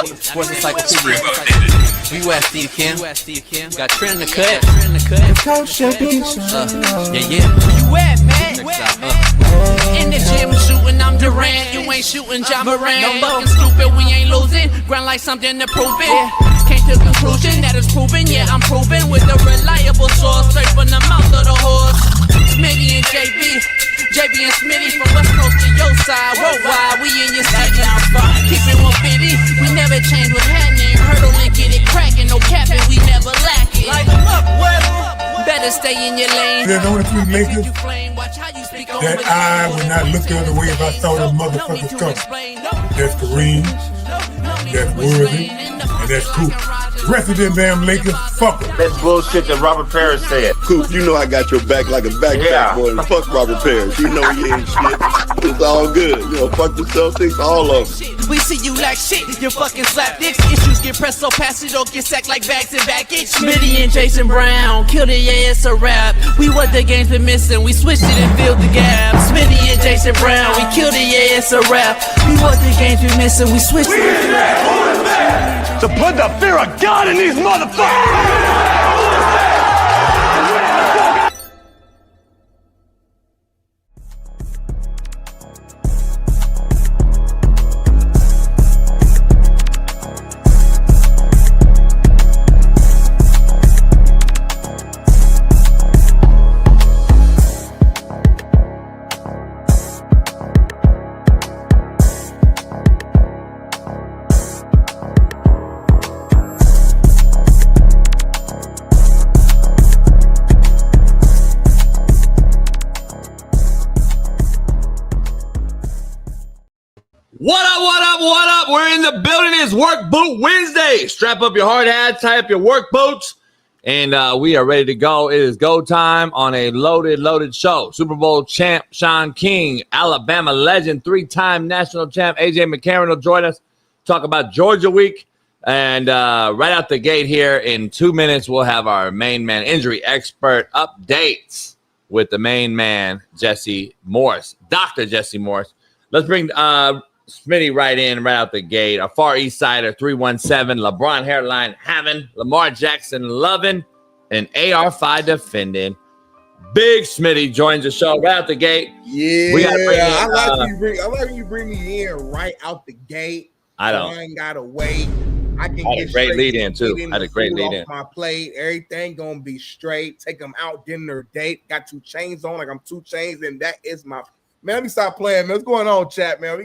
Sports encyclopedia. U.S. Steve Kim. Got Trent in the cut. Yeah. Where you at, man? In the gym shooting, I'm Durant. You ain't shooting John Moran. No fucking stupid, we ain't losing. Grind like something to prove it. Came to conclusion that is proven. Yeah, I'm proven with a reliable source. Straight from the mouth of the horse. Smitty and JB and Smitty from West Coast to your side. Worldwide, we in your city. Keep it 150. We never change what's happening. Hurdle and get it cracking. No capping, we never lack it. Light them up, better stay in your lane. There's only three Lakers that I would not look the other way if I saw them motherfuckers coming. That's Kareem, that's Worthy, and that's Coop. The rest of them damn Lakers, fuck them. That's bullshit that Robert Parrish said. Coop, you know I got your back like a backpack, boy. Fuck Robert Parrish. You know he ain't shit. It's all good. You know, fuck the Celtics, all of them. We see you like shit, you fucking slap dicks. Issues get pressed so fast you don't get sacked like bags and baggage. Smitty and Jason Brown, killed it, yeah, it's a rap. We what the game's been missing, we switched it and filled the gap. Smitty and Jason Brown, we killed it, yeah, it's a rap. We what the game's been missing, we switched it. To put the fear of God in these motherfuckers! What up? We're in the building. It's Work Boot Wednesday. Strap up your hard hats, tie up your work boots, and we are ready to go. It is go time on a loaded show. Super Bowl champ Sean King, Alabama legend, three-time national champ AJ McCarron will join us, talk about Georgia week. And right out the gate here in 2 minutes, we'll have our main man injury expert updates with the main man, Jesse Morris, Dr. Jesse Morris. Let's bring Smitty right out the gate. A Far East Sider, 317, LeBron hairline having, Lamar Jackson loving, and AR5 defending. Big Smitty joins the show right out the gate. Yeah, we gotta bring in, I like you bring me in right out the gate. I ain't gotta wait. I had a great lead in too. Had a great lead in. My plate, everything gonna be straight. Take them out, dinner date. Got 2 chains on, like I'm 2 chains, and that is my man. Let me stop playing, man. What's going on, chat, man?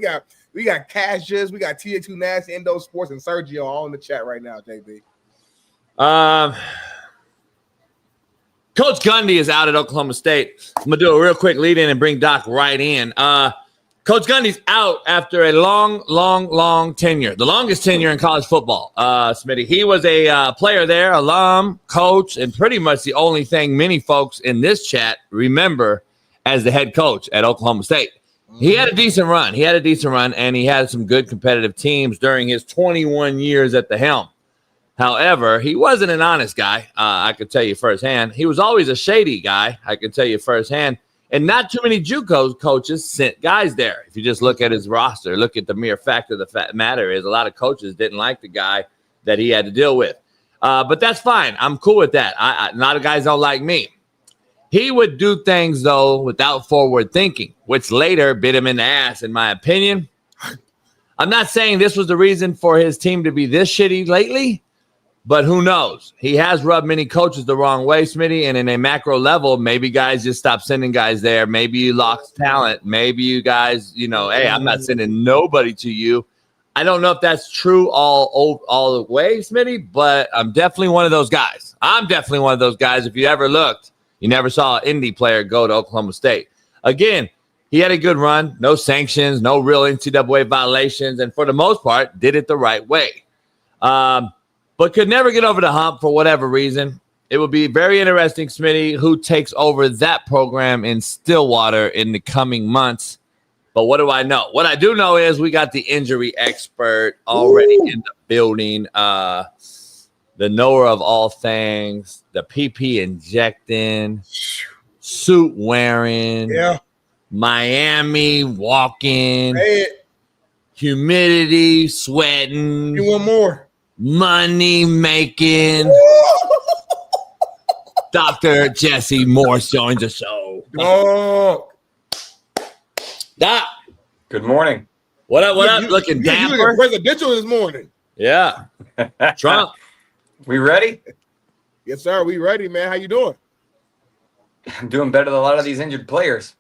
We got Cassius, we got TA2 Nasty, Endo Sports, and Sergio all in the chat right now, JB. Coach Gundy is out at Oklahoma State. I'm going to do a real quick lead in and bring Doc right in. Coach Gundy's out after a long tenure, the longest tenure in college football, Smitty. He was a player there, alum, coach, and pretty much the only thing many folks in this chat remember as the head coach at Oklahoma State. He had a decent run. And he had some good competitive teams during his 21 years at the helm. However, he wasn't an honest guy. I could tell you firsthand. He was always a shady guy. I could tell you firsthand. And not too many JUCO coaches sent guys there. If you just look at his roster, look at the mere fact of the matter is a lot of coaches didn't like the guy that he had to deal with. But that's fine. I'm cool with that. A lot of guys don't like me. He would do things, though, without forward thinking, which later bit him in the ass, in my opinion. I'm not saying this was the reason for his team to be this shitty lately, but who knows? He has rubbed many coaches the wrong way, Smitty, and in a macro level, maybe guys just stop sending guys there. Maybe you lost talent. Maybe you guys, hey, I'm not sending nobody to you. I don't know if that's true all the way, Smitty, but I'm definitely one of those guys. If you ever looked, you never saw an indie player go to Oklahoma State. Again, he had a good run, no sanctions, no real NCAA violations, and for the most part, did it the right way. But could never get over the hump for whatever reason. It would be very interesting, Smitty, who takes over that program in Stillwater in the coming months. But what do I know? What I do know is we got the injury expert already in the building. The knower of all things, the PP injecting, suit wearing, Miami walking, humidity, sweating, You want more? money making. Dr. Jesse Morse joins the show. Dog. Doc, Good morning. what up? What up? Looking You dapper. looking presidential this morning. Yeah. Trump. We ready? Yes, sir. We ready, man. How you doing? I'm doing better than a lot of these injured players.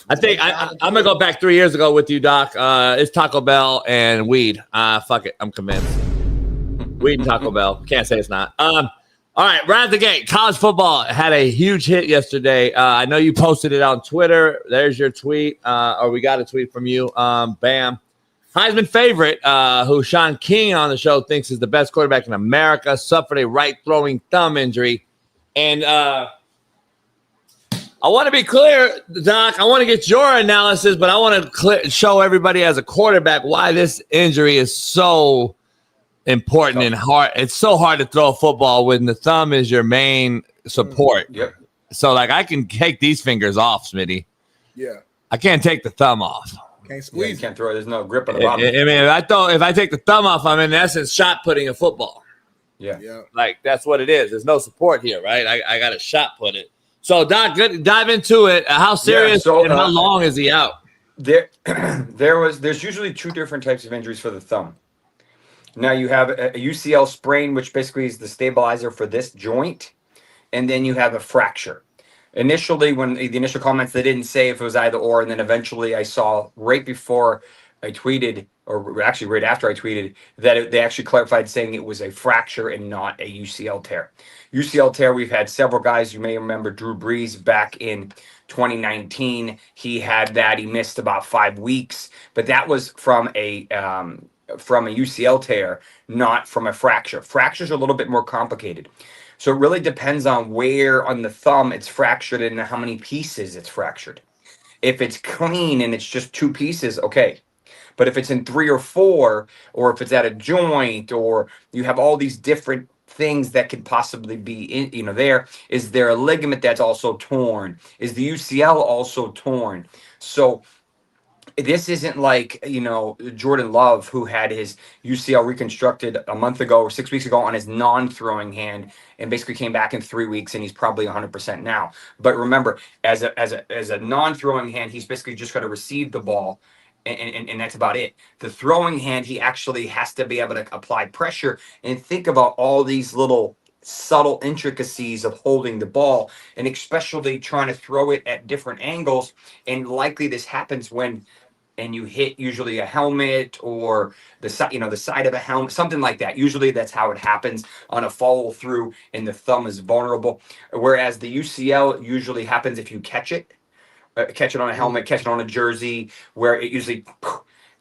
I think I'm gonna go back 3 years ago with you, Doc. It's Taco Bell and weed. Fuck it, I'm convinced. Weed and Taco Bell. Can't say it's not. All right, right at the gate. College football had a huge hit yesterday. I know you posted it on Twitter. There's your tweet, or we got a tweet from you. Bam. Heisman favorite, who Sean King on the show thinks is the best quarterback in America, suffered a right throwing thumb injury. And I want to be clear, Doc, I want to get your analysis, but I want to show everybody as a quarterback why this injury is so important and hard. It's so hard to throw a football when the thumb is your main support. Yep. So, like, I can take these fingers off, Smitty. Yeah. I can't take the thumb off. Can't Yeah, squeeze. you can't throw it. There's no grip on the bottom. I mean, if I take the thumb off, I'm in essence shot putting a football. Yeah. Yeah. Like, that's what it is. There's no support here, right? I got to shot put it. So, Doc, dive into it. How serious and how long is he out? There's usually two different types of injuries for the thumb. Now you have a UCL sprain, which basically is the stabilizer for this joint, and then you have a fracture. Initially, when the initial comments, they didn't say if it was either or, and then eventually I saw right before I tweeted, or actually right after I tweeted, that they actually clarified saying it was a fracture and not a UCL tear. UCL tear, we've had several guys. You may remember Drew Brees back in 2019. He had that. He missed about 5 weeks, but that was from a UCL tear, not from a fracture. Fractures are a little bit more complicated. So it really depends on where on the thumb it's fractured and how many pieces it's fractured. If it's clean and it's just 2 pieces, okay. But if it's in 3 or 4, or if it's at a joint, or you have all these different things that could possibly be in, there. Is there a ligament that's also torn? Is the UCL also torn? So this isn't like, Jordan Love, who had his UCL reconstructed a month ago or 6 weeks ago on his non-throwing hand and basically came back in 3 weeks, and he's probably 100% now. But remember, as a non-throwing hand, he's basically just got to receive the ball, and that's about it. The throwing hand, he actually has to be able to apply pressure and think about all these little subtle intricacies of holding the ball, and especially trying to throw it at different angles. And likely this happens when you hit usually a helmet or the side of a helmet, something like that. Usually that's how it happens on a follow through, and the thumb is vulnerable. Whereas the UCL usually happens if you catch it on a helmet, catch it on a jersey, where it usually.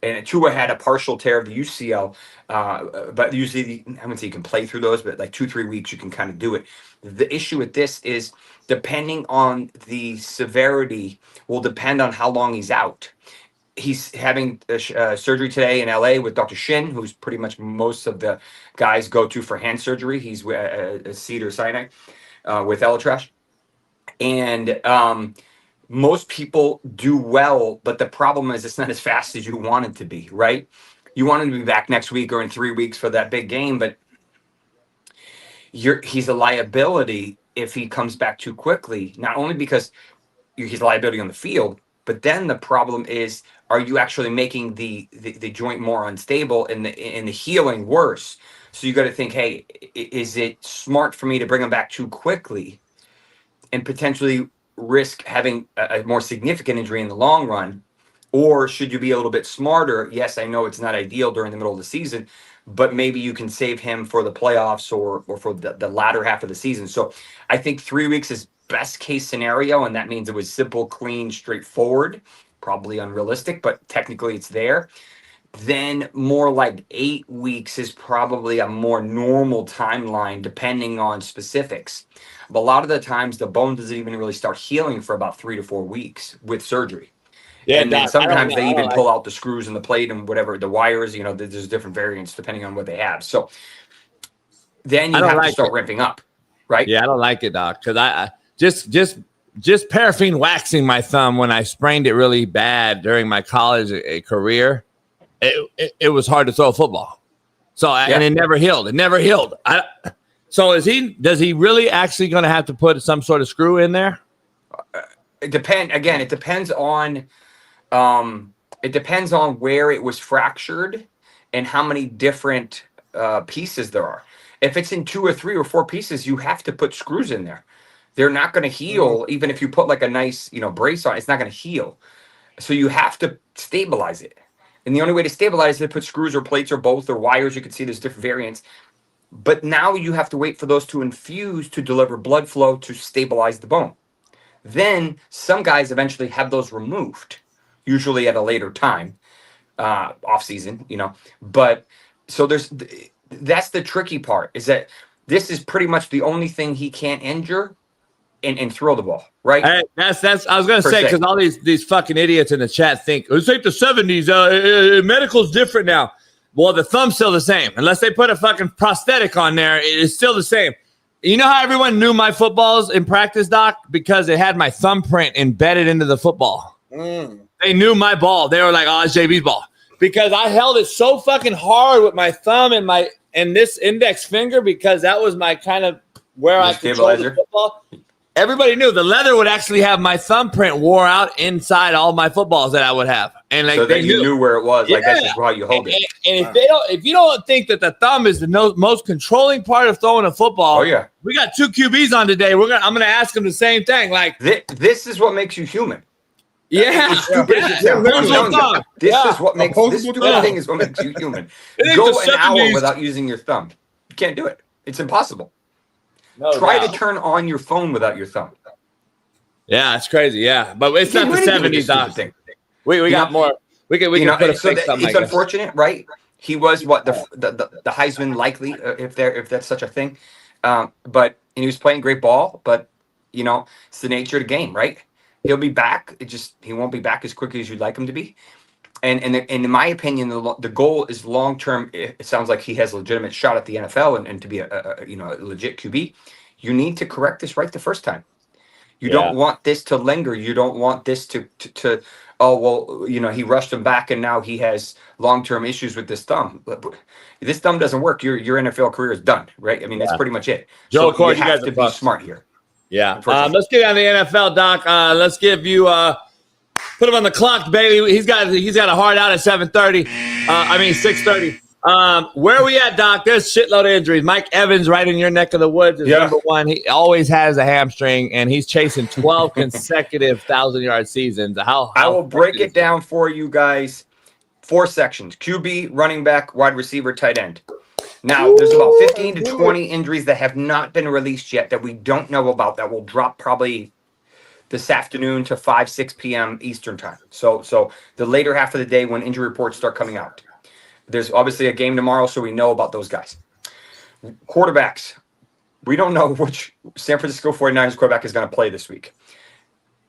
And Tua had a partial tear of the UCL, but usually, I wouldn't say you can play through those, but like 2-3 weeks, you can kind of do it. The issue with this is, depending on the severity, will depend on how long he's out. He's having surgery today in LA with Dr. Shin, who's pretty much most of the guys go to for hand surgery. He's a Cedars-Sinai with Elytrash. And most people do well, but the problem is it's not as fast as you want it to be, right? You want him to be back next week or in 3 weeks for that big game, but he's a liability if he comes back too quickly, not only because he's a liability on the field, but then the problem is, are you actually making the joint more unstable and the healing worse? So you got to think, hey, is it smart for me to bring him back too quickly and potentially risk having a more significant injury in the long run? Or should you be a little bit smarter? Yes, I know it's not ideal during the middle of the season, but maybe you can save him for the playoffs or for the latter half of the season. So I think 3 weeks is best case scenario, and that means it was simple, clean, straightforward, probably unrealistic, but technically it's there. Then more like 8 weeks is probably a more normal timeline, depending on specifics. But a lot of the times the bone doesn't even really start healing for about 3 to 4 weeks with surgery. Yeah, and then sometimes they even pull out the screws and the plate and whatever, the wires, there's different variants depending on what they have. So then you have to start ramping up, right? Yeah, I don't like it, Doc, because I just paraffin waxing my thumb when I sprained it really bad during my college career. it was hard to throw a football. So and it never healed. It never healed. So does he really actually going to have to put some sort of screw in there? It depends on where it was fractured and how many different pieces there are. If it's in 2 or 3 or 4 pieces, you have to put screws in there. They're not going to heal. Even if you put like a nice, brace on, it's not going to heal. So you have to stabilize it. And the only way to stabilize it, put screws or plates or both or wires. You can see there's different variants. But now you have to wait for those to infuse to deliver blood flow to stabilize the bone. Then some guys eventually have those removed, usually at a later time, off season, But so that's the tricky part, is that this is pretty much the only thing he can't injure and throw the ball, right? Hey, that's I was gonna say, because all these fucking idiots in the chat think it's like the 70s. Medical's different now. Well, the thumb's still the same. Unless they put a fucking prosthetic on there, it's still the same. You know how everyone knew my footballs in practice, Doc? Because it had my thumbprint embedded into the football. They knew my ball. They were like, oh, it's JB's ball. Because I held it so fucking hard with my thumb and this index finger, because that was my kind of where I controlled the football. Everybody knew the leather would actually have my thumbprint wore out inside all my footballs that I would have. And like, so that you knew where it was. Like, that's just how you hold it. And if you don't think that the thumb is the most controlling part of throwing a football, we got 2 QBs on today. I'm gonna ask them the same thing. Like, this is what makes you human. This is what makes this stupid thing is what makes you human. Go an hour without using your thumb. You can't do it. It's impossible. Try to turn on your phone without your thumb. Yeah, it's crazy. Yeah, but it's not the 70s, Doc. We got more. We can put a fix something. It's unfortunate, right? He was the Heisman likely, if that's such a thing. But he was playing great ball. But it's the nature of the game, right? He'll be back. He won't be back as quickly as you'd like him to be. And in my opinion, the goal is long term. It sounds like he has a legitimate shot at the NFL and to be a legit QB. You need to correct this right the first time. You don't want this to linger. You don't want this to he rushed him back and now he has long term issues with this thumb. This thumb doesn't work. Your NFL career is done, right? I mean, that's pretty much it. Joe, so you have to be smart here. Yeah. Let's get on the NFL, Doc. Let's give you put him on the clock, baby. He's got a hard out at 7:30. 6:30. Where are we at, Doc? There's shitload of injuries. Mike Evans, right in your neck of the woods, is number one. He always has a hamstring, and he's chasing 12 consecutive 1,000-yard seasons. I will break it down for you guys. 4 sections: QB, running back, wide receiver, tight end. Now, there's about 15 to 20 injuries that have not been released yet that we don't know about that will drop probably this afternoon to 6 p.m. Eastern time. So the later half of the day when injury reports start coming out. There's obviously a game tomorrow, so we know about those guys. Quarterbacks. We don't know which San Francisco 49ers quarterback is going to play this week.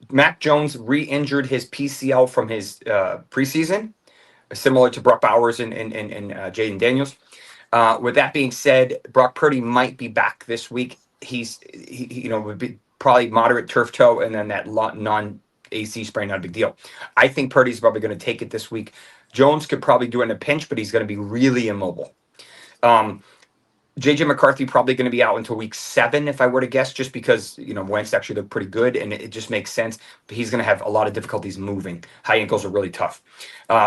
Mac Jones re-injured his PCL from his preseason, similar to Brock Bowers and Jaden Daniels. With that being said, Brock Purdy might be back this week. He would be probably moderate turf toe, and then that non-AC sprain, not a big deal. I think Purdy's probably going to take it this week. Jones could probably do it in a pinch, but he's going to be really immobile. JJ McCarthy probably going to be out until week 7, if I were to guess, just because, Wentz actually looked pretty good, and it just makes sense. But he's going to have a lot of difficulties moving. High ankles are really tough.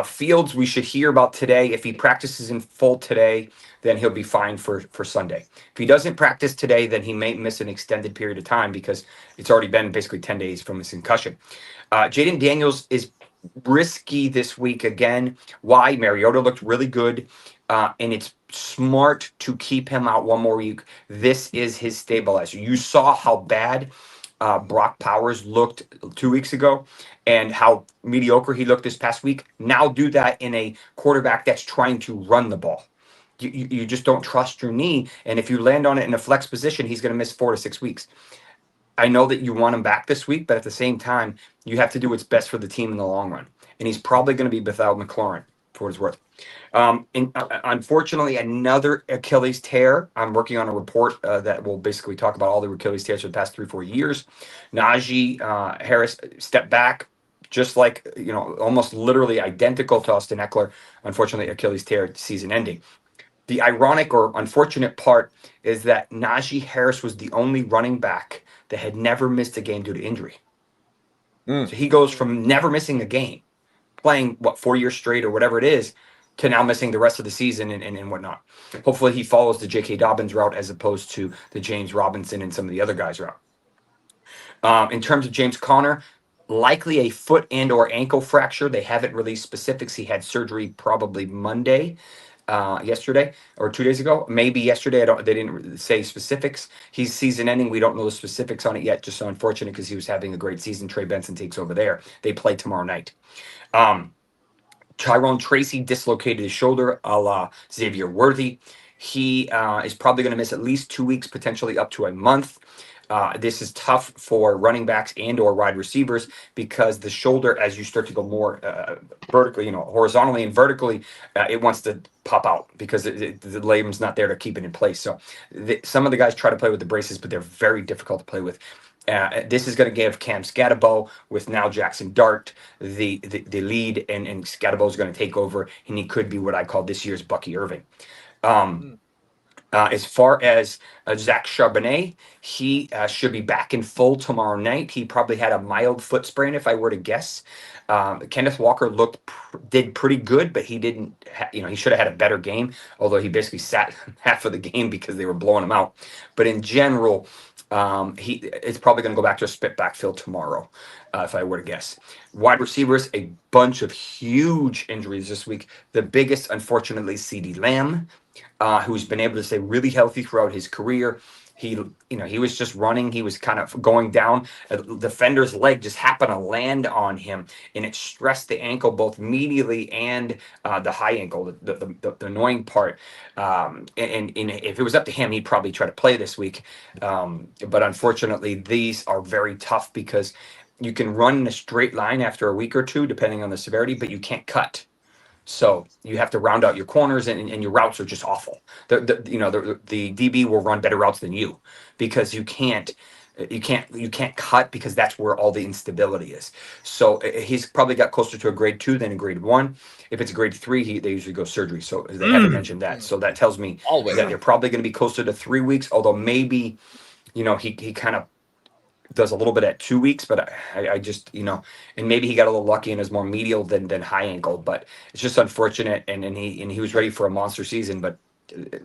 Fields, we should hear about today. If he practices in full today, then he'll be fine for Sunday. If he doesn't practice today, then he may miss an extended period of time because it's already been basically 10 days from his concussion. Jaden Daniels is risky this week again. Why? Mariota looked really good, and it's smart to keep him out one more week. This is his stabilizer. You saw how bad Brock Powers looked 2 weeks ago and how mediocre he looked this past week. Now do that in a quarterback that's trying to run the ball. You just don't trust your knee, and if you land on it in a flex position, he's going to miss 4 to 6 weeks. I know that you want him back this week, but at the same time, you have to do what's best for the team in the long run. And he's probably going to be without McCarron, for what it's worth. Unfortunately, another Achilles tear. I'm working on a report that will basically talk about all the Achilles tears for the past 3-4 years. Najee Harris stepped back, just like, almost literally identical to Austin Eckler. Unfortunately, Achilles tear, season ending. The ironic or unfortunate part is that Najee Harris was the only running back that had never missed a game due to injury. So he goes from never missing a game, playing 4 years straight or whatever it is, to now missing the rest of the season and whatnot. Hopefully he follows the J.K. Dobbins route as opposed to the James Robinson and some of the other guys' route. In terms of James Conner, likely a foot and or ankle fracture. They haven't released specifics. He had surgery probably Monday, yesterday or 2 days ago, maybe yesterday. They didn't say specifics. He's season ending. We don't know the specifics on it yet. Just so unfortunate because he was having a great season. Trey Benson takes over there. They play tomorrow night. Tyrone Tracy dislocated his shoulder, a la Xavier Worthy. He is probably going to miss at least 2 weeks, potentially up to a month. This is tough for running backs and or wide receivers because the shoulder, as you start to go more vertically, horizontally and vertically, it wants to pop out because the labrum's not there to keep it in place. So some of the guys try to play with the braces, but they're very difficult to play with. This is going to give Cam Scatterbo, with now Jaxson Dart, the lead, and Scatterbo is going to take over, and he could be what I call this year's Bucky Irving. As far as Zach Charbonnet, he should be back in full tomorrow night. He probably had a mild foot sprain, if I were to guess. Kenneth Walker did pretty good, but he didn't. He should have had a better game. Although he basically sat half of the game because they were blowing him out. But in general, it's probably going to go back to a split backfield tomorrow, if I were to guess. Wide receivers, a bunch of huge injuries this week. The biggest, unfortunately, CeeDee Lamb, who's been able to stay really healthy throughout his career. He was just running. He was kind of going down. A defender's leg just happened to land on him, and it stressed the ankle, both medially and the high ankle, the annoying part. And if it was up to him, he'd probably try to play this week. But unfortunately, these are very tough because you can run in a straight line after a week or two, depending on the severity, but you can't cut. So you have to round out your corners, and your routes are just awful. The DB will run better routes than you because you can't cut because that's where all the instability is. So he's probably got closer to a grade 2 than a grade 1. If it's a grade 3, they usually go surgery. So they haven't mentioned that. So that tells me that they're probably going to be closer to 3 weeks. Although maybe, he kind of does a little bit at 2 weeks, but I just, and maybe he got a little lucky and is more medial than high ankle, but it's just unfortunate. And he was ready for a monster season, but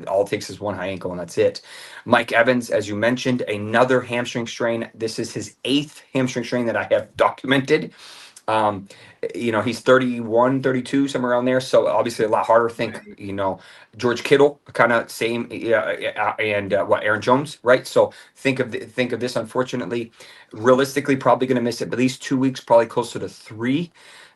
all it takes is one high ankle and that's it. Mike Evans, as you mentioned, another hamstring strain. This is his 8th hamstring strain that I have documented. He's 31, 32, somewhere around there. So obviously a lot harder. Think, George Kittle, kind of same, and Aaron Jones, right? So think of this. Unfortunately, realistically, probably going to miss at least 2 weeks, probably closer to 3.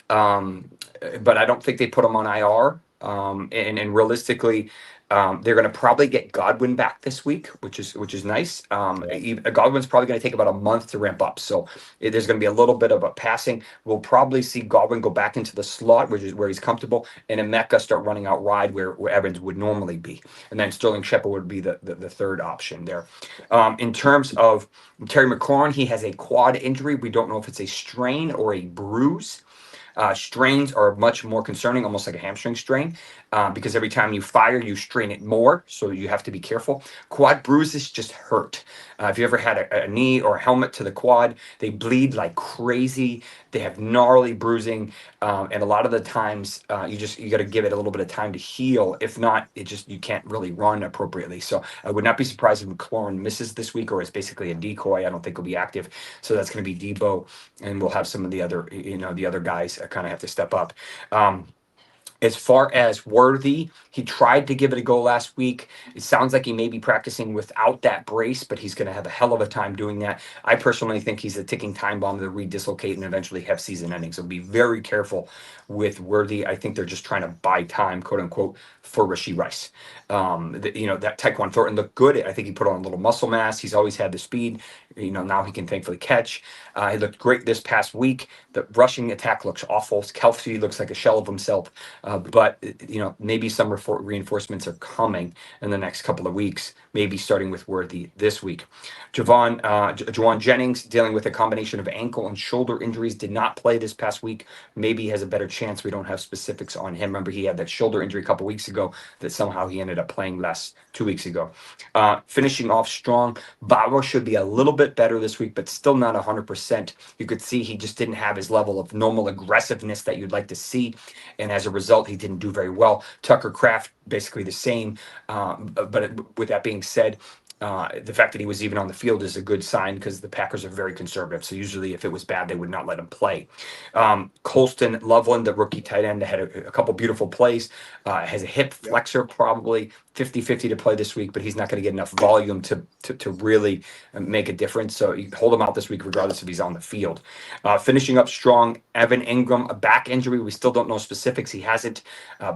But I don't think they put him on IR. And realistically, they're going to probably get Godwin back this week, which is nice. Godwin's probably going to take about a month to ramp up, so there's going to be a little bit of a passing. We'll probably see Godwin go back into the slot, which is where he's comfortable, and Emeka start running out wide where Evans would normally be, and then Sterling Shepard would be the third option there. In terms of Terry McLaurin, he has a quad injury. We don't know if it's a strain or a bruise. Strains are much more concerning, almost like a hamstring strain, because every time you fire, you strain it more. So you have to be careful. Quad bruises just hurt. If you ever had a knee or a helmet to the quad, they bleed like crazy. They have gnarly bruising. And a lot of the times you got to give it a little bit of time to heal. If not, you can't really run appropriately. So I would not be surprised if McLaurin misses this week or is basically a decoy. I don't think he'll be active. So that's going to be Debo, and we'll have some of the other guys kind of have to step up. As far as Worthy, he tried to give it a go last week. It sounds like he may be practicing without that brace, but he's going to have a hell of a time doing that. I personally think he's a ticking time bomb to re-dislocate and eventually have season ending. So be very careful with Worthy. I think they're just trying to buy time, quote unquote, for Rashee Rice. That Tyquan Thornton looked good. I think he put on a little muscle mass. He's always had the speed. now he can thankfully catch. He looked great this past week. The rushing attack looks awful. Kelsey looks like a shell of himself. But maybe some reinforcements are coming in the next couple of weeks, maybe starting with Worthy this week. Jawan Jennings, dealing with a combination of ankle and shoulder injuries, did not play this past week. Maybe he has a better chance. We don't have specifics on him. Remember, he had that shoulder injury a couple weeks ago that somehow he ended up playing less 2 weeks ago. Finishing off strong, Valor should be a little bit better this week, but still not 100%. You could see he just didn't have his level of normal aggressiveness that you'd like to see, and as a result, he didn't do very well. Tucker Kraft, basically the same, but with that being said, the fact that he was even on the field is a good sign because the Packers are very conservative. So usually if it was bad, they would not let him play. Colston Loveland, the rookie tight end, had a couple beautiful plays, has a hip flexor, probably 50-50 to play this week, but he's not going to get enough volume to really make a difference. So you hold him out this week regardless if he's on the field. Finishing up strong, Evan Ingram, a back injury. We still don't know specifics. He hasn't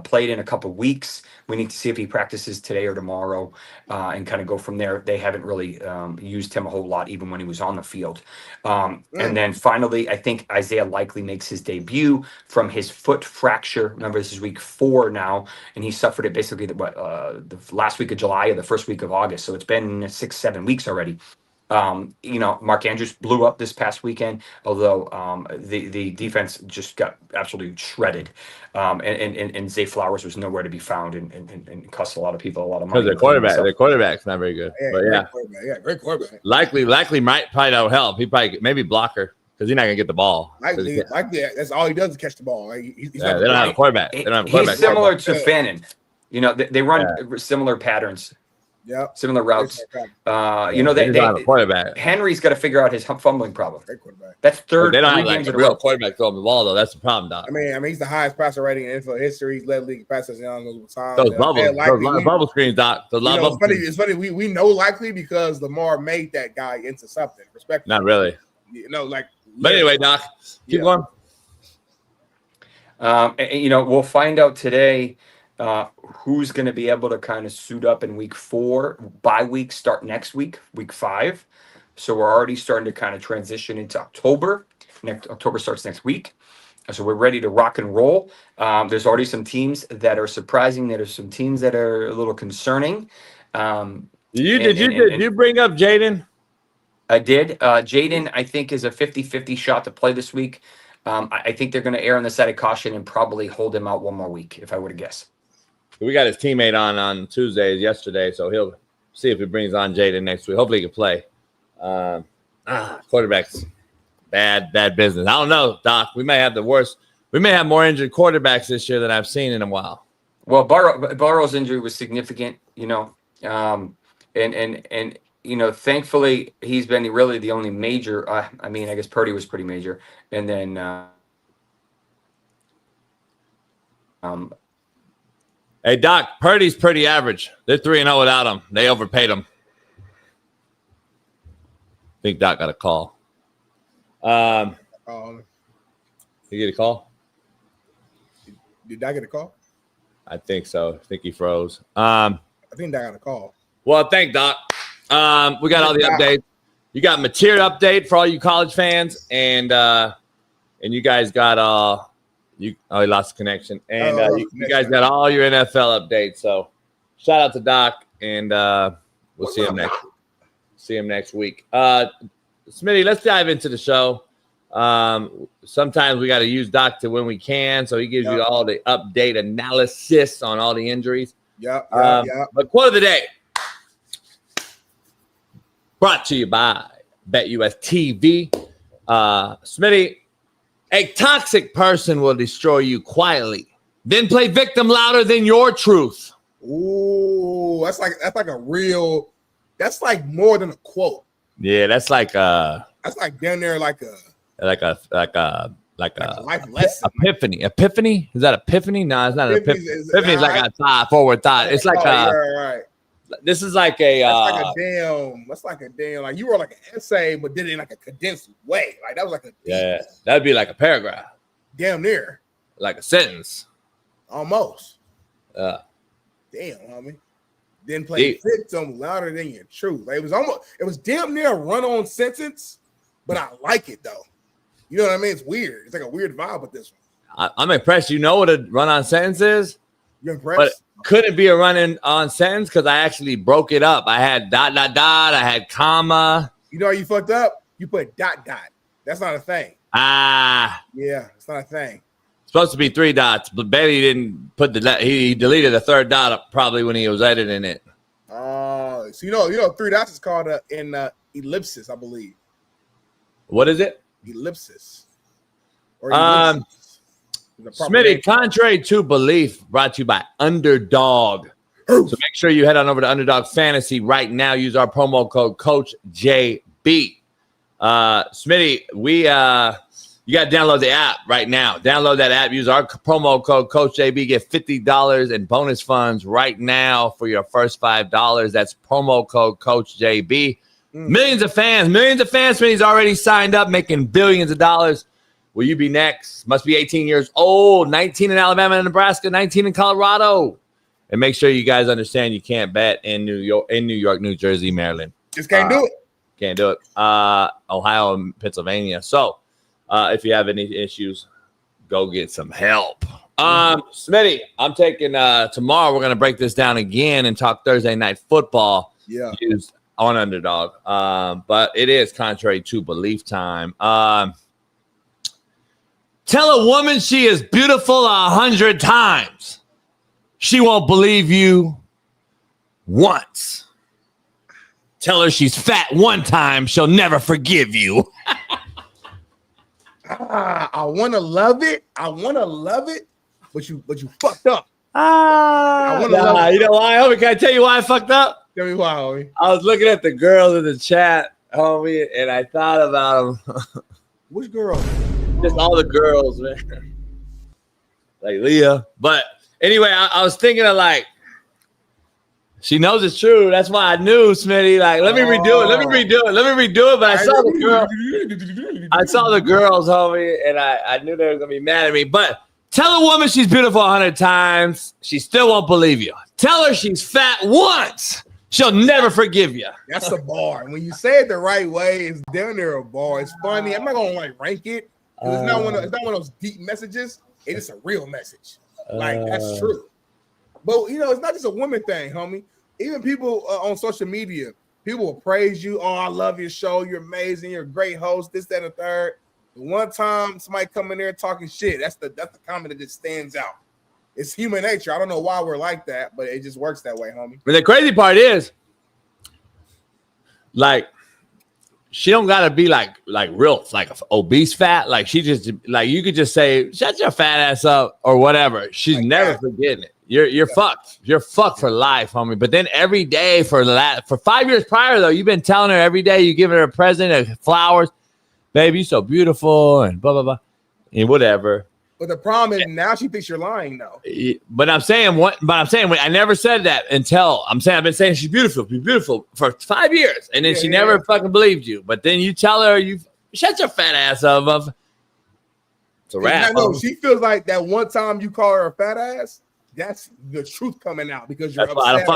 played in a couple weeks. We need to see if he practices today or tomorrow and kind of go from there. They haven't really used him a whole lot, even when he was on the field. And then finally, I think Isaiah Likely makes his debut from his foot fracture. Remember, this is week 4 now, and he suffered it basically the last week of July or the first week of August. So it's been 6-7 weeks already. Mark Andrews blew up this past weekend, although the defense just got absolutely shredded. And Zay Flowers was nowhere to be found and cost a lot of people a lot of money. Because their quarterback's not very good. Great quarterback. Likely might probably not help. He probably maybe blocker because he's not gonna get the ball. Likely, that's all he does is catch the ball. He's they don't have a quarterback. They don't have a quarterback. He's similar to Fannin. They run similar patterns. Yeah, similar routes. They don't have a quarterback. Henry's got to figure out his fumbling problem. Great quarterback. That's third. They don't have like a real quarterback throwing the ball though. That's the problem, Doc. I mean, he's the highest passer rating in NFL history. He's led league passes down those times. Those bubble screens, Doc. It's funny. We know Likely because Lamar made that guy into something. Respect. Not really. But anyway, Doc, keep going. We'll find out today. Who's going to be able to kind of suit up in week 4? Bye week start next week, week 5. So we're already starting to kind of transition into October. October starts next week. So we're ready to rock and roll. There's already some teams that are surprising. There's some teams that are a little concerning. Did you bring up Jaden? I did. Jaden, I think, is a 50-50 shot to play this week. I think they're going to err on the side of caution and probably hold him out one more week, if I were to guess. We got his teammate on Tuesdays yesterday, so he'll see if he brings on Jaden next week. Hopefully he can play. Quarterbacks, bad business. I don't know, Doc. We may have the worst. We may have more injured quarterbacks this year than I've seen in a while. Well, Burrow's injury was significant, and thankfully he's been really the only major. I guess Purdy was pretty major, and then. Hey, Doc, Purdy's pretty average. They're 3-0 without him. They overpaid him. I think Doc got a call. You get a call? Did Doc get a call? I think so. I think he froze. I think Doc got a call. Well, thank Doc. We got all the updates. You got material update for all you college fans, and you guys got he lost connection, and you guys got all your NFL updates. So, shout out to Doc, and we'll see him next. See him next week. Smitty, let's dive into the show. Sometimes we got to use Doc when we can, so he gives you all the update analysis on all the injuries. But quote of the day brought to you by BetUS TV. Smitty. A toxic person will destroy you quietly, then play victim louder than your truth. Ooh, that's like that's like more than a quote. Yeah, that's like that's like down there like a life lesson. Epiphany? Is that epiphany? No, it's not an epiphany. Epiphany is like a forward thought. It's like right. This is like a that's like a damn like you wrote like an essay but did it in like a condensed way. Like that was like that'd be like a paragraph. Damn near. Like a sentence. Almost. Damn, homie. then play victim louder than your truth. Like, it was damn near a run-on sentence, but I like it though. You know what I mean? It's weird. It's like a weird vibe with this one. I'm impressed. You know what a run-on sentence is? You're impressed? But couldn't be a run-on sentence because I actually broke it up. I had ... I had comma. You know how you fucked up? You put ... That's not a thing. Yeah, it's not a thing. Supposed to be 3 dots, but Bailey didn't put he deleted the 3rd dot up probably when he was editing it. Oh, so you know 3 dots is called in ellipsis, I believe. What is it? Ellipsis. Or ellipsis. Smitty, contrary to belief, brought to you by Underdog. So make sure you head on over to Underdog Fantasy right now. Use our promo code CoachJB. Smitty, you got to download the app right now. Download that app. Use our promo code CoachJB. Get $50 in bonus funds right now for your first $5. That's promo code CoachJB. Millions of fans. Smitty's already signed up, making billions of dollars. Will you be next? Must be 18 years old. 19 in Alabama and Nebraska. 19 in Colorado. And make sure you guys understand you can't bet in New York, New Jersey, Maryland. Just can't do it. Can't do it. Ohio and Pennsylvania. So if you have any issues, go get some help. Smitty, I'm taking tomorrow. We're gonna break this down again and talk Thursday night football. Used on Underdog. But it is contrary to belief time. Tell a woman she is beautiful 100 times. She won't believe you once. Tell her she's fat one time. She'll never forgive you. I want to love it. But you fucked up. You know why, homie? Can I tell you why I fucked up? Tell me why, homie. I was looking at the girls in the chat, homie, and I thought about them. Which girl? Just all the girls, man. Like Leah. But anyway, I was thinking of like, she knows it's true. That's why I knew, Smitty. Like, let me redo it. But I saw the girl. I saw the girls, homie, and I knew they were gonna be mad at me. But tell a woman she's beautiful 100 times, she still won't believe you. Tell her she's fat once, she'll never forgive you. That's a bar. When you say it the right way, it's down there a bar. It's funny. I'm not gonna like rank it. It's not one of those deep messages. It's a real message. Like, that's true. But you know, it's not just a woman thing, homie. Even people on social media, people will praise you. Oh, I love your show. You're amazing. You're a great host. This, that, and the third. The one time somebody come in there talking shit, that's the comment that just stands out. It's human nature. I don't know why we're like that, but it just works that way, homie. But the crazy part is, like, she don't gotta be like real, like obese fat. Like, she just, like, you could just say, shut your fat ass up or whatever. She's like never forgetting it. You're fucked. You're fucked for life, homie. But then every day for 5 years prior, though, you've been telling her every day, you giving her a present of flowers. Baby, you're so beautiful and blah, blah, blah, and whatever. But the problem is now she thinks you're lying, though. But I'm saying I never said that until I've been saying she's beautiful for 5 years. And then she never fucking believed you. But then you tell her, you shut your fat ass up. It's a wrap. No, she feels like that one time you call her a fat ass, that's the truth coming out because you're upset. That's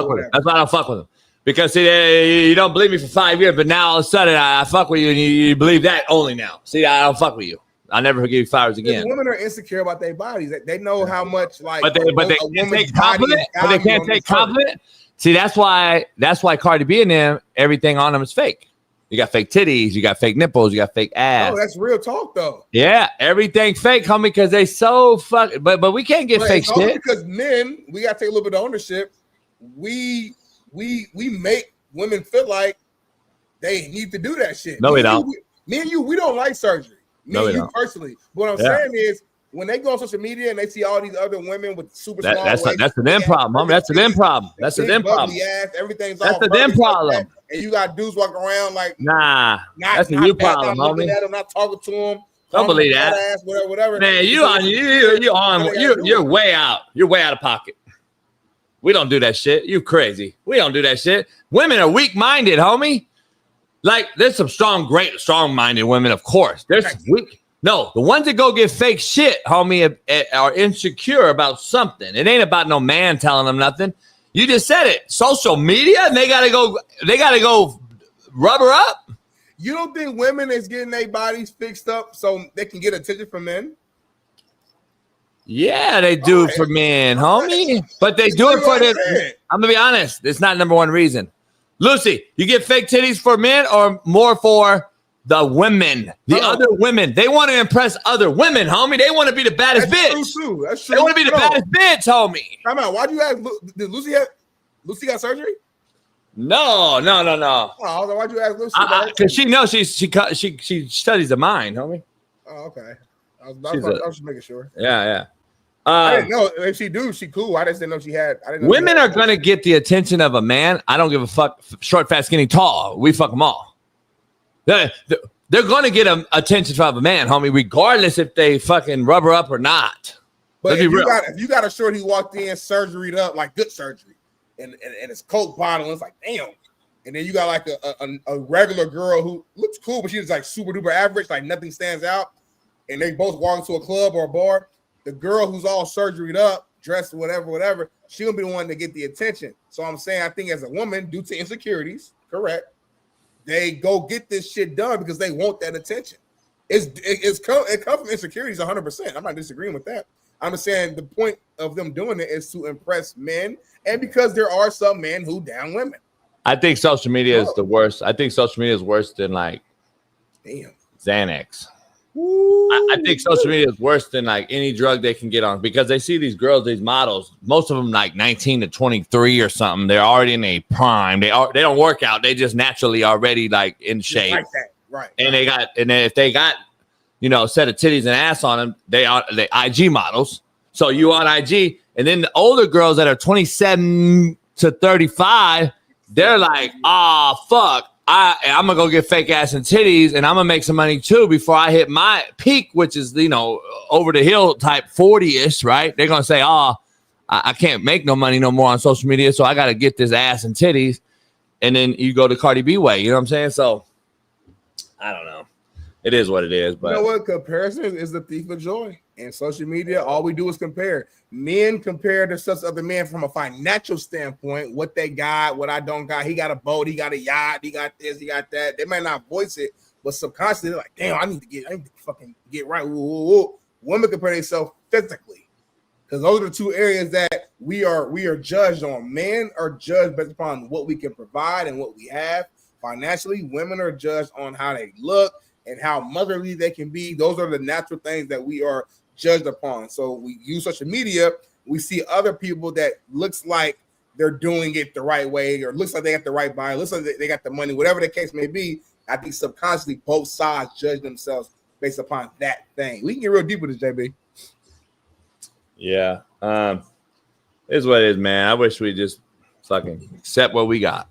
why I don't fuck with them. Because see, you don't believe me for 5 years, but now all of a sudden I fuck with you and you believe that only now. See, I don't fuck with you. I'll never forgive you flowers again. Women are insecure about their bodies. They know how much like but they can't take compliment. But they can't take compliment. See, that's why Cardi B and them, everything on them is fake. You got fake titties, you got fake nipples, you got fake ass. Oh, that's real talk though. Yeah, everything fake, homie, because they so fuck. But we can't get fake shit. Because men, we gotta take a little bit of ownership. We make women feel like they need to do that shit. No, we don't. Me and you, we don't like surgery. Me and you personally. But what I'm saying is, when they go on social media and they see all these other women with super small that's a them problem, homie. That's a them problem. That's a them problem. Everything's that's a them problem. Like, and you got dudes walking around like, that's a you problem, homie. I'm not talking to them. Don't believe that. Ass, whatever. Man, you're way out. You're way out of pocket. We don't do that shit. You crazy. We don't do that shit. Women are weak-minded, homie. Like, there's some strong-minded women, of course. There's weak. No, the ones that go get fake shit, homie, are insecure about something. It ain't about no man telling them nothing. You just said it. Social media, and they gotta go rubber up. You don't think women is getting their bodies fixed up so they can get attention from men? Yeah, they do for men, homie. But they do it for them. I'm gonna be honest. It's not number one reason. Lucy, you get fake titties for men or more for the women? The other women. They want to impress other women, homie. They want to be the baddest bitch. True. That's true. They want to be the baddest bitch, homie. Come on. Why'd you ask? Did Lucy got surgery? No. Oh, why'd you ask Lucy? Because she knows she studies the mind, homie. Oh, okay. I was just making sure. Yeah. I didn't know if she do. She cool. I just didn't know she had. I didn't know women are gonna get the attention of a man. I don't give a fuck. Short, fat, skinny, tall. We fuck them all. They're gonna get attention from a man, homie, regardless if they fucking rubber up or not. But if you got a shorty who walked in surgeryed up, like good surgery, and it's Coke bottle, and it's like damn. And then you got like a regular girl who looks cool, but she's like super duper average, like nothing stands out. And they both walk into a club or a bar. The girl who's all surgeryed up, dressed whatever, she gonna be the one to get the attention. So I'm saying, I think as a woman, due to insecurities, correct, they go get this shit done because they want that attention. It comes from insecurities 100%. I'm not disagreeing with that. I'm just saying the point of them doing it is to impress men, and because there are some men who down women. I think social media is the worst. I think social media is worse than like Xanax. I think social media is worse than like any drug they can get on because they see these girls, these models, most of them like 19 to 23 or something. They're already in a prime. They don't work out. They just naturally already like in shape. Like that. Right. And then if they got, a set of titties and ass on them, they IG models. So you on IG, and then the older girls that are 27 to 35, they're like, fuck. I'm gonna go get fake ass and titties, and I'm gonna make some money too before I hit my peak, which is over the hill type 40ish, right? They're gonna say, I can't make no money no more on social media, so I gotta get this ass and titties, and then you go the Cardi B way. You know what I'm saying? So I don't know. It is what it is. But you know what? Comparison is the thief of joy. And social media, all we do is compare. Men compare themselves to other men from a financial standpoint, what they got, what I don't got. He got a boat, he got a yacht, he got this, he got that. They might not voice it, but subconsciously they're like, damn, I need to fucking get right. Women compare themselves physically. Because those are the two areas that we are judged on. Men are judged based upon what we can provide and what we have. Financially, women are judged on how they look and how motherly they can be. Those are the natural things that we are judged upon. So we use social media. We see other people that looks like they're doing it the right way, or looks like they got the right body, looks like they got the money, whatever the case may be. I think subconsciously both sides judge themselves based upon that thing. We can get real deep with this, JB. Yeah. It's what it is, man. I wish we just fucking accept what we got.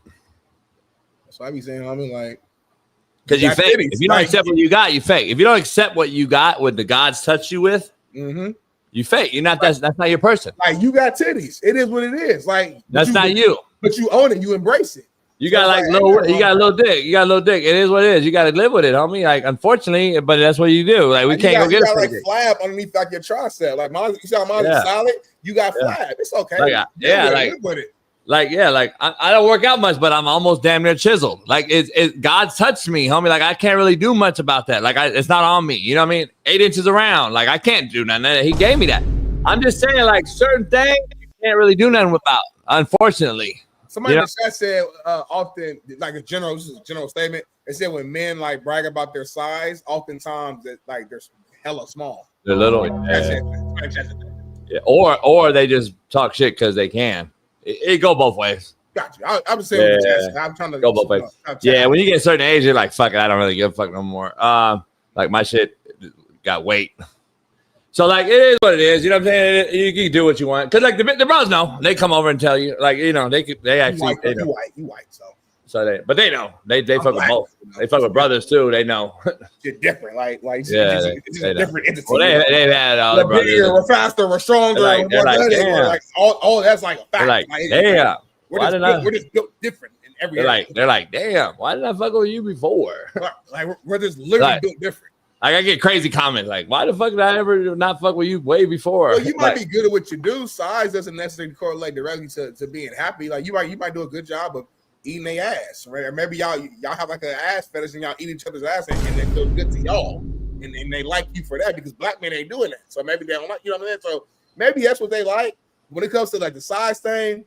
That's what I be saying, homie, like, because you fake. If you don't accept what you got, you fake. If you don't accept what you got, what the gods touch you with, you fake. You're not. That's not your person. Like, you got titties. It is what it is. Like, that's not you. But you own it. You embrace it. You got you got a little dick. You got a little dick. It is what it is. You got to live with it, homie. Like, unfortunately, but that's what you do. Like, we can't go get it. Like flab underneath like your tricep. Like mine, you saw mine is solid. You got flab. It's okay. Like, live with it. Like, I don't work out much, but I'm almost damn near chiseled. Like, God touched me, homie. Like, I can't really do much about that. Like, it's not on me. You know what I mean? 8 inches around. Like, I can't do nothing. He gave me that. I'm just saying, like, certain things you can't really do nothing about, unfortunately. Somebody in the chat said often, like this is a general statement. They said when men like brag about their size, oftentimes that like they're hella small. They're little. Yeah. Or they just talk shit because they can. It go both ways. Got you. I'm just saying. I'm trying to go both ways. Yeah, when you get a certain age, you're like, fuck it, I don't really give a fuck no more. Like my shit got weight. So like it is what it is. You know what I'm saying? You can do what you want. Cause like the bros know. They come over and tell you. Like, they actually you white, so they know. They fuck with both. They fuck with brothers too. They know. You're different. Like it's a different entity. Well, they've had all the brothers. Bigger, we're faster, we're stronger. They're like, damn. Like all that's like a fact. They're like, damn. We're just built different in every area. They're like, damn. Why did I fuck with you before? Like we're just literally built different. I get crazy comments like, why the fuck did I ever not fuck with you way before? Well, you might be good at what you do. Size doesn't necessarily correlate directly to being happy. Like you might do a good job of eating their ass, right? Or maybe y'all have like an ass fetish and y'all eat each other's ass and they feel good to y'all. And they like you for that because black men ain't doing that. So maybe they don't like, you know what I mean? So maybe that's what they like. When it comes to like the size thing,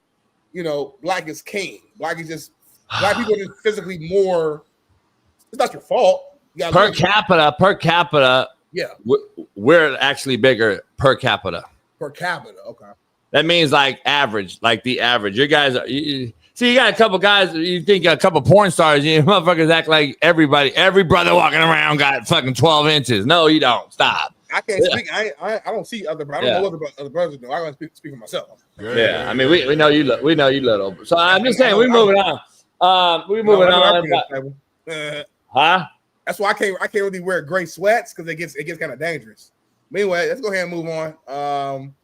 you know, black is king. Black people are just physically more. It's not your fault. You per capita. Yeah, we're actually bigger per capita. Per capita, okay. That means like average, like the average. You guys are. See, you got a couple guys. You think a couple porn stars? You motherfuckers act like every brother walking around got fucking 12 inches. No, you don't. Stop. I can't speak. I don't see other brothers. I don't know what other brothers do. I gotta speak for myself. Yeah, I mean, we know you. We know you little. So I'm just saying, we're moving on. We're moving on. Huh? That's why I can't really wear gray sweats because it gets kind of dangerous. But anyway, let's go ahead and move on.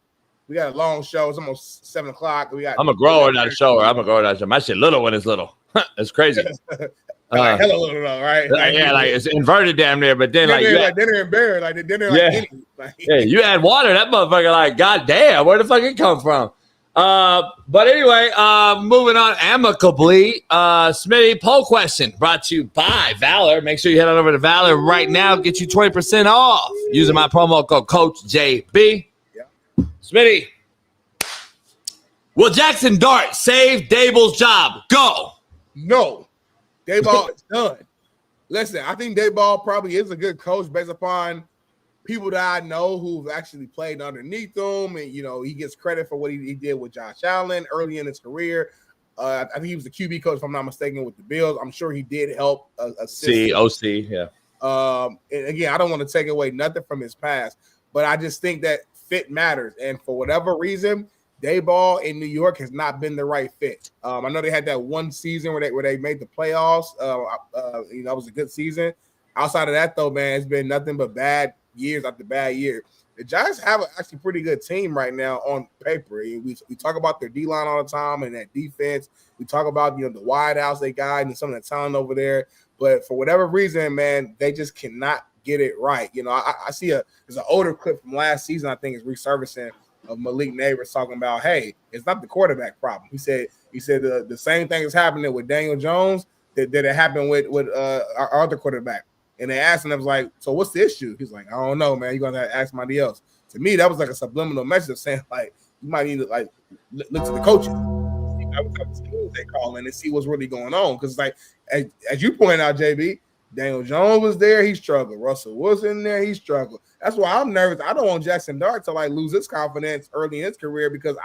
We got a long show. It's almost 7:00. I'm a grower, not a shower. My shit little when it's little. It's crazy. Like hella little though, right? Like it's inverted damn near, but then dinner and bear, like the dinner you add water, that motherfucker like goddamn, where the fuck it come from? But anyway, moving on amicably. Smitty, poll question brought to you by Valor. Make sure you head on over to Valor right now. Get you 20% off using my promo code Coach JB. Yeah. Smitty, will Jaxson Dart save Dable's job? Go. No. Dayball is done. Listen, I think Dayball probably is a good coach based upon people that I know who've actually played underneath him, and you know he gets credit for what he did with Josh Allen early in his career. I think he was the QB coach, if I'm not mistaken, with the Bills. I'm sure he did help assist. OC, yeah. And again, I don't want to take away nothing from his past, but I just think that fit matters, and for whatever reason, Dayball in New York has not been the right fit. I know they had that one season where they made the playoffs. You know, it was a good season. Outside of that, though, man, it's been nothing but bad years after bad year. The Giants have an actually pretty good team right now on paper. We talk about their D-line all the time and that defense. We talk about, you know, the wideouts they got and some of the talent over there. But for whatever reason, man, they just cannot get it right. You know, I see there's an older clip from last season, I think is resurfacing, of Malik Neighbors talking about, hey, it's not the quarterback problem. He said the same thing is happening with Daniel Jones that it happened with our other quarterback. And they asked him, I was like, so what's the issue? He's like, I don't know, man. You're gonna have to ask somebody else. To me, that was like a subliminal message of saying, like, you might need to like look to the coaches. They call in and see what's really going on. Because like as you pointed out, JB, Daniel Jones was there, he struggled. Russell was in there, he struggled. That's why I'm nervous. I don't want Jaxson Dart to like lose his confidence early in his career because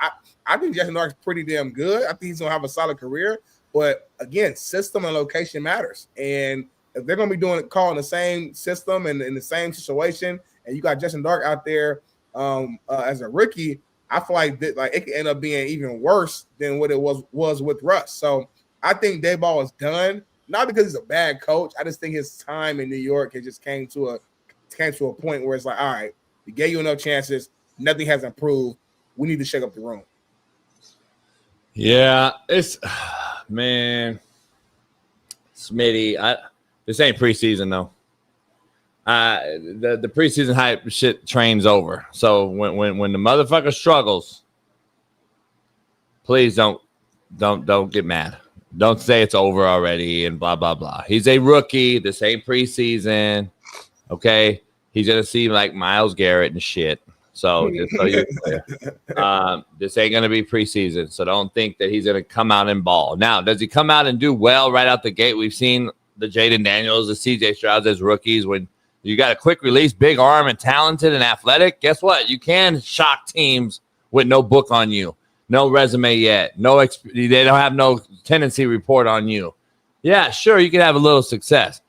I think Jaxson Dart's pretty damn good. I think he's gonna have a solid career. But again, system and location matters. And if they're gonna be calling the same system and in the same situation, and you got Jaxson Dart out there as a rookie, I feel like it could end up being even worse than what it was with Russ. So I think Dayball is done. Not because he's a bad coach. I just think his time in New York has just came to a point where it's like, all right, we gave you enough chances. Nothing has improved. We need to shake up the room. Yeah, it's man, Smitty. This ain't preseason though. The preseason hype shit train's over. So when the motherfucker struggles, please don't get mad. Don't say it's over already and blah, blah, blah. He's a rookie. This ain't preseason. Okay. He's going to seem like Myles Garrett and shit. So just so you're clear. This ain't going to be preseason. So don't think that he's going to come out and ball. Now, does he come out and do well right out the gate? We've seen the Jaden Daniels, the CJ Strouds as rookies. When you got a quick release, big arm, and talented and athletic, guess what? You can shock teams with no book on you. No resume yet. They don't have no tendency report on you. Yeah, sure, you can have a little success.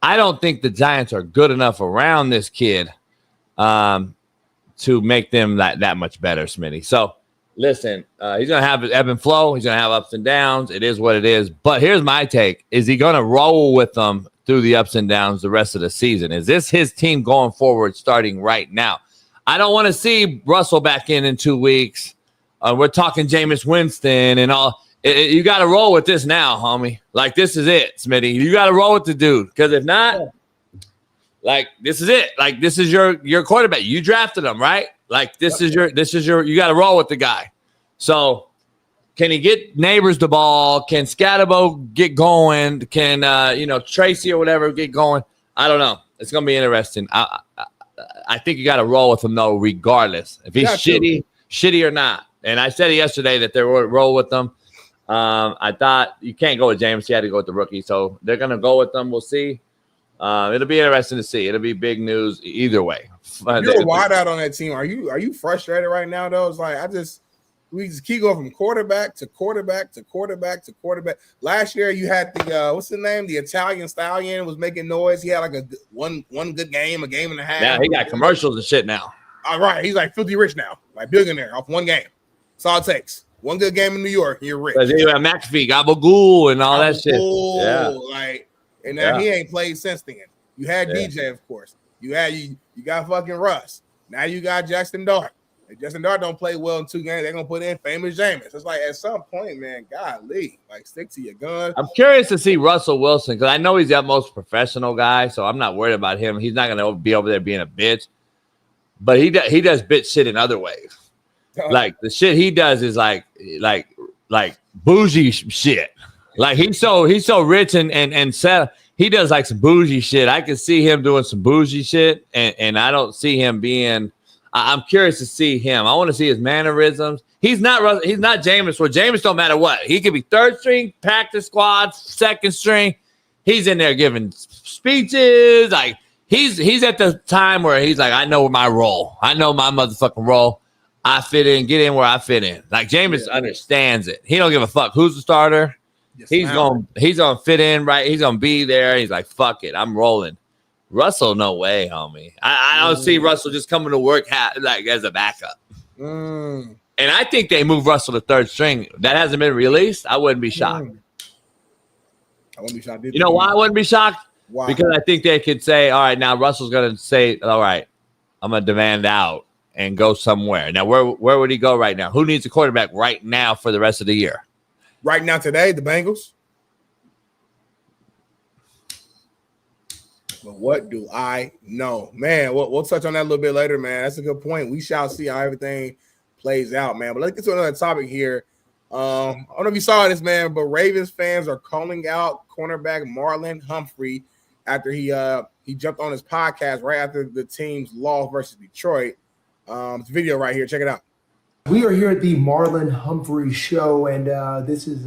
I don't think the Giants are good enough around this kid to make them that much better, Smitty. So, listen, he's going to have ebb and flow. He's going to have ups and downs. It is what it is. But here's my take. Is he going to roll with them through the ups and downs the rest of the season? Is this his team going forward starting right now? I don't want to see Russell back in 2 weeks. We're talking Jameis Winston and all. You got to roll with this now, homie. Like, this is it, Smitty. You got to roll with the dude. Because if not, Like, this is it. Like, this is your quarterback. You drafted him, right? Like, this is your you got to roll with the guy. So, can he get Neighbors the ball? Can Scatterbo get going? Can Tracy or whatever get going? I don't know. It's gonna be interesting. I think you got to roll with him though, regardless if he's shitty or not. And I said yesterday that they would roll with them. I thought you can't go with James. You had to go with the rookie, so they're gonna go with them. We'll see. It'll be interesting to see. It'll be big news either way. You're a wideout on that team. Are you frustrated right now though? It's like we just keep going from quarterback to quarterback to quarterback to quarterback. Last year you had the what's the name? The Italian Stallion was making noise. He had like a one good game, a game and a half. Yeah, he got commercials and shit now. All right, he's like filthy rich now, like billionaire off one game. That's all it takes. One good game in New York, you're rich. You have McAfee, Gabagool, and all that shit. Yeah, like, and then he ain't played since then. You had DJ, of course. You got fucking Russ. Now you got Jaxson Dart. If Jaxson Dart don't play well in 2 games, they're gonna put in famous Jameis. It's like at some point, man, golly, like stick to your gun. I'm curious to see Russell Wilson because I know he's the most professional guy, so I'm not worried about him. He's not gonna be over there being a bitch, but he does bitch shit in other ways. Like the shit he does is like bougie shit. Like he's so rich and set. He does like some bougie shit. I can see him doing some bougie shit, and I don't see him being. I'm curious to see him. I want to see his mannerisms. He's not Jameis. Where Jameis don't matter what. He could be 3rd string, practice squad, 2nd string. He's in there giving speeches. Like he's at the time where he's like, I know my role. I know my motherfucking role. I fit in. Get in where I fit in. Like Jameis understands it. He don't give a fuck who's the starter. Yes, he's gonna fit in right. He's gonna be there. He's like, fuck it, I'm rolling. Russell, no way, homie. I don't see Russell just coming to work like as a backup. And I think they move Russell to 3rd string. That hasn't been released. I wouldn't be shocked. I wouldn't be shocked. You know why I wouldn't be shocked? Why? Because I think they could say, all right, now Russell's gonna say, all right, I'm gonna demand out and go somewhere. Now, where would he go right now? Who needs a quarterback right now for the rest of the year? Right now, today, the Bengals. But what do I know? Man, we'll touch on that a little bit later, man. That's a good point. We shall see how everything plays out, man. But let's get to another topic here. I don't know if you saw this, man, but Ravens fans are calling out cornerback Marlon Humphrey after he jumped on his podcast right after the team's loss versus Detroit. It's a video right here. Check it out. We are here at the Marlon Humphrey show, and this is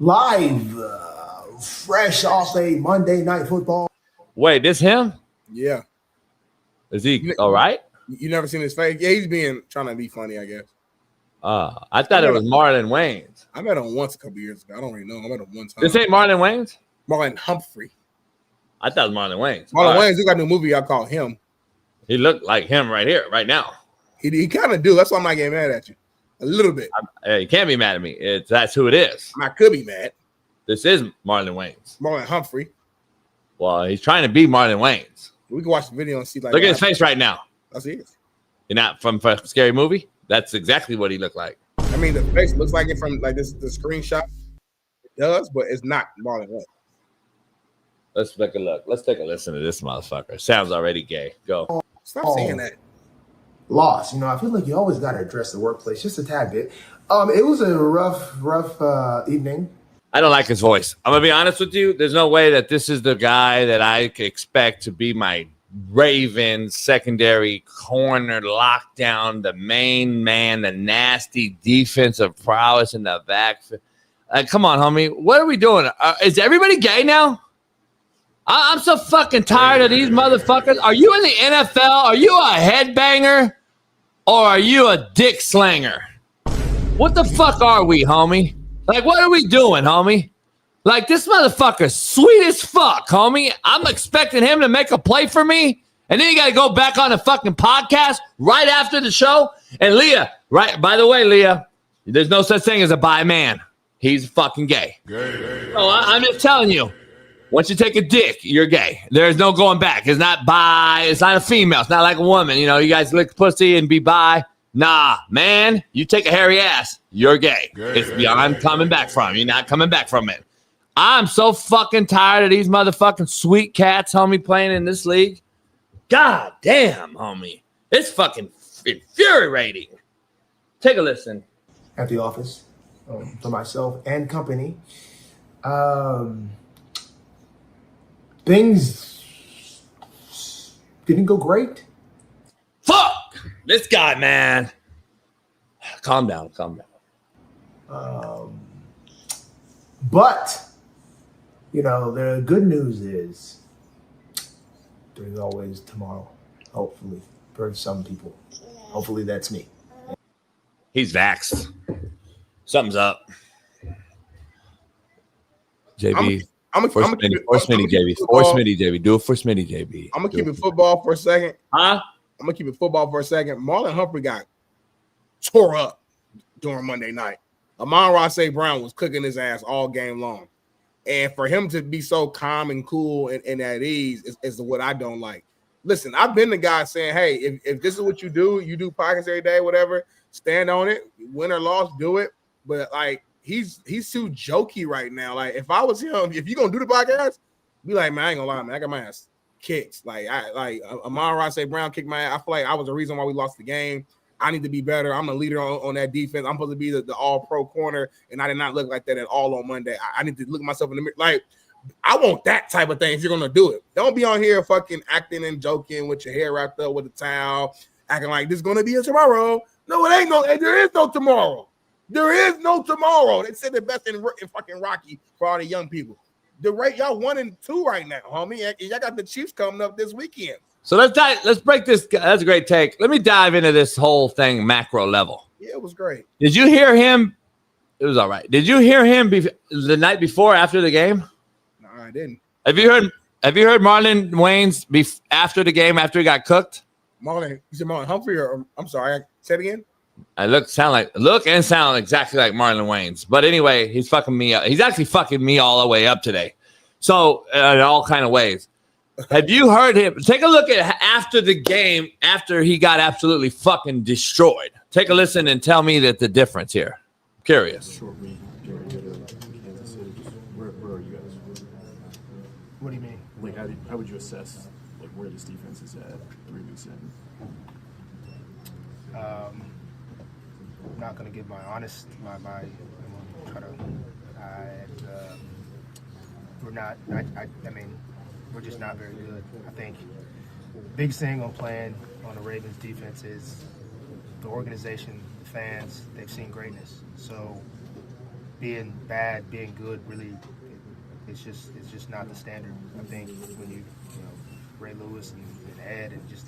live, fresh off a Monday Night Football. Wait, this him? Yeah. Is he all right? You never seen his face? Yeah, he's trying to be funny, I guess. I thought it was Marlon Wayans. I met him once a couple years ago. I don't really know. I met him one time. This ain't Marlon Wayans? Marlon Humphrey. I thought it was Marlon Wayans. Marlon Wayans, he got a new movie I call him. He looked like him right here, right now. He kind of do. That's why I'm not getting mad at you. A little bit. You can't be mad at me. That's who it is. I could be mad. This is Marlon Wayans. Marlon Humphrey. Well, he's trying to be Marlon Wayans. We can watch the video and see. Like, look at his face right now. That's it. You're not from a Scary Movie? That's exactly what he looked like. I mean, the face looks like it from like this. The screenshot it does, but it's not Marlon Wayans. Let's take a look. Let's take a listen to this motherfucker. Sounds already gay. Go. Stop saying that. Loss. I feel like you always got to address the workplace just a tad bit. It was a rough evening. I don't like his voice. I'm going to be honest with you. There's no way that this is the guy that I could expect to be my Ravens secondary corner lockdown, the main man, the nasty defensive prowess in the backfield. Come on, homie. What are we doing? Is everybody gay now? I'm so fucking tired of these motherfuckers. Are you in the NFL? Are you a headbanger? Or are you a dick slanger? What the fuck are we, homie? Like, what are we doing, homie? Like, this motherfucker's sweet as fuck, homie. I'm expecting him to make a play for me. And then you got to go back on the fucking podcast right after the show. And Leah, right? By the way, Leah, there's no such thing as a bi man. He's fucking gay. Oh, I'm just telling you. Once you take a dick, you're gay. There's no going back. It's not bi. It's not a female. It's not like a woman. You guys lick pussy and be bi. Nah, man, you take a hairy ass, you're gay. It's beyond coming back from. You're not coming back from it. I'm so fucking tired of these motherfucking sweet cats, homie, playing in this league. God damn, homie. It's fucking infuriating. Take a listen. At the office for myself and company. Things didn't go great. Fuck this guy, man. Calm down. But, the good news is there's always tomorrow, hopefully, for some people. Hopefully that's me. He's vaxxed. Something's up. JB. For Smitty, JB. For Smitty, JB. Do it for Smitty, JB. I'm going to keep it football for a second. Huh? I'm going to keep it football for a second. Marlon Humphrey got tore up during Monday night. Amon-Ra St. Brown was cooking his ass all game long. And for him to be so calm and cool and at ease is what I don't like. Listen, I've been the guy saying, hey, if this is what you do podcasts every day, whatever, stand on it. Win or loss, do it. But, like, he's too jokey right now. Like, if I was him, if you're going to do the podcast, be like, man, I ain't going to lie, man. I got my ass kicked. Like Amon-Ra St. Brown kicked my ass. I feel like I was the reason why we lost the game. I need to be better. I'm a leader on that defense. I'm supposed to be the all-pro corner, and I did not look like that at all on Monday. I need to look at myself in the mirror. Like, I want that type of thing if you're going to do it. Don't be on here fucking acting and joking with your hair wrapped up with a towel, acting like this is going to be a tomorrow. No, it ain't no. There is no tomorrow. There is no tomorrow. They said the best in fucking Rocky for all the young people. The rate y'all 1-2 right now, homie. Y'all got the Chiefs coming up this weekend. So let's break this. That's a great take. Let me dive into this whole thing macro level. Yeah, it was great. Did you hear him? It was all right. Did you hear him the night before after the game? No, I didn't. Have you heard Marlon Wayans after the game after he got cooked? You said Marlon Humphrey or I'm sorry, say it again. I look and sound exactly like Marlon Wayans. But anyway, he's fucking me up. He's actually fucking me all the way up today. So in all kind of ways. Have you heard him? Take a look at after the game, after he got absolutely fucking destroyed. Take a listen and tell me that the difference here. Curious. Where are you guys? What do you mean? Like, how would you assess where this defense is at 3 weeks in? I'm not going to give my honest, we're just not very good. I think biggest thing on playing on the Ravens defense is the organization, the fans, they've seen greatness. So being bad, being good, really, it's just not the standard. I think when Ray Lewis and Ed and just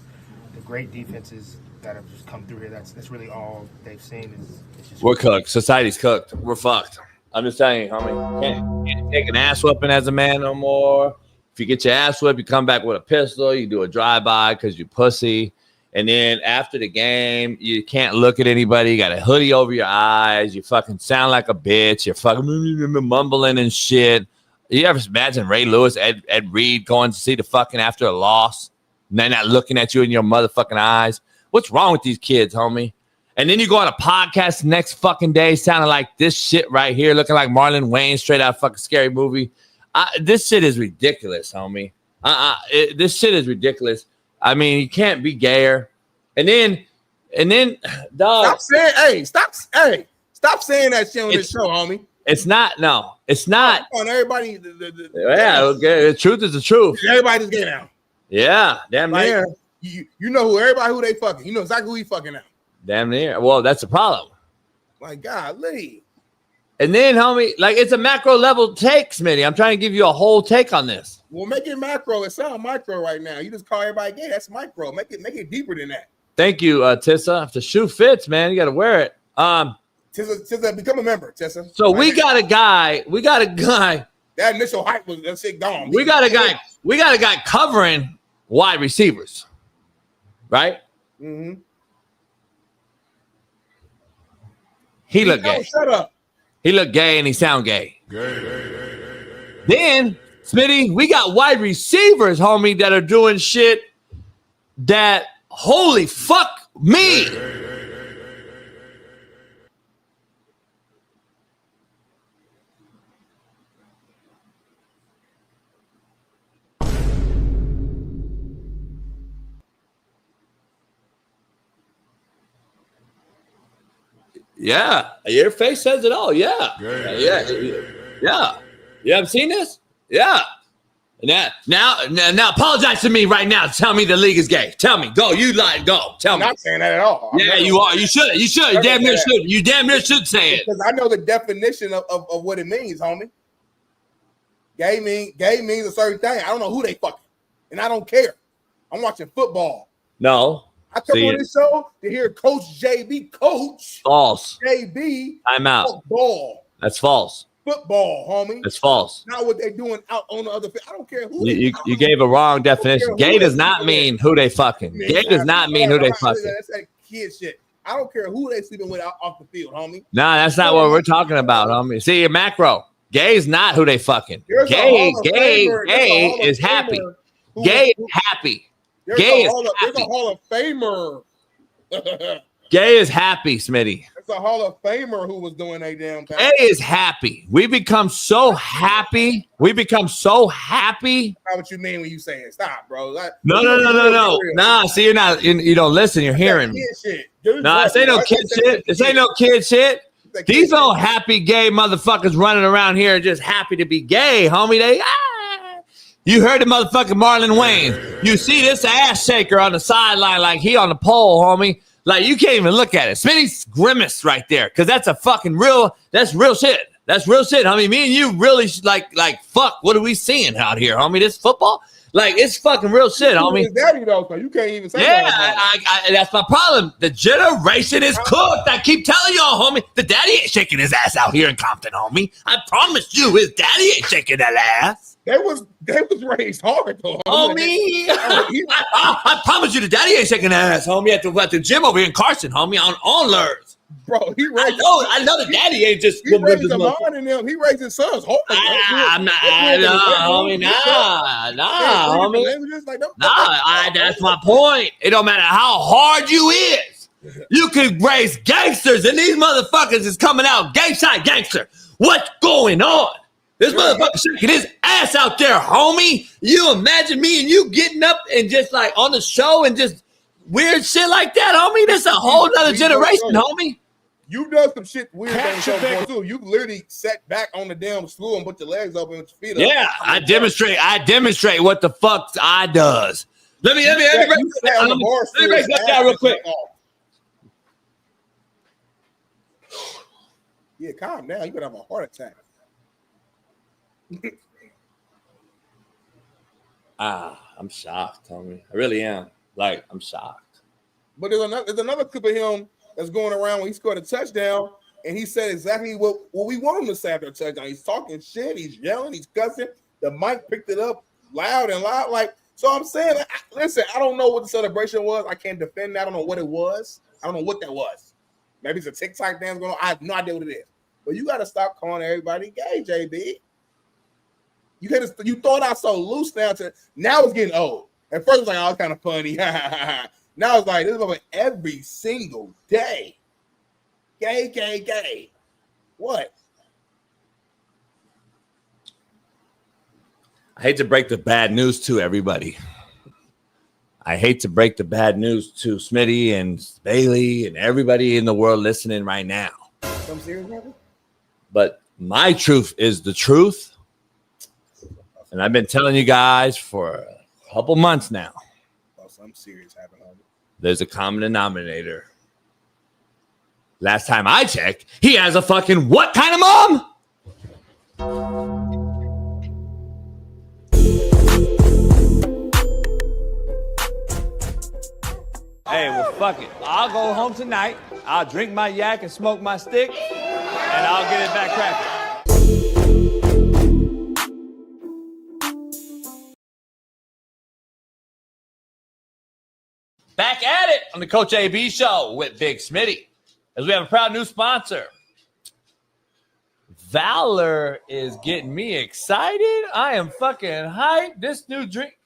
the great defenses that have just come through here, that's really all they've seen. It's just We're cooked. Society's cooked. We're fucked. I'm just telling you, homie. Can't take an ass whooping as a man no more. If you get your ass whipped, you come back with a pistol. You do a drive-by because you pussy. And then after the game, you can't look at anybody. You got a hoodie over your eyes. You fucking sound like a bitch. You're fucking mumbling and shit. You ever imagine Ray Lewis, Ed Reed going to see the fucking after a loss? And they're not looking at you in your motherfucking eyes. What's wrong with these kids, homie? And then you go on a podcast the next fucking day sounding like this shit right here, looking like Marlon Wayans straight out of fucking Scary Movie. This shit is ridiculous, homie. This shit is ridiculous. I mean, you can't be gayer. And then, dog. Stop saying that shit on this show, homie. It's not. No, it's not. On everybody. Okay. The truth is the truth. Everybody's gay now. Yeah, damn near. You know who they fucking. You know exactly who he fucking now. Damn near. Well, that's the problem. My God, Lee. And then, homie, like it's a macro level take, Smitty. I'm trying to give you a whole take on this. Well, make it macro. It sounds micro right now. You just call everybody gay. That's micro. Make it deeper than that. Thank you, Tissa. If the shoe fits, man, you got to wear it. Tissa, become a member, Tissa. So we got a guy. That initial hype was that shit gone. We got a guy covering wide receivers, right? Mm-hmm. He looked gay. Shut up. He looked gay and he sound gay. Then, Smitty, we got wide receivers, homie, that are doing shit that, holy fuck me. Yeah. Your face says it all. Yeah. Yeah. You haven't seen this? Yeah. Now apologize to me right now. Tell me the league is gay. Tell me. Go. You lie. Go. Tell me. I'm not saying that at all. Yeah, you are. You should. You should. You damn near should. You damn near should say it. Because I know the definition of what it means, homie. Gay means a certain thing. I don't know who they fucking. And I don't care. I'm watching football. No. I come on this show to hear Coach JB coach. False. JB. I'm out. Football. That's false. Football, homie. That's false. Not what they're doing out on the other field. I don't care who. You gave a wrong definition. Gay does not mean who they fucking. Gay does not mean who they fucking. That's that kid shit. I don't care who they sleeping with off the field, homie. Nah, that's not what we're talking about, homie. See, your macro. Gay is not who they fucking. Gay is happy. Gay is happy. Gay is happy. There's a Hall of Famer. Gay is happy, Smitty. It's a Hall of Famer who was doing a damn thing. Gay is happy. We become so happy. Not what you mean when you say it. Stop, bro. No. Nah, see, you're not. You don't listen. You're hearing me. Nah, this ain't no kid shit. This ain't no kid shit. These old happy gay motherfuckers running around here just happy to be gay, homie. You heard the motherfucking Marlon Wayne. You see this ass shaker on the sideline like he on the pole, homie. Like, you can't even look at it. Smitty's grimace right there, because that's a fucking that's real shit. That's real shit, homie. Me and you really, like, fuck, what are we seeing out here, homie? This football? Like, it's fucking real shit, homie. Daddy, though, so you can't even say that. That's my problem. The generation is cooked. I keep telling y'all, homie, the daddy ain't shaking his ass out here in Compton, homie. I promise you, his daddy ain't shaking that ass. They was raised hard, though, homie. I promise you, the daddy ain't shaking that ass, homie, at the gym over here in Carson, homie, on Lurs. Bro, I know the daddy ain't just. He raised them on in them. He raised his sons. I'm not, homie. Nah, homie. That's my point. It don't matter how hard you is. You can raise gangsters, and these motherfuckers is coming out gang side gangster. What's going on? This motherfucker shaking his ass out there, homie. You imagine me and you getting up and just like on the show and just weird shit like that, homie? This a whole other generation, homie. You done some shit weird on the show before too. You literally sat back on the damn stool and put your legs up and your feet up. Yeah, I demonstrate what the fuck I does. Let me break that down real quick. Yeah, calm down. You could have a heart attack. I'm shocked, homie. I really am. Like, I'm shocked. But there's another clip of him that's going around when he scored a touchdown, and he said exactly what we want him to say after a touchdown. He's talking shit, he's yelling, he's cussing. The mic picked it up loud. Like, so I'm saying, listen, I don't know what the celebration was. I can't defend that. I don't know what it was. I don't know what that was. Maybe it's a TikTok dance going on. I have no idea what it is. But you got to stop calling everybody gay, JB. You thought I so loose now it's getting old. At first it was like, oh, it's kind of funny. Now it's like, this is over every single day. Gay. What? I hate to break the bad news to everybody. I hate to break the bad news to Smitty and Bailey and everybody in the world listening right now. Something serious, man? But my truth is the truth. And I've been telling you guys for a couple months now. Oh, something serious happened. There's a common denominator. Last time I checked, he has a fucking what kind of mom? Hey, well, fuck it. I'll go home tonight. I'll drink my yak and smoke my stick, and I'll get it back cracking. Back at it on the Coach AB show with Big Smitty, as we have a proud new sponsor. Valor is getting me excited. I am fucking hyped. This new drink.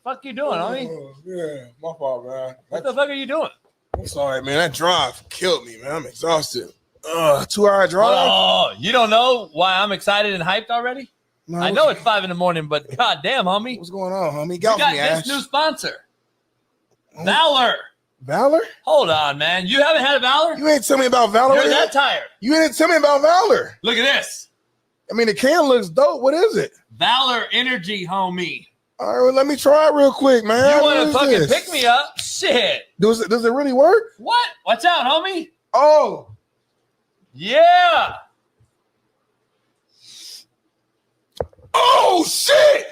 Fuck you doing, homie? Yeah, my fault, man. What the fuck are you doing? I'm sorry, man. That drive killed me, man. I'm exhausted. 2-hour drive. Oh, you don't know why I'm excited and hyped already? No, I know it's 5 a.m, but goddamn, homie. What's going on, homie? We got this new sponsor. Valor. Valor? Hold on, man. You haven't had a Valor? You ain't tell me about Valor. You're that tired. You didn't tell me about Valor. Look at this. I mean, the can looks dope. What is it? Valor Energy, homie. All right, well, let me try it real quick, man. You want to fucking pick me up? Shit. Does it really work? What? Watch out, homie. Oh. Yeah. Oh, shit.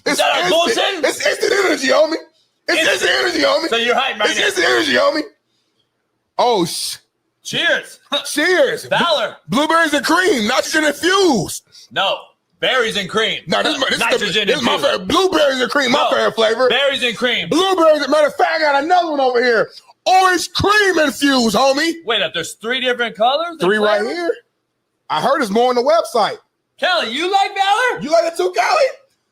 Is that a bullshit? It's instant energy, homie. It's instant energy, homie. So you're hyped right It's now. instant energy, homie. Oh, Cheers. Cheers. Valor. Blueberries and cream, nitrogen infused. No. Berries and cream. No, this is nitrogen this is my favorite. Blueberries and cream, my favorite flavor. Berries and cream. Blueberries. Matter of fact, I got another one over here. Orange cream infused, homie. Wait up, there's 3 different colors? 3 right here. I heard it's more on the website. Kelly, you like Valor? You like it too, Kelly?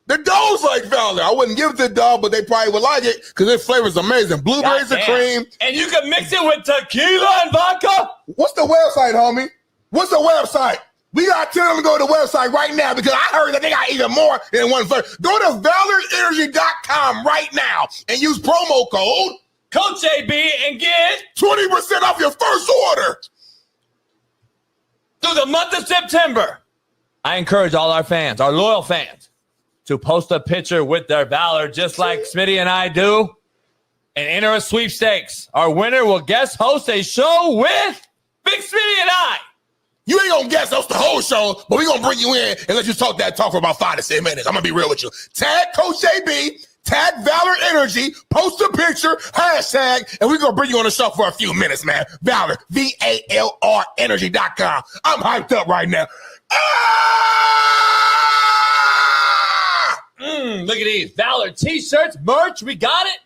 The dogs like Valor. I wouldn't give it to the dog, but they probably would like it because their flavor is amazing. Blueberries and cream. And you can mix it with tequila and vodka? What's the website, homie? What's the website? We got to tell them to go to the website right now because I heard that they got even more than one flavor. Go to valorenergy.com right now and use promo code Coach AB and get 20% off your first order. Through the month of September. I encourage all our fans, our loyal fans, to post a picture with their Valor just like Smitty and I do and enter a sweepstakes. Our winner will guest host a show with Big Smitty and I. You ain't gonna guess host the whole show, but we're gonna bring you in and let you talk for about 5 to 6 minutes. I'm gonna be real with you. Tag Coach AB, tag Valor Energy, post a picture, hashtag, and we're gonna bring you on the show for a few minutes, man. Valor, VALR energy.com. I'm hyped up right now. Look at these Valor t-shirts, merch. We got it.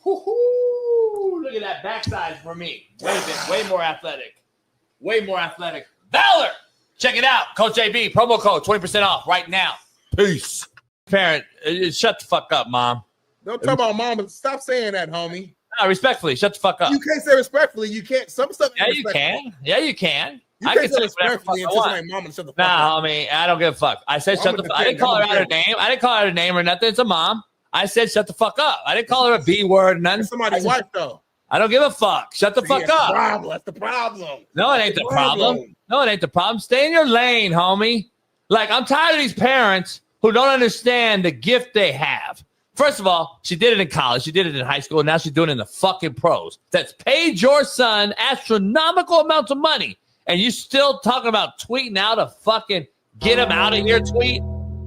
Woo-hoo. Look at that backside for me. Way more athletic. Way more athletic. Valor. Check it out. Coach AB, promo code 20% off right now. Peace. Parent, shut the fuck up, Mom. Don't talk about mom, but stop saying that, homie. No, respectfully, shut the fuck up. You can't say respectfully. You can't. Some stuff. Yeah, you can. Yeah, you can. You I can't can say say whatever respectfully the and fuck tell I my want. mama to shut the fuck up. Nah, homie, I don't give a fuck. I said shut the fuck. I didn't call her out her name. I didn't call her a name or nothing. It's a mom. I said shut the fuck up. I didn't call her a B word. Nothing. That's somebody's wife, though. I don't give a fuck. Shut the fuck up. That's the problem. No, it ain't the problem. No, it ain't the problem. Stay in your lane, homie. Like, I'm tired of these parents who don't understand the gift they have. First of all, she did it in college. She did it in high school. And now she's doing it in the fucking pros. That's paid your son astronomical amounts of money. And you still talking about tweeting out a fucking get him out of here tweet?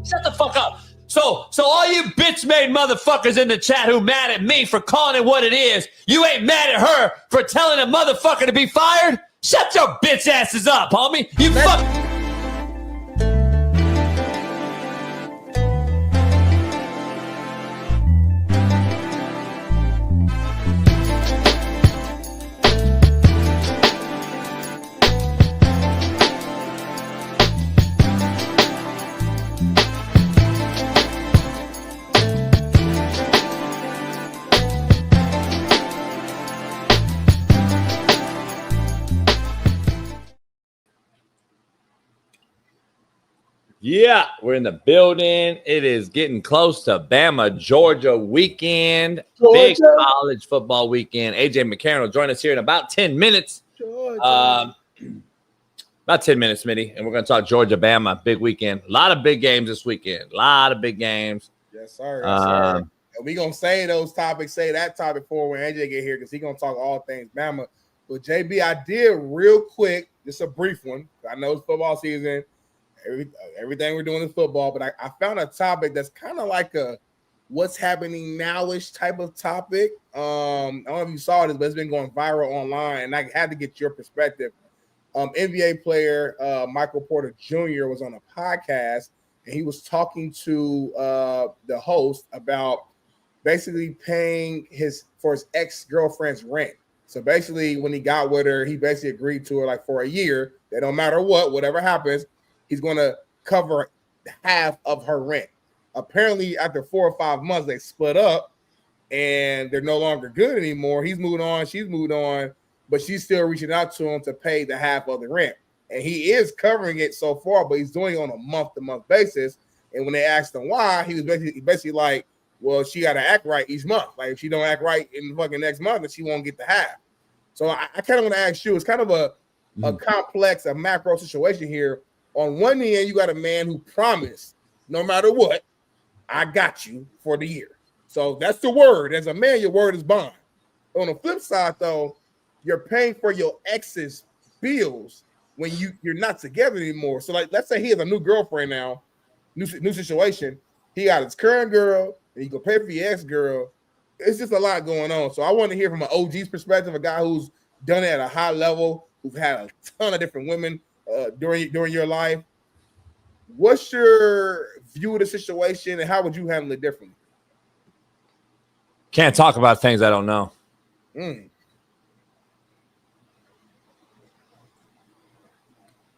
Shut the fuck up. So all you bitch-made motherfuckers in the chat who mad at me for calling it what it is, you ain't mad at her for telling a motherfucker to be fired? Shut your bitch asses up, homie. You fuck. Yeah, we're in the building. It is getting close to Bama, Georgia weekend. Big college football weekend. AJ McCarron will join us here in about 10 minutes. About 10 minutes, Smitty. And we're going to talk Georgia, Bama, big weekend. A lot of big games this weekend. A lot of big games. Yes, sir. Yes, sir. And we're going to say those topics, say that topic for when AJ get here because he's going to talk all things Bama. But, JB, I did real quick, just a brief one. I know it's football season. Everything we're doing is football, but I found a topic that's kind of like a what's happening now-ish type of topic. I don't know if you saw this, but it's been going viral online, and I had to get your perspective. NBA player Michael Porter Jr. was on a podcast, and he was talking to the host about basically paying for his ex-girlfriend's rent. So basically, when he got with her, he basically agreed to her like for a year that no matter whatever happens, he's going to cover half of her rent. Apparently, after 4 or 5 months, they split up, and they're no longer good anymore. He's moved on. She's moved on, but she's still reaching out to him to pay the half of the rent. And he is covering it so far, but he's doing it on a month-to-month basis. And when they asked him why, he was basically like, well, she got to act right each month. Like, if she don't act right in the fucking next month, then she won't get the half. So I kind of want to ask you, it's kind of a complex, a macro situation here. On one end, you got a man who promised, no matter what, I got you for the year. So that's the word. As a man, your word is bond. On the flip side, though, you're paying for your ex's bills when you're not together anymore. So, like, let's say he has a new girlfriend now, new situation. He got his current girl, and you can pay for your ex-girl. It's just a lot going on. So I want to hear from an OG's perspective, a guy who's done it at a high level, who've had a ton of different women during your life. What's your view of the situation, and how would you handle it differently? Can't talk about things I don't know.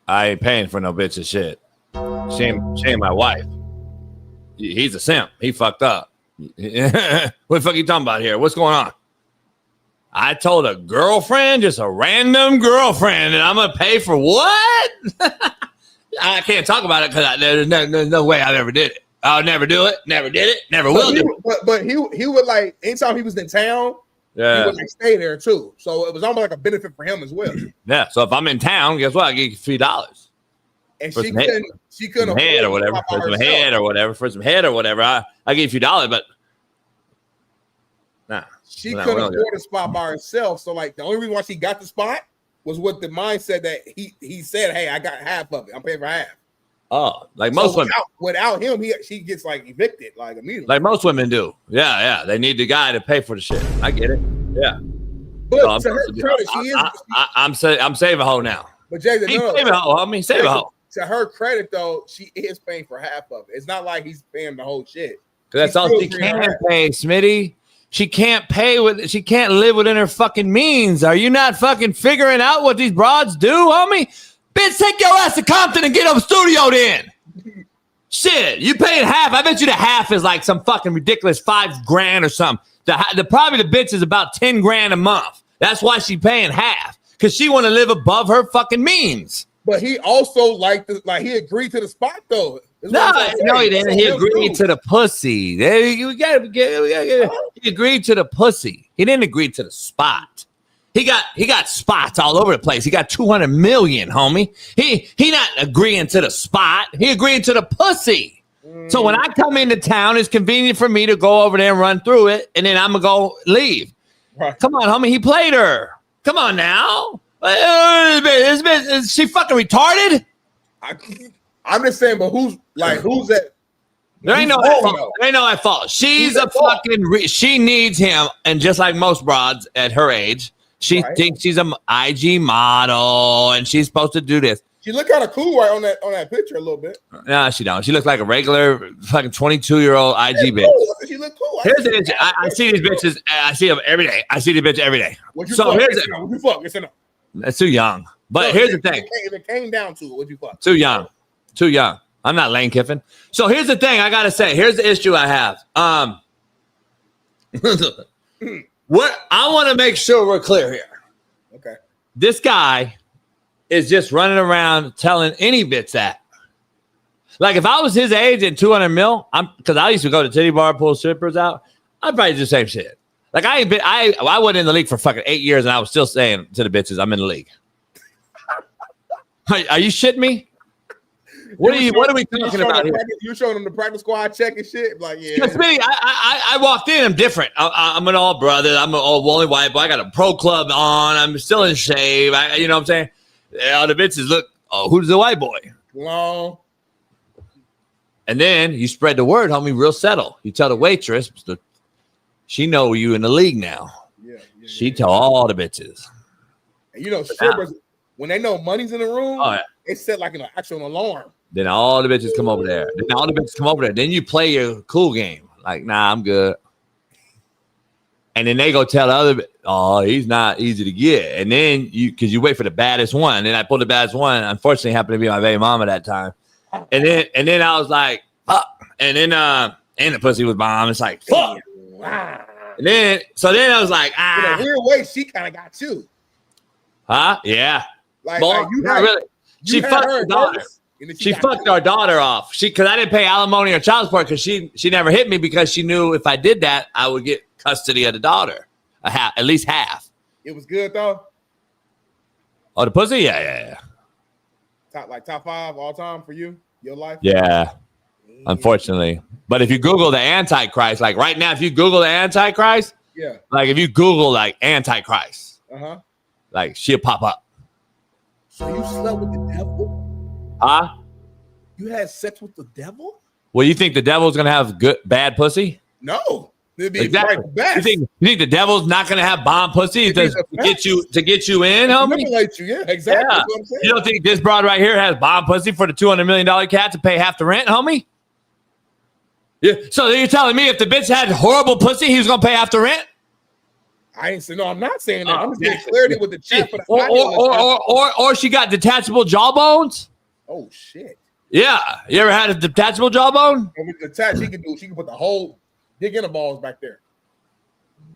I ain't paying for no bitch of shit. She ain't my wife. He's a simp. He fucked up. What the fuck are you talking about here? What's going on? I told a girlfriend, just a random girlfriend, and I'm gonna pay for what? I can't talk about it because there's no way I ever did it. I'll never do it. Never did it. Never will do it. But he would, like, anytime he was in town, he would, like, stay there too. So it was almost like a benefit for him as well. Yeah. So if I'm in town, guess what? I give you $3. And she couldn't head or whatever. For some head or whatever. For some head or whatever. I give you a few dollars, but nah. She couldn't afford a spot by herself. So, like, the only reason why she got the spot was with the mindset that he said, hey, I got half of it. I'm paying for half. Oh, like most women. Without him, she gets, like, evicted, like, immediately. Like most women do. Yeah. They need the guy to pay for the shit. I get it. Yeah. But to her credit, I'm saving hoe now. But Jason, saving hoe, homie. Saving hoe. To her credit, though, she is paying for half of it. It's not like he's paying the whole shit. That's all she can pay, Smitty. She can't she can't live within her fucking means. Are you not fucking figuring out what these broads do, homie? Bitch, take your ass to Compton and get up studio then. Shit, you paying half. I bet you the half is like some fucking ridiculous $5,000 or something. Probably the bitch is about $10,000 a month. That's why she paying half, because she want to live above her fucking means. But he also he agreed to the spot though. No, he didn't. He agreed to the pussy. We gotta he agreed to the pussy. He didn't agree to the spot. He got spots all over the place. He got 200 million, homie. He not agreeing to the spot. He agreed to the pussy. So when I come into town, it's convenient for me to go over there and run through it, and then I'm gonna go leave. Right. Come on, homie. He played her. Come on now. Is she fucking retarded? I'm just saying, but who's that? There ain't no fault. She's a fucking. She needs him, and just like most broads at her age, she thinks she's an IG model, and she's supposed to do this. She looked kind of cool right on that picture a little bit. No, she don't. She looks like a regular fucking 22-year-old IG bitch. Cool. She look cool. Here's the issue. I see these bitches. I see them every day. I see these bitches every day. Would you fuck? Yes or no? Would you fuck? Yes or no? That's too young. But here's the thing. If it came down to it, would you fuck? Too young. I'm not Lane Kiffin. So here's the thing I gotta say. Here's the issue I have. What I want to make sure we're clear here. Okay. This guy is just running around telling any bitch that. Like, if I was his age and 200 mil, because I used to go to titty bar, pull strippers out, I'd probably do the same shit. Like, I wasn't in the league for fucking 8 years, and I was still saying to the bitches, I'm in the league. Are you shitting me? What are we talking about here? You showing them the practice squad check and shit? Like, yeah. Because me, I walked in, I'm different. I'm an all brother. I'm an all woolly white boy. I got a pro club on. I'm still in shave. You know what I'm saying? All the bitches look, who's the white boy? Long. And then you spread the word, homie, real settle. You tell the waitress, she know you in the league now. She tell all the bitches. And you know, strippers, when they know money's in the room, they set like an actual alarm. Then all the bitches come over there. Then you play your cool game. Like, nah, I'm good. And then they go tell the other, he's not easy to get. And then because you wait for the baddest one. Then I pulled the baddest one. Unfortunately, happened to be my baby mama that time. And then I was like, fuck. And then and the pussy was bomb. It's like, fuck. And then I was like, in a weird way, she kind of got you. Huh? Yeah. Like you had, really. She fucked her daughter. She fucked our daughter off. Because I didn't pay alimony or child support because she never hit me because she knew if I did that, I would get custody of the daughter. At least half. It was good though. Oh, the pussy? Yeah. Top 5 all time for you, your life? Yeah. Unfortunately. But if you Google the Antichrist, like right now, if you Google the Antichrist, yeah. Like if you Google like Antichrist, like she'll pop up. So you slept with the devil? Huh? You had sex with the devil? Well, you think the devil's gonna have bad pussy? No. It'd be exactly. right best. You think the devil's not gonna have bomb pussy to get you in, homie? Manipulate you, yeah, exactly. Yeah. That's what I'm saying. You don't think this broad right here has bomb pussy for the $200 million cat to pay half the rent, homie? Yeah. So you're telling me if the bitch had horrible pussy, he was gonna pay half the rent? I ain't saying no. I'm not saying that. I'm just getting clarity with the chat for the or she got detachable jawbones. Oh shit! Yeah, you ever had a detachable jawbone? And with the attach, she can put the whole dick in the balls back there.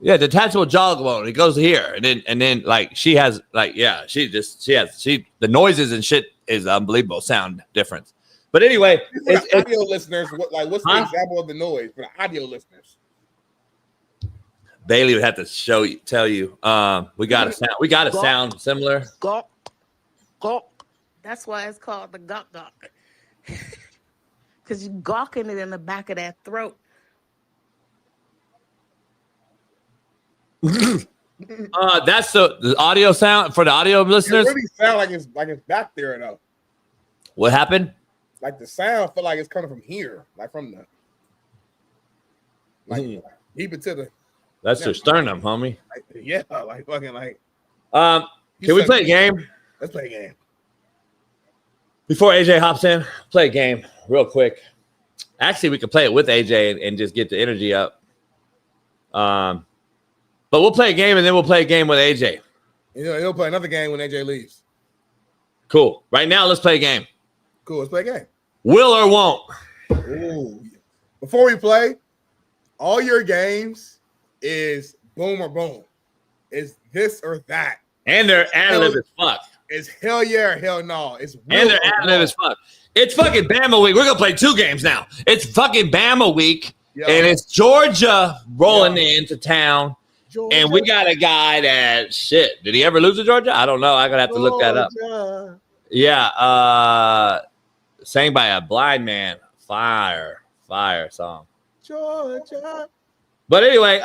Yeah, detachable jawbone. It goes here, and then like she has like the noises and shit is unbelievable sound difference. But anyway, for the audio listeners, what's the example of the noise for the audio listeners? Bailey would have to tell you. We got a sound similar. Gawk, gawk. That's why it's called the gawk gawk. Because you're gawking it in the back of that throat. That's the audio sound for the audio listeners. It really sound like it's back there though. What happened? Like the sound feel like it's coming from here, like from the deep into the. That's your sternum, homie. Like fucking like. Can we play a game? Let's play a game. Before AJ hops in, play a game real quick. Actually, we could play it with AJ and just get the energy up. But we'll play a game and then we'll play a game with AJ. He'll play another game when AJ leaves. Cool. Right now, let's play a game. Cool. Let's play a game. Will or won't? Ooh. Before we play, all your games is boom or boom. It's this or that. And they're ad-lib as fuck. It's hell yeah or hell no. It's and they're ad-lib as fuck. It's fucking Bama week. We're going to play 2 games now. It's fucking Bama week. And it's Georgia rolling into town. Georgia. And we got a guy that, shit, did he ever lose to Georgia? I don't know. I'm going to have to look that up. Yeah. Sang by a blind man. Fire song. Georgia. But anyway,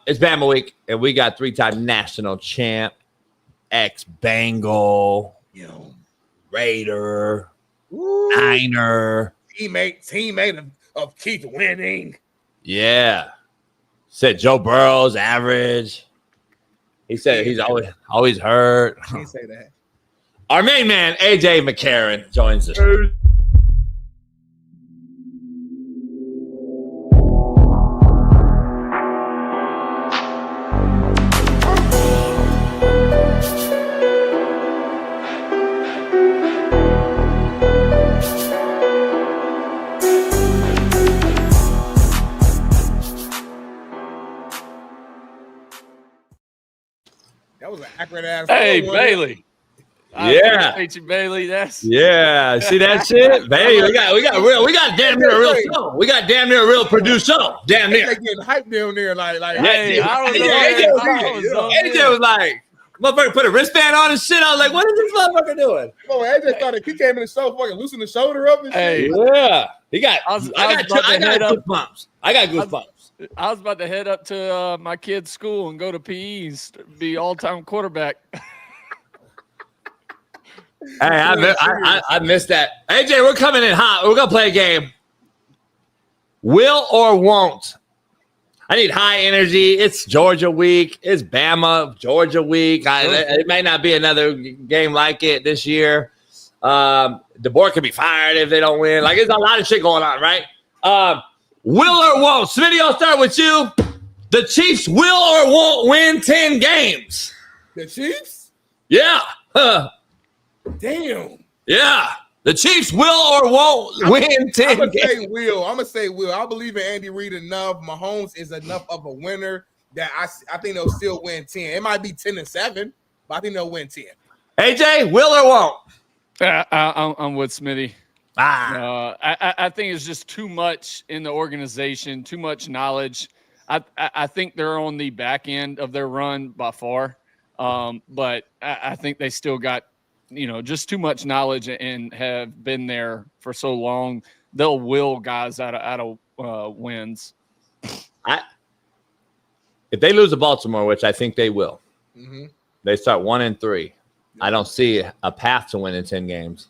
it's Bama week, and we got 3-time national champ, ex-Bengal, Raider, Niner. Teammate of Keith winning. Yeah. Said Joe Burrow's average. He said he's always hurt. He didn't say that. Our main man, AJ McCarron, joins us. That was an accurate ass. Hey, Bailey. Yeah. I you, Bailey. That's see that shit, Bailey. We got damn near a real show. We got damn near a real produced show. Damn near. They getting hyped down there, like. Hey, AJ was like, motherfucker put a wristband on and shit. I was like, what is this motherfucker doing? Oh, AJ thought he came in the show fucking loosening the shoulder up and shit. Yeah, he got. I got goosebumps. I got goosebumps. I was about to head up to my kid's school and go to PEs, be all-time quarterback. Hey, I missed that. AJ, we're coming in hot. We're gonna play a game. Will or won't? I need high energy. It's Georgia week. It's Bama Georgia week. It may not be another game like it this year. The board could be fired if they don't win. Like, there's a lot of shit going on, right? Will or won't? Smitty, I'll start with you. The Chiefs will or won't win 10 games. The Chiefs? Yeah. Damn. Yeah. The Chiefs will or won't win 10 I'm gonna games. I'm going to say will. I believe in Andy Reid enough. Mahomes is enough of a winner that I think they'll still win 10. It might be 10-7, but I think they'll win 10. AJ, will or won't? I'm with Smitty. I think it's just too much in the organization, too much knowledge. I think they're on the back end of their run by far, but I think they still got, just too much knowledge and have been there for so long. They'll will guys out of wins. If they lose to Baltimore, which I think they will, they start 1-3. I don't see a path to winning 10 games.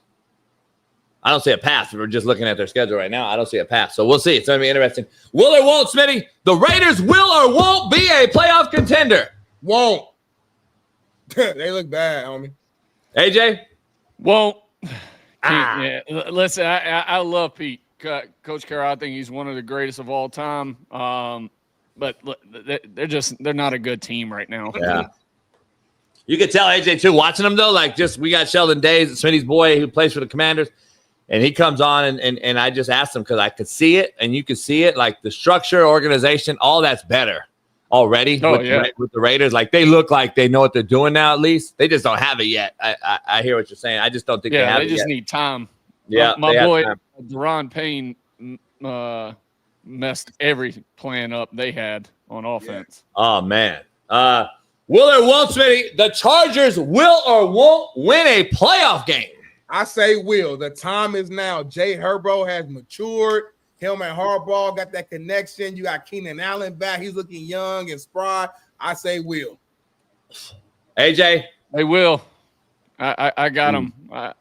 I don't see a path. We're just looking at their schedule right now. I don't see a path. So we'll see. It's going to be interesting. Will or won't, Smitty? The Raiders will or won't be a playoff contender? Won't. They look bad, homie. AJ? Won't. Yeah, listen, I love Pete. Coach Carroll, I think he's one of the greatest of all time. But they're not a good team right now. Yeah. You could tell AJ too, watching them though, we got Sheldon Days, Smitty's boy who plays for the Commanders, and he comes on and I just asked him because I could see it and you could see it, like the structure, organization, all that's better already with the Raiders. Like they look like they know what they're doing now, at least. They just don't have it yet. I hear what you're saying. I just don't think they have it yet. They just need time. Yeah. My boy, Deron Payne, messed every plan up they had on offense. Oh, man. Will or won't, Smitty? The Chargers will or won't win a playoff game? I say will. The time is now. Jay Herbo has matured. Him and Harbaugh got that connection. You got Keenan Allen back. He's looking young and spry. I say will. AJ? They will. I got them.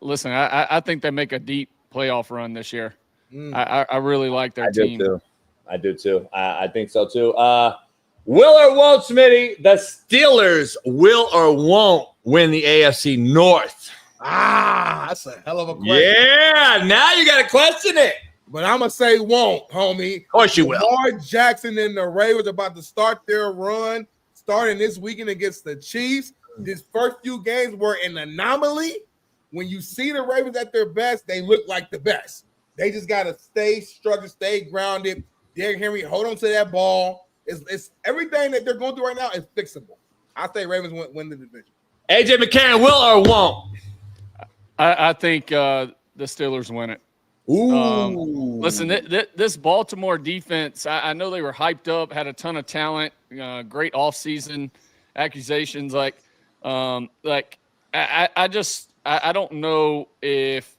Listen, I think they make a deep playoff run this year. I really like their team. I do too. I think so too. Will or won't, Smitty? The Steelers will or won't win the AFC North? That's a hell of a question. Yeah, now you got to question it. But I'm going to say won't, homie. Of course you will. Lamar Jackson and the Ravens are about to start their run, starting this weekend against the Chiefs. These first few games were an anomaly. When you see the Ravens at their best, they look like the best. They just got to stay structured, stay grounded. Derrick Henry, hold on to that ball. It's everything that they're going through right now is fixable. I think Ravens win the division. AJ McCarron will or won't? I think the Steelers win it. Ooh. Listen, this Baltimore defense, I know they were hyped up, had a ton of talent, great offseason accusations. I don't know if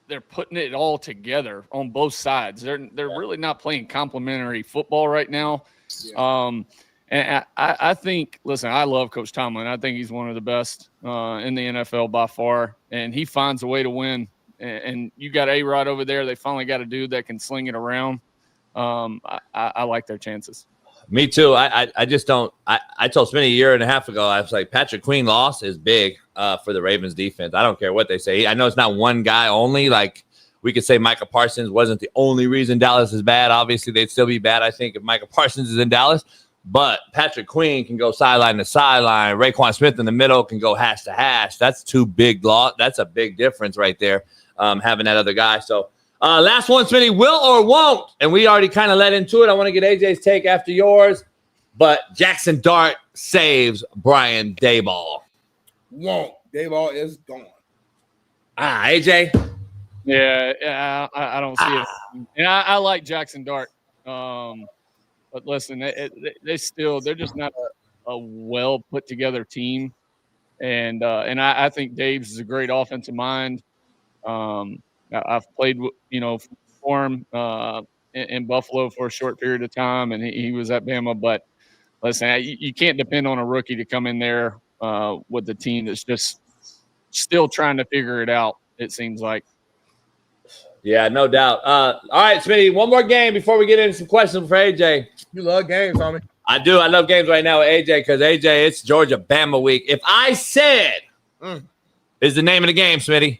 they're putting it all together on both sides. They're really not playing complementary football right now. Yeah. And I think, listen, I love Coach Tomlin. I think he's one of the best in the NFL by far, and he finds a way to win. And you got A-Rod over there. They finally got a dude that can sling it around. I like their chances. Me too. I just don't. I told Smitty a year and a half ago, I was like, Patrick Queen loss is big for the Ravens defense. I don't care what they say. I know it's not one guy only. Like we could say Micah Parsons wasn't the only reason Dallas is bad. Obviously, they'd still be bad, I think, if Micah Parsons is in Dallas. But Patrick Queen can go sideline to sideline. Raekwon Smith in the middle can go hash to hash. That's two big loss. That's a big difference right there, having that other guy. So last one, Smitty, will or won't? And we already kind of led into it. I want to get AJ's take after yours. But Jaxson Dart saves Brian Daboll. Won't. Daboll is gone. AJ? Yeah, I don't see it. And I like Jaxson Dart. But listen, they're just not a well put together team, and I think Dave's is a great offensive mind. I've played for him in Buffalo for a short period of time, and he was at Bama. But listen, you can't depend on a rookie to come in there with the team that's just still trying to figure it out. It seems like. Yeah, no doubt. All right, Smitty, one more game before we get into some questions for AJ. You love games, homie. I do. I love games right now with AJ because, AJ, it's Georgia-Bama week. If I said is the name of the game, Smitty.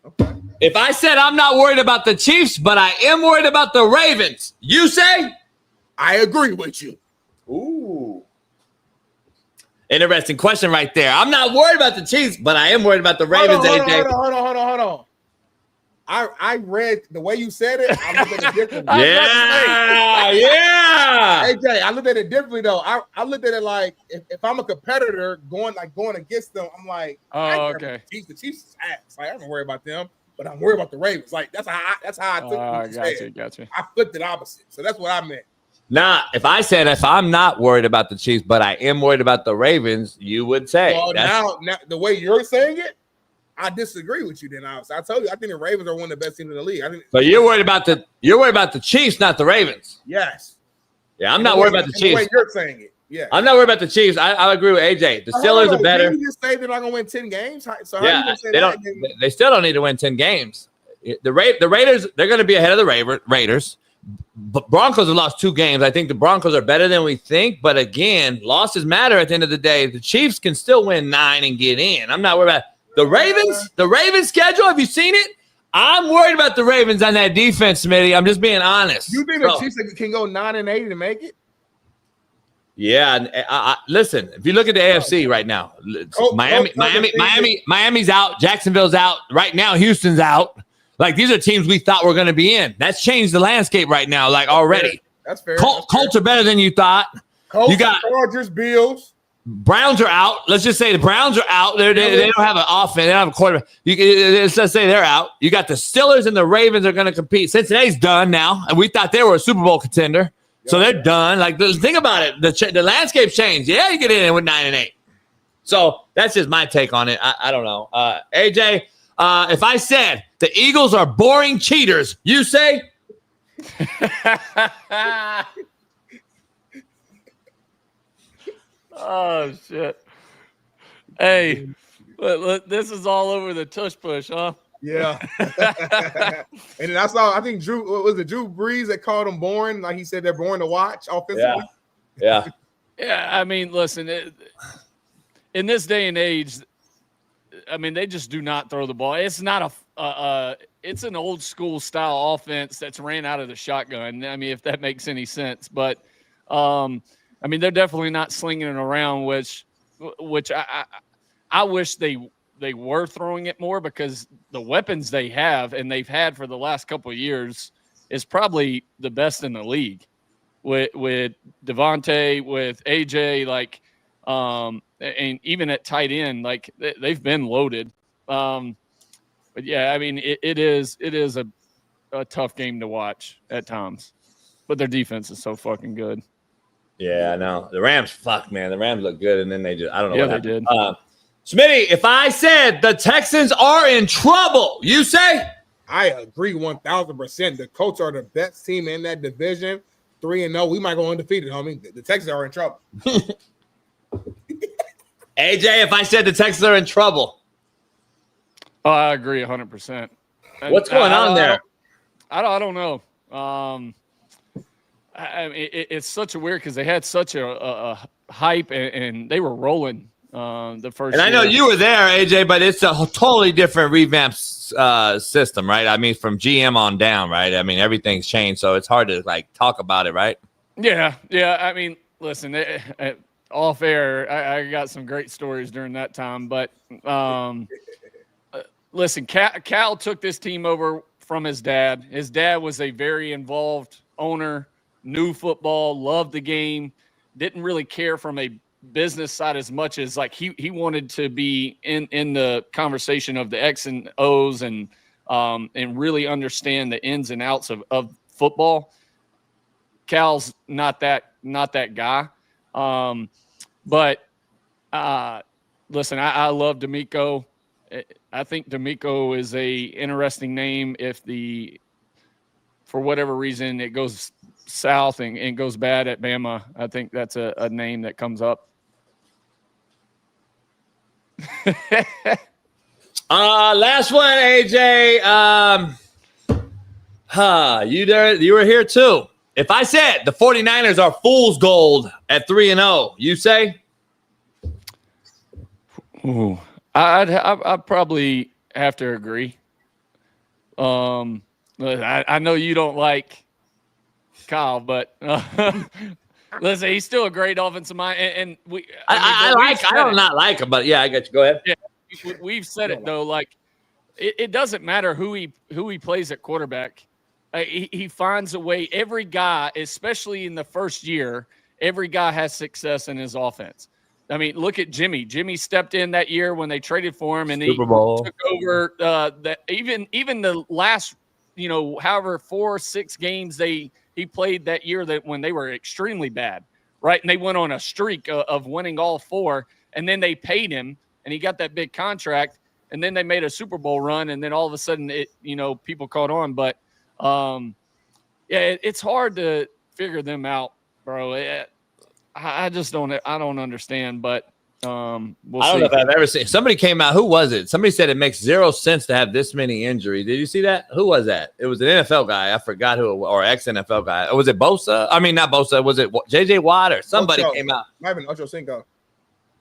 Okay. If I said I'm not worried about the Chiefs, but I am worried about the Ravens, you say? I agree with you. Ooh. Interesting question right there. I'm not worried about the Chiefs, but I am worried about the Ravens, AJ. Hold on. I read the way you said it. I looked at it differently. Yeah. AJ, I looked at it differently though. I looked at it like if I'm a competitor going against them, I'm like, oh, okay. The Chiefs is ass. Like, I don't worry about them. but I'm worried about the Ravens. Like that's how I took it. Gotcha. I flipped it opposite. So that's what I meant. Nah, if I'm not worried about the Chiefs, but I am worried about the Ravens, you would say. Well, now the way you're saying it, I disagree with you. Then I told you I think the Ravens are one of the best teams in the league. So you're worried about the Chiefs, not the Ravens. Yes. Yeah, I'm not worried about the Chiefs. The way you're saying it. Yeah. I'm not worried about the Chiefs. I agree with AJ. The Steelers are better. Didn't you just say they're not going to win 10 games? So how yeah, you say they that? don't. They still don't need to win 10 games. The Raiders, they're going to be ahead of the Raiders. But Broncos have lost 2 games. I think the Broncos are better than we think. But again, losses matter at the end of the day. The Chiefs can still win 9 and get in. I'm not worried about the Ravens. The Ravens schedule. Have you seen it? I'm worried about the Ravens on that defense, Smitty. I'm just being honest. You think the Chiefs can go 9-8 to make it? Yeah, listen. If you look at the AFC right now, Miami's out. Jacksonville's out. Right now, Houston's out. Like these are teams we thought were going to be in. That's changed the landscape right now. Like already, that's fair. Colts are better than you thought. Colts, you got Chargers, Bills. Browns are out. Let's just say the Browns are out. They don't have an offense. They don't have a quarterback. Let's say they're out. You got the Steelers and the Ravens are going to compete. Cincinnati's done now, and we thought they were a Super Bowl contender. So they're done. Like, think about it. The landscape changed. Yeah, you get in with 9-8. So that's just my take on it. I don't know. AJ, if I said the Eagles are boring cheaters, you say? Oh, shit. Hey, look, this is all over the tush push, huh? Yeah. And then I think Drew Brees that called them boring. Like he said, they're boring to watch offensively. Yeah. Yeah. I mean, listen, in this day and age, I mean, they just do not throw the ball. It's not it's an old school style offense that's ran out of the shotgun. I mean, if that makes any sense, but I mean, they're definitely not slinging it around, which I wish they were throwing it more, because the weapons they have and they've had for the last couple of years is probably the best in the league with Devontae, with AJ, like, and even at tight end, like they've been loaded. But yeah, I mean, it is a tough game to watch at times, but their defense is so fucking good. Yeah, I know. The Rams, man. The Rams look good, and then they just, I don't know. Yeah, what they did. Smitty, if I said the Texans are in trouble, you say? I agree 1,000%. The Colts are the best team in that division. 3-0. We might go undefeated, homie. The Texans are in trouble. AJ, if I said the Texans are in trouble. Oh, I agree 100%. What's going on there? I don't know. I mean, it's such a weird, because they had such a hype and they were rolling the first. And I know you were there, AJ, but it's a totally different revamped system, right? I mean, from GM on down, right? I mean, everything's changed, so it's hard to like talk about it, right? Yeah. I mean, listen, off air, I got some great stories during that time, but listen, Cal took this team over from his dad. His dad was a very involved owner, knew football, loved the game, didn't really care from a business side as much as like he wanted to be in the conversation of the X and O's and really understand the ins and outs of football. Cal's not that guy. But listen, I love D'Amico. I think D'Amico is a interesting name. If for whatever reason it goes south and goes bad at Bama, I think that's a name that comes up. Last one, AJ. You were here too. If I said the 49ers are fool's gold at 3-0, you say? Ooh, I'd probably have to agree. I know you don't like Kyle, but listen, he's still a great offensive mind, and I don't not like him, but yeah, I got you. Go ahead. Yeah, we've said it though. Like it doesn't matter who he plays at quarterback. He finds a way. Every guy, especially in the first year, every guy has success in his offense. I mean, look at Jimmy. Jimmy stepped in that year when they traded for him, and Super Bowl. he took over even the last, however 4 or 6 games he played that year that when they were extremely bad, right? And they went on a streak of winning all 4, and then they paid him, and he got that big contract, and then they made a Super Bowl run, and then all of a sudden people caught on. But it's hard to figure them out, bro. I just don't understand, but we'll I don't see. know if I've ever seen. Somebody came out. Who was it? Somebody said it makes 0 sense to have this many injuries. Did you see that? Who was that? It was an NFL guy. I forgot who it was, or ex-NFL guy. Was it Bosa? I mean, not Bosa. Was it J.J. Watt or somebody came out? Might have been Ocho Cinco.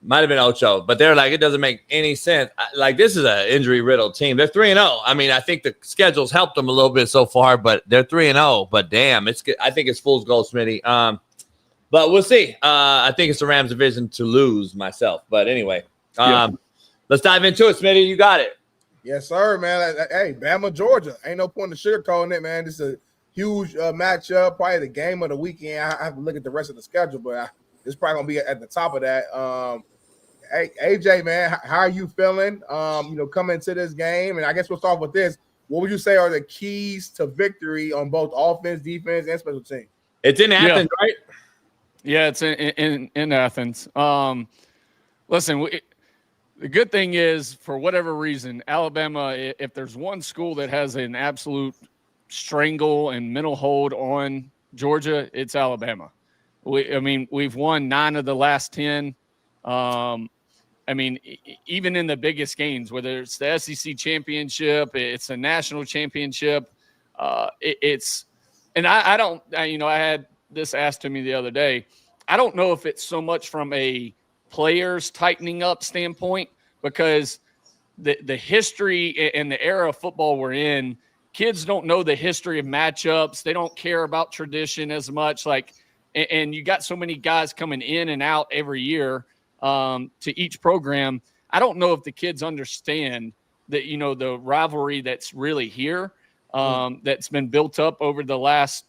Might have been Ocho, but they're like, it doesn't make any sense. Like, this is an injury-riddled team. They're 3-0. I mean, I think the schedule's helped them a little bit so far, but they're 3-0. But damn, I think it's fool's gold, Smitty. But we'll see. I think it's the Rams' division to lose myself. But anyway, let's dive into it, Smitty. You got it. Yes, sir, man. Hey, Bama, Georgia. Ain't no point in sugarcoating it, man. This is a huge matchup, probably the game of the weekend. I have to look at the rest of the schedule, but it's probably going to be at the top of that. Hey, AJ, man, how are you feeling, coming into this game? And I guess we'll start with this. What would you say are the keys to victory on both offense, defense, and special teams? It's in Athens, right? Yeah, it's in Athens. Listen, the good thing is, for whatever reason, Alabama, if there's one school that has an absolute strangle and mental hold on Georgia, it's Alabama. We've won 9 of the last 10. Even in the biggest games, whether it's the SEC championship, it's a national championship, I had this asked to me the other day. I don't know if it's so much from a players tightening up standpoint, because the history and the era of football we're in, kids don't know the history of matchups. They don't care about tradition as much. And you got so many guys coming in and out every year to each program. I don't know if the kids understand that, the rivalry that's really here, that's been built up over the last,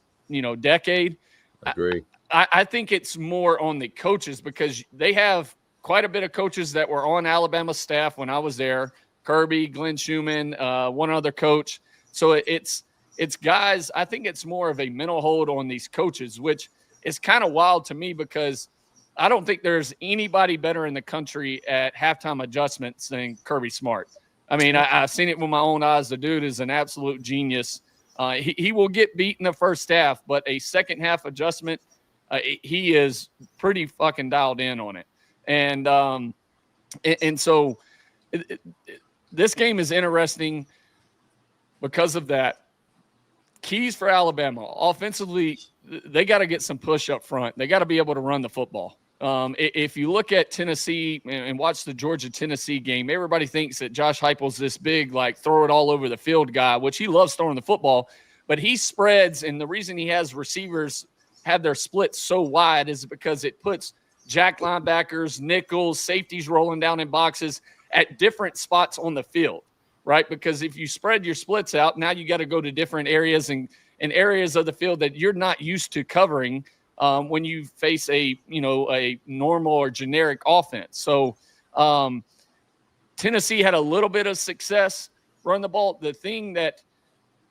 decade. Agree. I think it's more on the coaches, because they have quite a bit of coaches that were on Alabama staff when I was there. Kirby, Glenn Schumann, one other coach. So it's guys. I think it's more of a mental hold on these coaches, which is kind of wild to me, because I don't think there's anybody better in the country at halftime adjustments than Kirby Smart. I mean, I've seen it with my own eyes. The dude is an absolute genius. He will get beat in the first half, but a second half adjustment, he is pretty fucking dialed in on it. And so this game is interesting because of that. Keys for Alabama offensively, they got to get some push up front. They got to be able to run the football. If you look at Tennessee and watch the Georgia-Tennessee game, everybody thinks that Josh Heupel's this big, throw it all over the field guy, which he loves throwing the football, but he spreads, and the reason he has receivers have their splits so wide is because it puts jack linebackers, nickels, safeties rolling down in boxes at different spots on the field, right? Because if you spread your splits out, now you got to go to different areas and areas of the field that you're not used to covering when you face a normal or generic offense. So Tennessee had a little bit of success run the ball. The thing that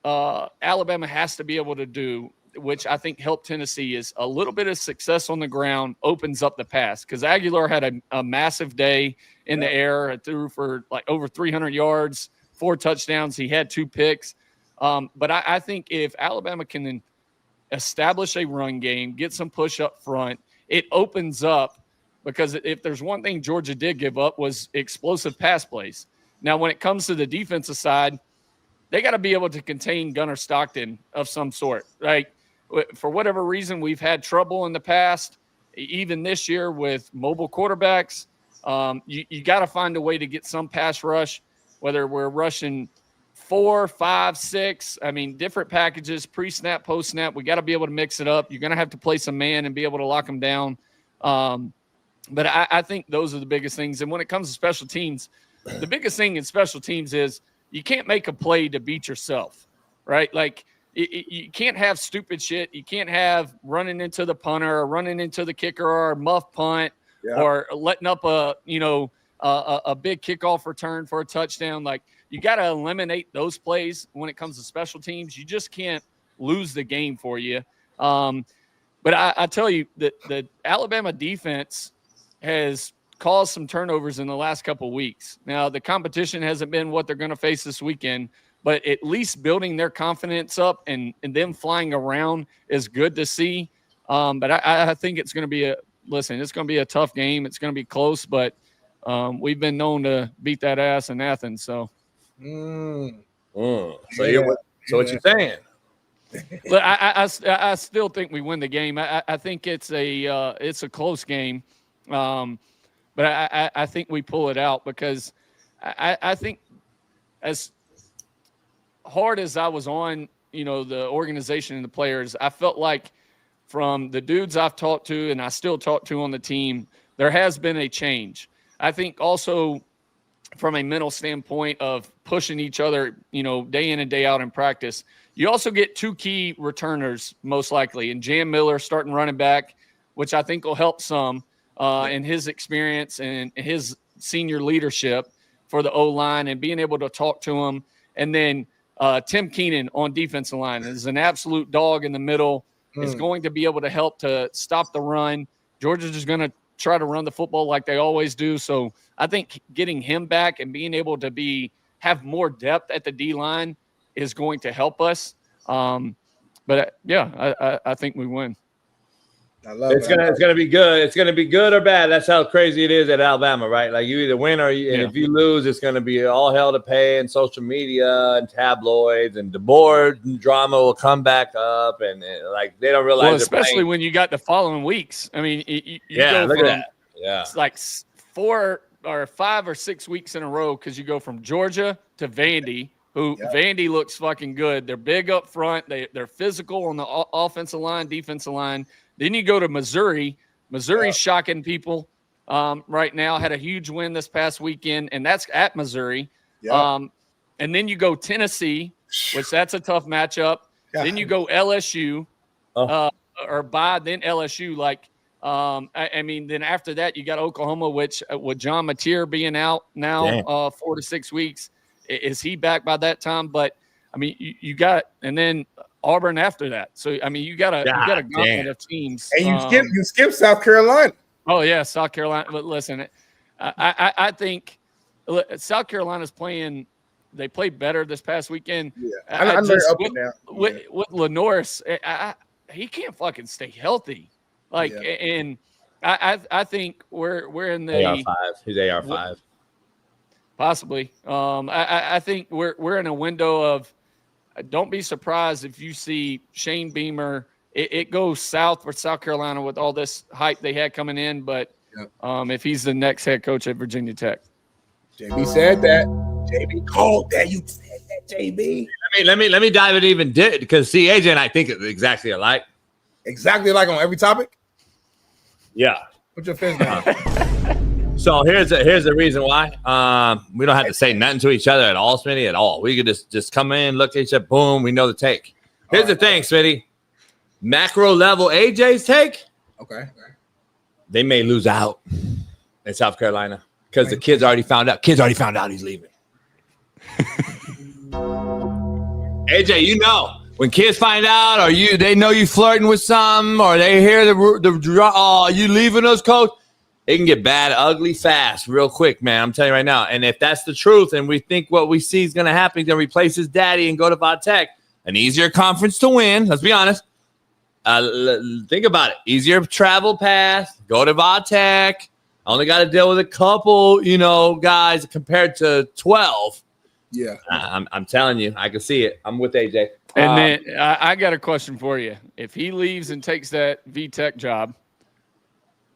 Alabama has to be able to do, which I think helped Tennessee, is a little bit of success on the ground opens up the pass, because Aguilar had a massive day in the air, threw for over 300 yards, 4 touchdowns. He had 2 picks. But I think if Alabama can establish a run game, get some push up front, it opens up, because if there's one thing Georgia did give up was explosive pass plays. Now, when it comes to the defensive side, they got to be able to contain Gunnar Stockton of some sort, right? For whatever reason, we've had trouble in the past, even this year with mobile quarterbacks. You got to find a way to get some pass rush, whether we're rushing 4, 5, 6. I mean, different packages, pre-snap, post-snap. We got to be able to mix it up. You're going to have to play some man and be able to lock them down. But I think those are the biggest things. And when it comes to special teams, the biggest thing in special teams is you can't make a play to beat yourself, right? You can't have stupid shit. You can't have running into the punter or running into the kicker or a muff punt or letting up a big kickoff return for a touchdown. Like, you got to eliminate those plays when it comes to special teams. You just can't lose the game for you. But I tell you that the Alabama defense has caused some turnovers in the last couple of weeks. Now, the competition hasn't been what they're going to face this weekend, but at least building their confidence up and them flying around is good to see. But I think it's going to be it's going to be a tough game. It's going to be close, but we've been known to beat that ass in Athens. So, So what you saying? But I still think we win the game. I think it's a close game, but I think we pull it out because I think as hard as I was on the organization and the players, I felt like from the dudes I've talked to and I still talk to on the team, there has been a change. I think also from a mental standpoint of pushing each other, day in and day out in practice. You also get two key returners, most likely, and Jam Miller starting running back, which I think will help some in his experience and his senior leadership for the O-line and being able to talk to him. And then Tim Keenan on defensive line is an absolute dog in the middle. Is going to be able to help to stop the run. Georgia's just going to try to run the football like they always do. So I think getting him back and being able to have more depth at the D-line is going to help us. But I think we win. I love it. It's gonna be good. It's gonna be good or bad. That's how crazy it is at Alabama, right? Like you either win or and if you lose, it's gonna be all hell to pay and social media and tabloids and the board and drama will come back up and like they don't realize. Well, especially when you got the following weeks. I mean, you go look from, at that. Yeah, it's like 4 or 5 or 6 weeks in a row because you go from Georgia to Vandy. Vandy looks fucking good. They're big up front. They're physical on the offensive line, defensive line. Then you go to Missouri. Missouri's shocking people right now. Had a huge win this past weekend, and that's at Missouri. And then you go Tennessee, which that's a tough matchup. Then you go LSU, then LSU. Like, I mean, then after that you got Oklahoma, which with John Mateer being out now 4 to 6 weeks. Is he back by that time? But I mean, you got, and then Auburn after that. So I mean, you got a gauntlet of teams. And you skip South Carolina. Oh yeah, South Carolina. But listen, I think South Carolina's playing. They played better this past weekend. Yeah, with Lenoris, he can't fucking stay healthy. Like, and I think we're in the AR5. He's AR5. Possibly. I think we're in a window of don't be surprised if you see Shane Beamer. It goes south for South Carolina with all this hype they had coming in, but if he's the next head coach at Virginia Tech. JB said that. JB called that. You said that, JB. Let me dive it even because see, AJ and I think it's exactly alike. Exactly alike on every topic? Yeah. Put your fist down. So here's the reason why. We don't have to say nothing to each other at all, Smitty, at all. We could just come in, look at each other, boom, we know the take. Here's the thing, Smitty. Macro level AJ's take. Okay. They may lose out in South Carolina because the kids already found out. Kids already found out he's leaving. AJ, when kids find out or they know you flirting with something or they hear you leaving us, coach. It can get bad, ugly, fast, real quick, man. I'm telling you right now. And if that's the truth and we think what we see is going to happen, he's going to replace his daddy and go to Va Tech, an easier conference to win. Let's be honest. Think about it. Easier travel path, go to Va Tech. Only got to deal with a couple, guys compared to 12. Yeah. I'm telling you, I can see it. I'm with AJ. And then I got a question for you. If he leaves and takes that V Tech job,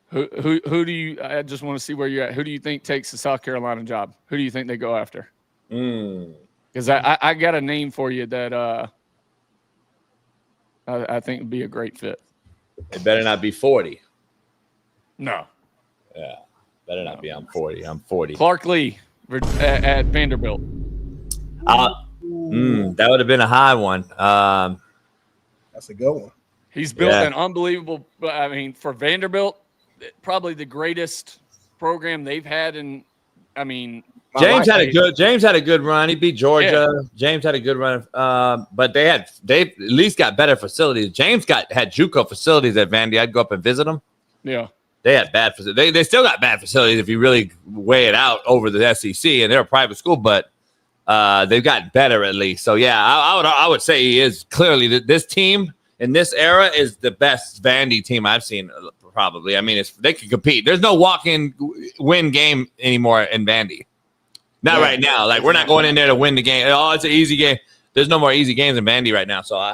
who do you? I just want to see where you're at. Who do you think takes the South Carolina job? Who do you think they go after? Because I got a name for you that I think would be a great fit. It better not be 40. No. Yeah, better not be. I'm 40. I'm 40. Clark Lee at Vanderbilt. That would have been a high one. That's a good one. He's built an unbelievable. I mean, for Vanderbilt, probably the greatest program they've had in. I mean, James had a good run. He beat Georgia. Yeah. James had a good run, but they at least got better facilities. James had JUCO facilities at Vandy. I'd go up and visit them. Yeah, they had bad facilities. They still got bad facilities if you really weigh it out over the SEC, and they're a private school, but they've gotten better at least. So yeah, I would say he is clearly this team in this era is the best Vandy team I've seen. Probably. I mean, they can compete. There's no walk-in win game anymore in Vandy. Not right now. Like, we're not going in there to win the game. Oh, it's an easy game. There's no more easy games in Vandy right now. So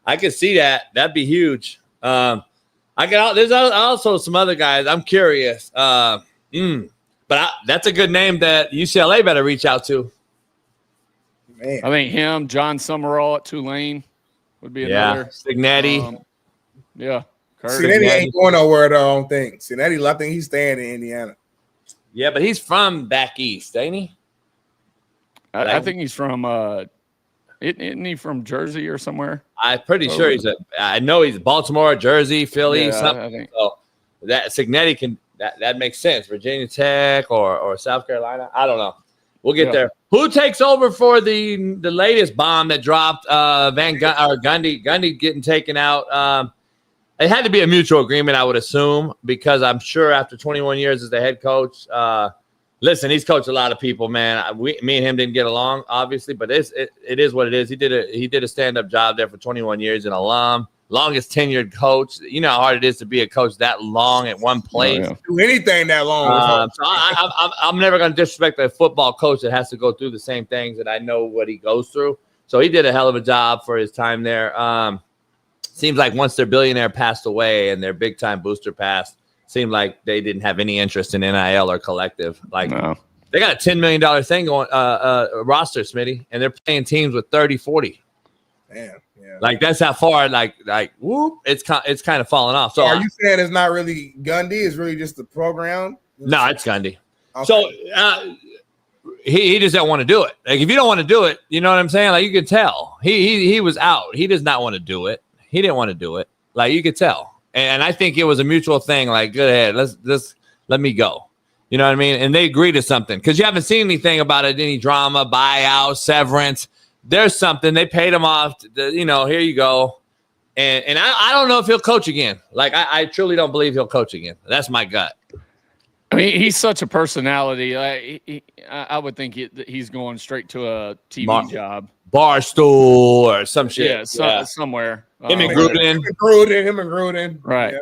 I could see that. That'd be huge. There's also some other guys. I'm curious. But that's a good name that UCLA better reach out to. Man. I think him, John Summerall at Tulane would be another. Cignetti. Yeah. Cincinnati ain't going nowhere, though, I don't think. Cincinnati, I think he's staying in Indiana. Yeah, but he's from back east, ain't he? I think he's from isn't he from Jersey or somewhere? I'm pretty sure I know he's Baltimore, Jersey, Philly, something. I think. So that Cignetti can that makes sense. Virginia Tech or South Carolina. I don't know. We'll get there. Who takes over for the latest bomb that dropped? Gundy getting taken out. It had to be a mutual agreement, I would assume, because I'm sure after 21 years as the head coach, listen, he's coached a lot of people, man. Me and him didn't get along, obviously, but it is what it is. He did a stand-up job there for 21 years, an alum, longest tenured coach. You know how hard it is to be a coach that long at one place. Do anything that long. So I'm never going to disrespect a football coach that has to go through the same things that I know what he goes through. So he did a hell of a job for his time there. Seems like once their billionaire passed away and their big time booster passed, seemed like they didn't have any interest in NIL or collective. Like they got a $10 million thing going roster, Smitty, and they're playing teams with 30, 40. Damn, yeah. Like that's how far like whoop, it's kind of falling off. So are you saying it's not really Gundy? It's really just the program? No, it's Gundy. Okay. So he just don't want to do it. Like if you don't want to do it, you know what I'm saying? Like you can tell he was out. He does not want to do it. He didn't want to do it. Like you could tell. And I think it was a mutual thing. Like, go ahead, let's let me go. You know what I mean? And they agreed to something because you haven't seen anything about it, any drama, buyout, severance. There's something. They paid him off. Here you go. And I don't know if he'll coach again. Like I truly don't believe he'll coach again. That's my gut. I mean, he's such a personality. I would think he's going straight to a TV job. Barstool or some shit. Yeah, somewhere. Him and Gruden. Right. Yeah.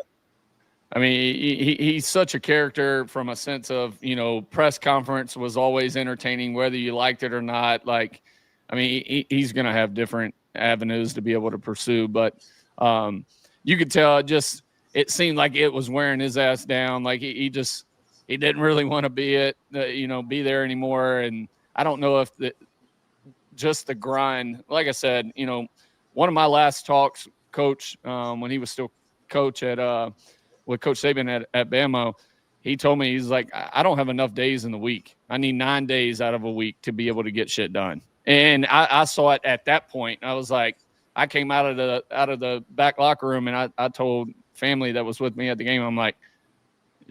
I mean, he's such a character from a sense of, press conference was always entertaining, whether you liked it or not. Like, I mean, he's going to have different avenues to be able to pursue. But you could tell it seemed like it was wearing his ass down. Like he didn't really want to be there anymore. And I don't know if just the grind, like I said, one of my last talks, Coach, when he was still coach with Coach Saban at Bama, he told me, he's like, I don't have enough days in the week. I need 9 days out of a week to be able to get shit done. And I saw it at that point. I was like, I came out of the back locker room and I told family that was with me at the game, I'm like,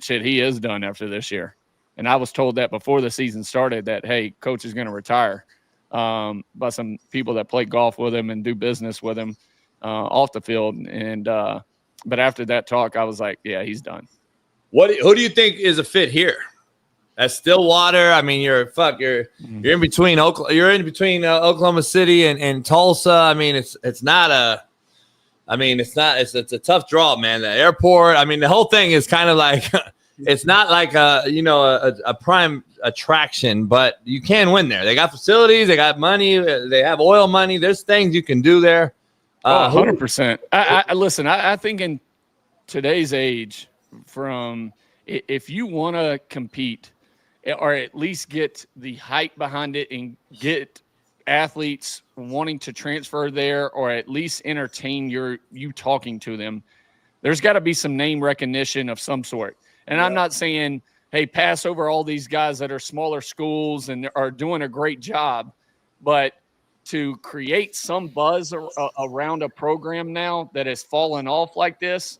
shit, he is done after this year. And I was told that before the season started that, hey, Coach is going to retire. By some people that play golf with him and do business with him off the field. And but after that talk, I was like, yeah, he's done. Who do you think is a fit here? That's Stillwater. I mean, you're in between Oklahoma City and Tulsa. I mean, it's a tough draw, man. The airport. I mean, the whole thing is kind of like it's not like a prime attraction, but you can win there. They got facilities, they got money, they have oil money. There's things you can do there. 100%. Listen, I think in today's age, if you want to compete or at least get the hype behind it and get athletes wanting to transfer there or at least entertain you talking to them, there's got to be some name recognition of some sort. And I'm not saying, hey, pass over all these guys that are smaller schools and are doing a great job, but to create some buzz around a program now that has fallen off like this,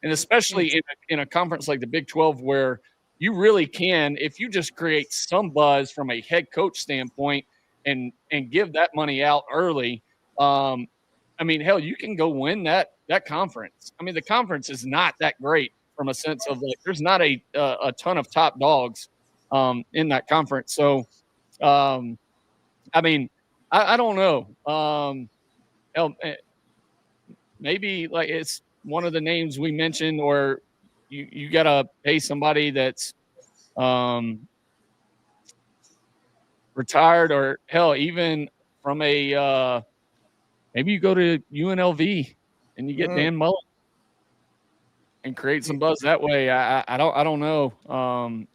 and especially in a conference like the Big 12 where you really can, if you just create some buzz from a head coach standpoint and give that money out early. I mean, hell, you can go win that conference. I mean, the conference is not that great from a sense of like there's not a ton of top dogs in that conference. So, I mean, I don't know. Hell, maybe like it's one of the names we mentioned, or you got to pay somebody that's retired, or hell, even from a maybe you go to UNLV and you get Dan Mullen and create some buzz that way. I don't know.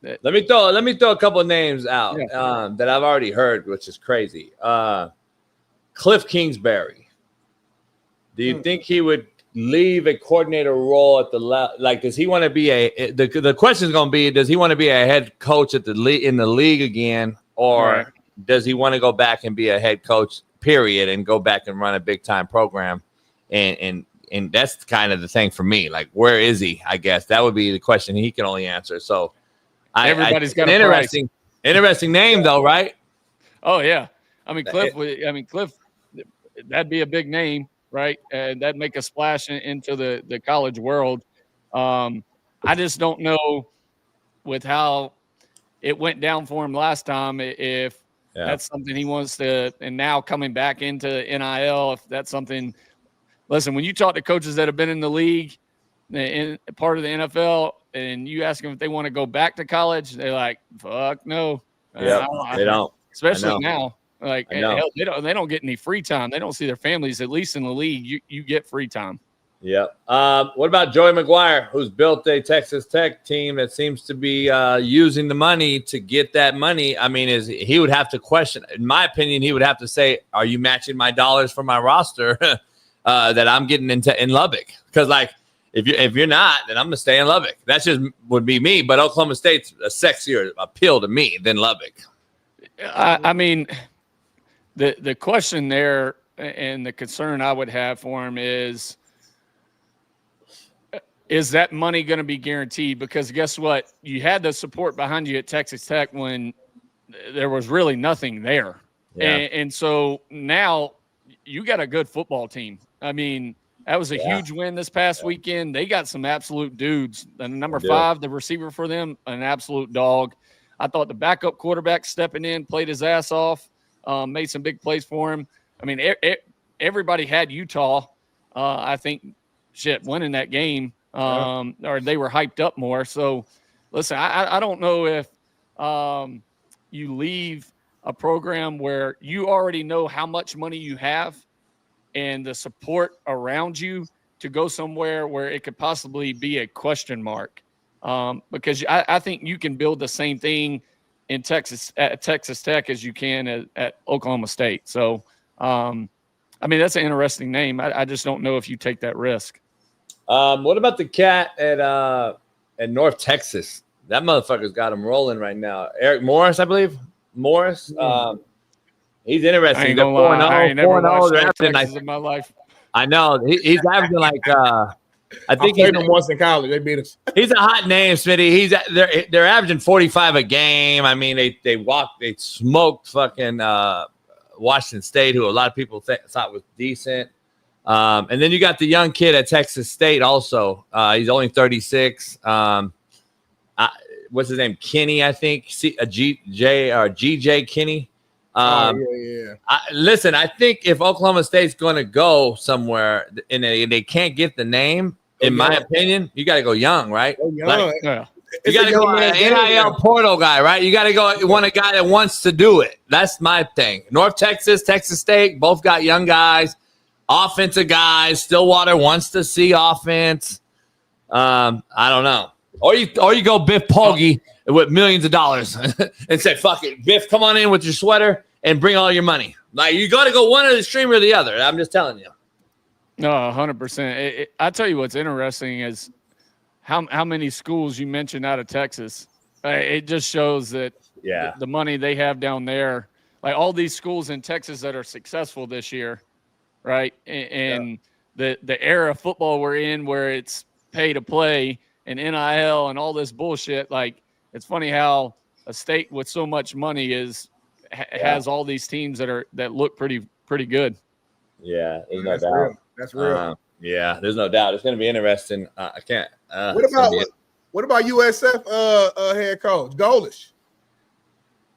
Let me throw a couple of names out that I've already heard, which is crazy. Cliff Kingsbury. Do you think he would leave a coordinator role at the like? Does he want to be the question is going to be, does he want to be a head coach at the in the league again, or does he want to go back and be a head coach? Period, and go back and run a big time program, and that's kind of the thing for me. Like, where is he? I guess that would be the question he can only answer. So, everybody's got an an interesting name though, right? Oh yeah, I mean Cliff, that'd be a big name, right? And that'd make a splash into the college world. I just don't know with how it went down for him last time if. Yeah. That's something he wants to, and now coming back into NIL, if that's something. Listen, when you talk to coaches that have been in the league, in part of the NFL, and you ask them if they want to go back to college, they're like, "Fuck no." Yeah, they don't. Especially now, like hell, they don't get any free time. They don't see their families. At least in the league, you get free time. Yeah. What about Joey McGuire, who's built a Texas Tech team that seems to be using the money to get that money? I mean, he would have to question. In my opinion, he would have to say, "Are you matching my dollars for my roster that I'm getting in Lubbock?" Because like, if you're not, then I'm gonna stay in Lubbock. That just would be me. But Oklahoma State's a sexier appeal to me than Lubbock. I mean, the question there and the concern I would have for him is that money going to be guaranteed? Because guess what? You had the support behind you at Texas Tech when there was really nothing there. Yeah. And so now you got a good football team. I mean, that was a huge win this past weekend. They got some absolute dudes. The number 5, the receiver for them, an absolute dog. I thought the backup quarterback stepping in, played his ass off, made some big plays for him. I mean, everybody had Utah, I think, winning that game. Or they were hyped up more. So, listen, I don't know if you leave a program where you already know how much money you have and the support around you to go somewhere where it could possibly be a question mark. Because I think you can build the same thing in Texas at Texas Tech as you can at Oklahoma State. So, I mean, that's an interesting name. I just don't know if you take that risk. What about the cat at North Texas? That motherfucker's got him rolling right now. Eric Morris, I believe. Morris. He's interesting. They're 4-0. I ain't never watched Texas in my life. I know. He's averaging like I think he's been once in college. They beat us. He's a hot name, Smitty. They're averaging 45 a game. I mean, they smoked fucking Washington State, who a lot of people thought was decent. And then you got the young kid at Texas State also. He's only 36. What's his name? Kenny, I think. GJ Kenny. Listen, I think if Oklahoma State's going to go somewhere and they can't get the name, in my opinion, you got to go young, right? You got to go NIL portal guy, right? You got to go want a guy that wants to do it. That's my thing. North Texas, Texas State, both got young guys. Offensive guys. Stillwater wants to see offense. I don't know. Or you go Biff Poggi with millions of dollars and say, fuck it, Biff, come on in with your sweater and bring all your money. Like, you got to go one of the extreme or the other. I'm just telling you. No, 100%. I tell you what's interesting is how many schools you mentioned out of Texas. It just shows that the money they have down there, like all these schools in Texas that are successful this year, right? And the era of football we're in where it's pay to play and NIL and all this bullshit. Like, it's funny how a state with so much money has all these teams that look pretty good. Yeah, there's no That's doubt. real. That's real. Yeah, there's no doubt. It's going to be interesting. I can't. What about USF head coach Golish?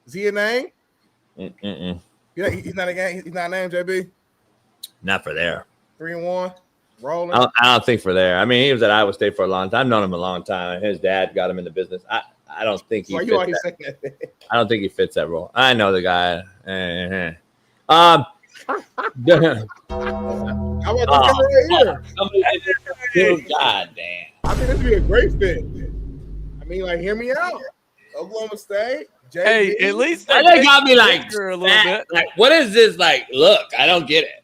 Is he a name? Yeah, he's not a game. He's not a name. JB. Not for there. 3-1, rolling. I don't think for there. I mean, he was at Iowa State for a long time. I've known him a long time. His dad got him in the business. I don't think he. I don't think he fits that role. I know the guy. How about this guy right here? God damn. I think this would be a great fit. I mean, like, hear me out. Oklahoma State. JB. Hey, at least they got me like a little bit. Like, what is this? Like, look, I don't get it.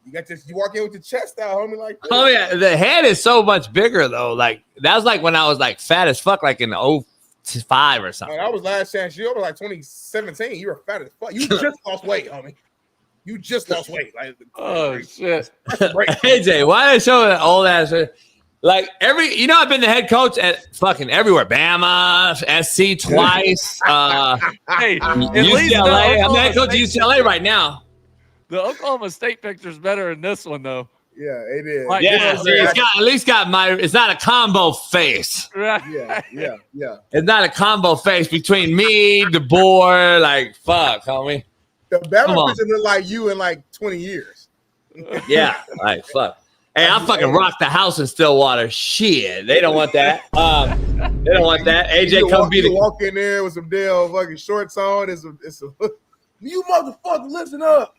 You got this. You walk in with your chest out, homie. Like this. Oh yeah, the head is so much bigger though. Like that was like when I was like fat as fuck, like in 05 or something. That was last chance. You were like 2017. You were fat as fuck. You just lost weight, homie. You just lost weight. Like, oh shit. AJ, why they show that old ass? Like I've been the head coach at fucking everywhere. Bama, SC twice. Hey, UCLA. I'm the head coach of UCLA right now. The Oklahoma State picture's better than this one though. Yeah, it is. Like, it's got my. It's not a combo face. Right. Yeah. It's not a combo face between me, DeBoer. Like fuck, homie. The Bama picture look like you in like 20 years. Yeah, like fuck. Hey, I fucking rock the house in Stillwater. Shit, they don't want that. They don't want that. AJ, come be the walk in there with some damn fucking shorts on. It's a you motherfucker, listen up.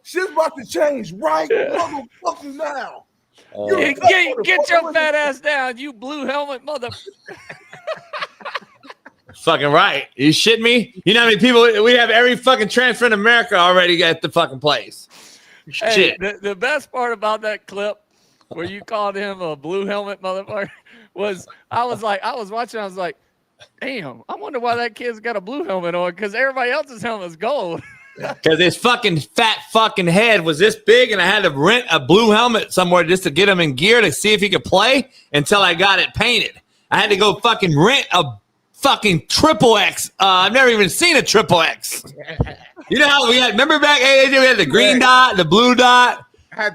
Shit's about to change right motherfuckers now. Get your fat ass down, you blue helmet mother. Fucking right. You shitting me? You know how many people we have every fucking transfer in America already at the fucking place. Hey, the best part about that clip where you called him a blue helmet motherfucker was I was watching, I was like, damn, I wonder why that kid's got a blue helmet on, because everybody else's helmet's gold. Because his fucking fat fucking head was this big, and I had to rent a blue helmet somewhere just to get him in gear to see if he could play until I got it painted. I had to go fucking rent a fucking triple X. I've never even seen a triple X. You know how we had, remember back, AJ, we had the green dot, the blue dot.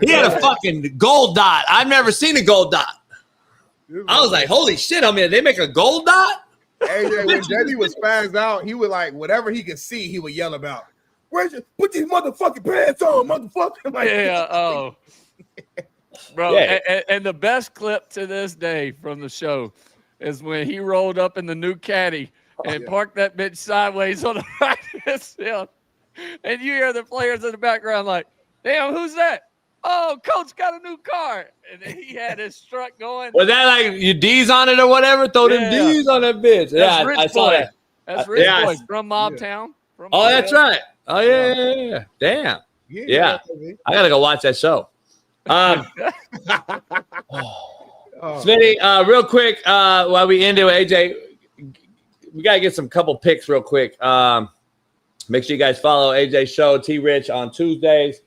He had a fucking gold dot. I've never seen a gold dot. I was like, holy shit, I mean, they make a gold dot? AJ, when Daddy was spazzed out, he would like, whatever he could see, he would yell about. Where's your, put these motherfucking pants on, motherfucker. Like, Bro, and the best clip to this day from the show is when he rolled up in the new caddy and parked that bitch sideways on the practice field. And you hear the players in the background like, damn, who's that? Oh, coach got a new car. And then he had his truck going. Was that like your D's on it or whatever? Throw them D's on that bitch. That's I saw that. That's Rich Boy from Mobtown. That's right. Oh, yeah. Damn. Yeah. I got to go watch that show. Smitty, real quick, while we end it, AJ, we got to get some couple picks real quick. Make sure you guys follow AJ's show, T Rich, on Tuesdays.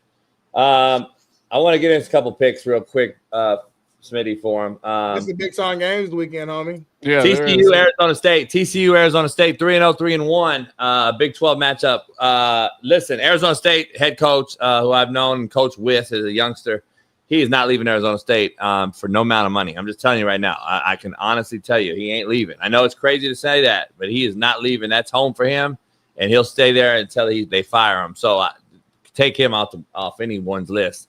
I want to get into a couple picks real quick, Smitty, for him. This is a big song games the weekend, homie. Yeah, TCU, Arizona State. TCU, Arizona State, 3-0, 3-1. Big 12 matchup. Listen, Arizona State head coach, who I've known and coached with as a youngster, he is not leaving Arizona State for no amount of money. I'm just telling you right now. I can honestly tell you he ain't leaving. I know it's crazy to say that, but he is not leaving. That's home for him, and he'll stay there until they fire him. So take him off anyone's list.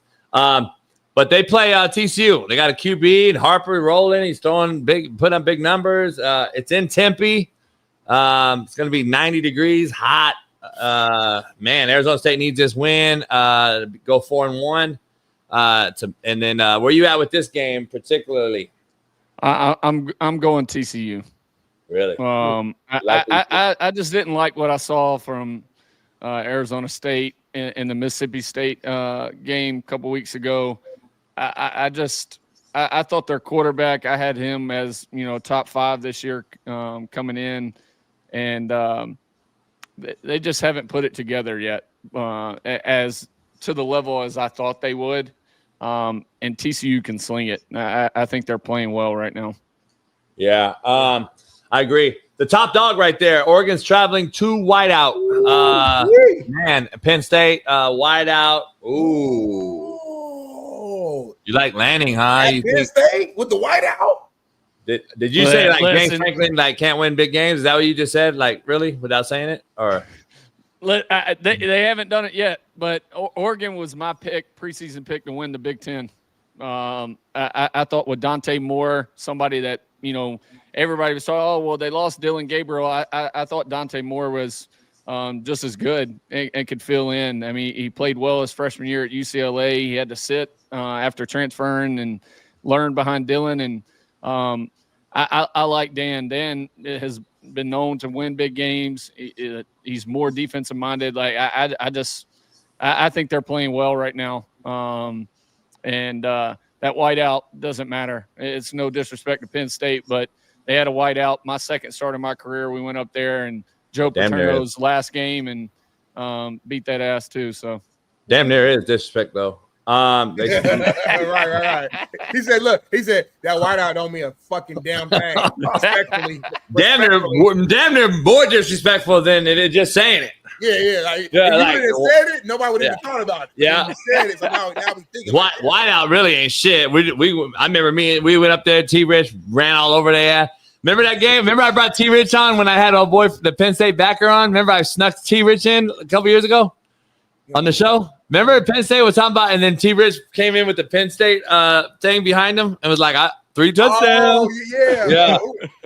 But they play TCU. They got a QB, and Harper rolling. He's putting up big numbers. It's in Tempe. It's going to be 90 degrees, hot. Man, Arizona State needs this win. Go 4-1. And then where you at with this game particularly? I'm going TCU. Really? I just didn't like what I saw from Arizona State in the Mississippi State game a couple weeks ago. I thought their quarterback, I had him as, top 5 this year coming in, and they just haven't put it together yet as to the level as I thought they would. and TCU can sling it. I think they're playing well right now. Yeah, I agree. The top dog right there. Oregon's traveling to whiteout. Man, Penn State whiteout. Ooh. You like Lanning, huh? At Penn State with the whiteout. Did you say like James Franklin like can't win big games? Is that what you just said? Like really, without saying it, or they haven't done it yet? But Oregon was my preseason pick to win the Big Ten. I thought with Dante Moore, somebody that everybody was talking. Oh well, they lost Dylan Gabriel. I thought Dante Moore was just as good and could fill in. I mean, he played well his freshman year at UCLA. He had to sit after transferring and learn behind Dylan. And I like Dan. Dan has been known to win big games. He's more defensive minded. Like I think they're playing well right now. And that whiteout doesn't matter. It's no disrespect to Penn State, but they had a whiteout. My second start of my career, we went up there and Joe Paterno's last game and beat that ass too. So damn near is disrespect though. Right. He said that whiteout don't mean a fucking damn thing. Respectfully. Damn near more disrespectful than it is just saying it. Yeah. If you would have said it, nobody would have even thought about it. Yeah. You said it, so now we thinking. Whiteout really ain't shit. I remember we went up there. T. Rich ran all over there. Remember that game? Remember I brought T. Rich on when I had old boy the Penn State backer on? Remember I snuck T. Rich in a couple years ago on the show? Remember Penn State was talking about, and then T. Rich came in with the Penn State thing behind him and was like, 3 touchdowns. Oh, yeah.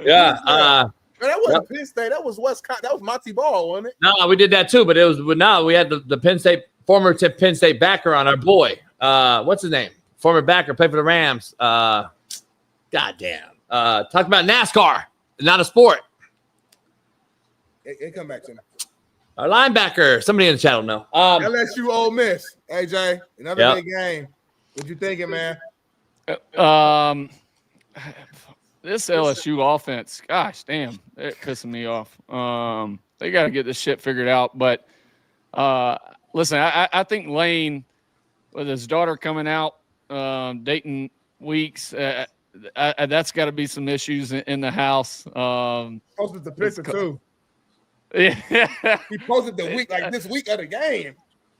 Yeah. Man, that wasn't Penn State. That was Wisconsin. That was Monty Ball, wasn't it? No, we did that too, but we had the Penn State, former Penn State backer on, our boy. What's his name? Former backer, played for the Rams. Goddamn. Talk about NASCAR, not a sport. It come back to me. Our linebacker, somebody in the chat will know. LSU Ole Miss, AJ, another big game. What you thinking, man? This LSU offense, gosh damn, they're pissing me off. They got to get this shit figured out. But listen, I think Lane, with his daughter coming out, dating Weeks, that's got to be some issues in the house. Posted the picture too. Yeah, he posted the week like this week of the game.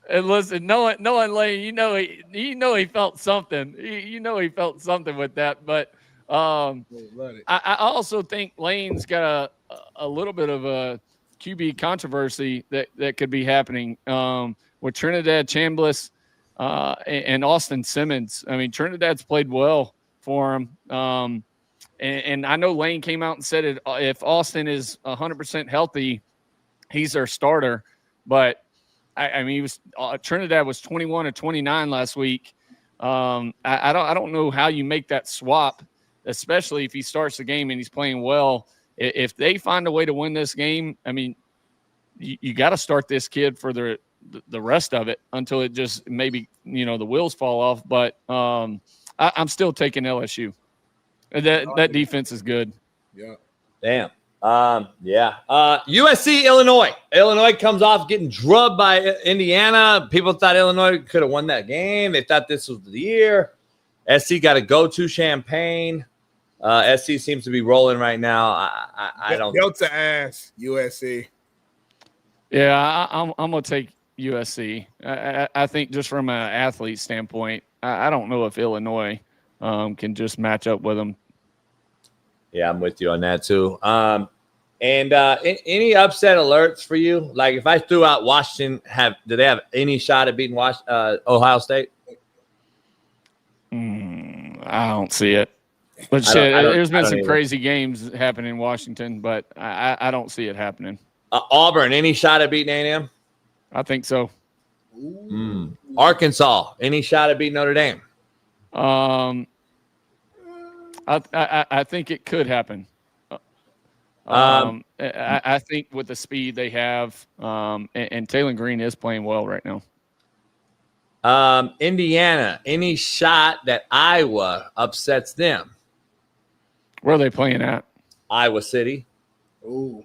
And listen, knowing Lane, he felt something. He felt something with that. But I also think Lane's got a little bit of a QB controversy that could be happening with Trinidad Chambliss and Austin Simmons. I mean, Trinidad's played well for him. And I know Lane came out and said if Austin is 100% healthy, he's their starter. But I mean, Trinidad was 21-29 last week. I don't know how you make that swap, especially if he starts the game and he's playing well. If they find a way to win this game, I mean, you got to start this kid for the rest of it until it just maybe the wheels fall off. But I'm still taking LSU. That defense is good. Yeah. Damn. USC, Illinois. Illinois comes off getting drubbed by Indiana. People thought Illinois could have won that game. They thought this was the year. SC got to go to Champaign. SC seems to be rolling right now. I don't. Delta ass USC. Yeah, I'm gonna take USC. I think just from an athlete standpoint, I don't know if Illinois can just match up with them. Yeah, I'm with you on that too. And any upset alerts for you? Like if I threw out Washington, do they have any shot at beating Ohio State? I don't see it. But there's been some crazy games happening in Washington, but I don't see it happening. Auburn, any shot at beating A&M? I think so. Arkansas, any shot at beating Notre Dame? I think it could happen. I think with the speed they have, and Taylor Green is playing well right now. Indiana, any shot that Iowa upsets them? Where are they playing at? Iowa City. Ooh.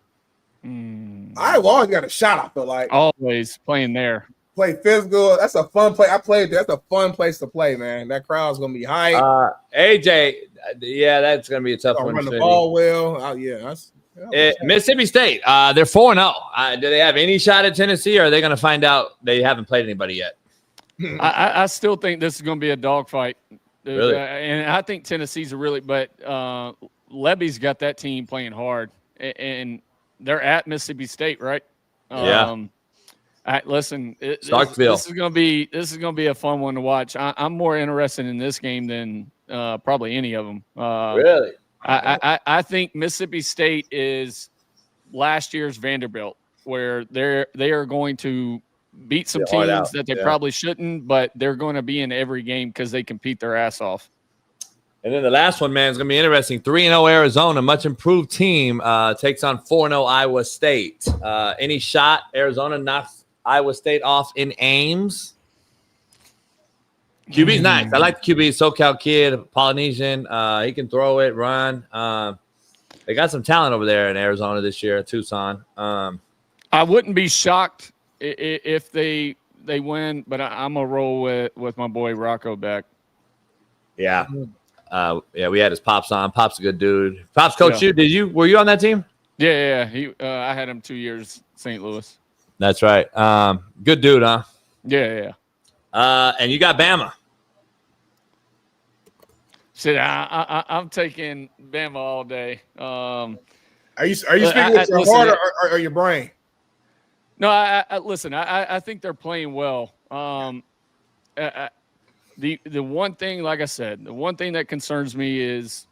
Iowa always got a shot, I feel like. Always playing there. Play physical. That's a fun play. I played there. That's a fun place to play, man. That crowd's gonna be hype. AJ, yeah, that's gonna be a tough one. Run the ball well. Mississippi State, they're 4-0. Do they have any shot at Tennessee, or are they gonna find out they haven't played anybody yet? I still think this is gonna be a dogfight. Really? And I think Tennessee's but Levy's got that team playing hard, and they're at Mississippi State, right? Yeah. Listen, Starkville. This is gonna be a fun one to watch. I'm more interested in this game than probably any of them. Really? I think Mississippi State is last year's Vanderbilt, where they are going to beat some teams that they probably shouldn't, but they're going to be in every game because they compete their ass off. And then the last one, man, is going to be interesting. 3-0 Arizona, much improved team, takes on 4-0 Iowa State. Any shot Arizona knocks Iowa State off in Ames? QB's nice. I like the QB. SoCal kid, Polynesian. He can throw it, run. They got some talent over there in Arizona this year, Tucson. I wouldn't be shocked if they win, but I'm going to roll with my boy Rocco back. Yeah. We had his Pops on. Pop's a good dude. Pops coach you. Were you on that team? Yeah. I had him 2 years, St. Louis. That's right. Good dude, huh? Yeah. And you got Bama. Shit, I'm taking Bama all day. Are you speaking with your heart or your brain? No, I listen. I think they're playing well. The one thing, like I said, the one thing that concerns me is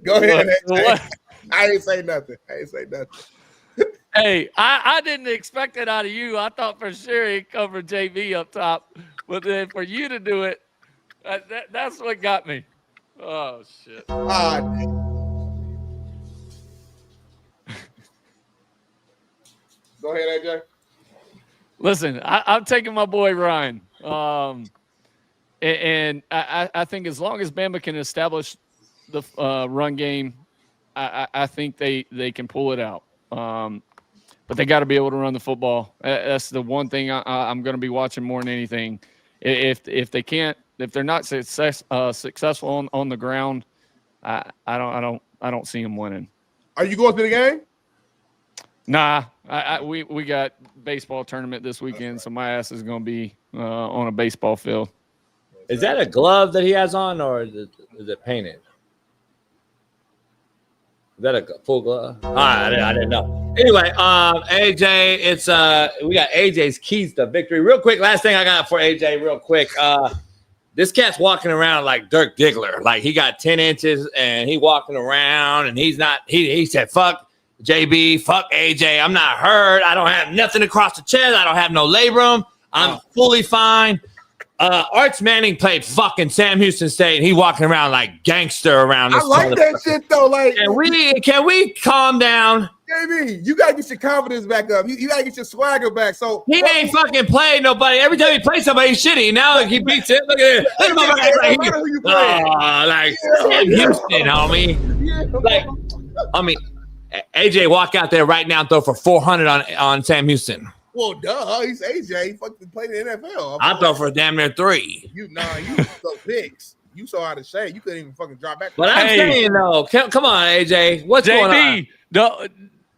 Go ahead. I ain't say nothing. Hey, I didn't expect it out of you. I thought for sure he'd cover JV up top, but then for you to do it, that's what got me. Oh shit. Go ahead, AJ. Listen, I'm taking my boy Ryan, and I think as long as Bama can establish the run game, I think they can pull it out. But they got to be able to run the football. That's the one thing I'm going to be watching more than anything. If they can't, if they're not successful on the ground, I don't see them winning. Are you going to the game? Nah, we got baseball tournament this weekend, so my ass is going to be on a baseball field. Is that a glove that he has on, or is it painted? Is that a full glove? All right, I didn't know. Anyway, AJ, it's we got AJ's keys to victory. Real quick, last thing I got for AJ, real quick. This cat's walking around like Dirk Diggler. Like he got 10 inches and he walking around and he's not, he said, fuck JB, fuck AJ. I'm not hurt. I don't have nothing across the chest. I don't have no labrum. I'm fully fine. Arch Manning played fucking Sam Houston State, and he walking around like gangster around this. I like that shit though. Like, can we calm down? JB, you gotta get your confidence back up. You gotta get your swagger back. So he ain't fucking playing nobody. Every time he plays somebody, he's shitty. Now he beats it. Look at it. Sam Houston, homie. Like, I mean, AJ walk out there right now and throw for 400 on Sam Houston. Well, duh, he's AJ. He fucking played in the NFL. I throw for damn near 3. You so picks. You so out of shape. You couldn't even fucking drop back. But I'm saying though, come on, AJ. What's going on?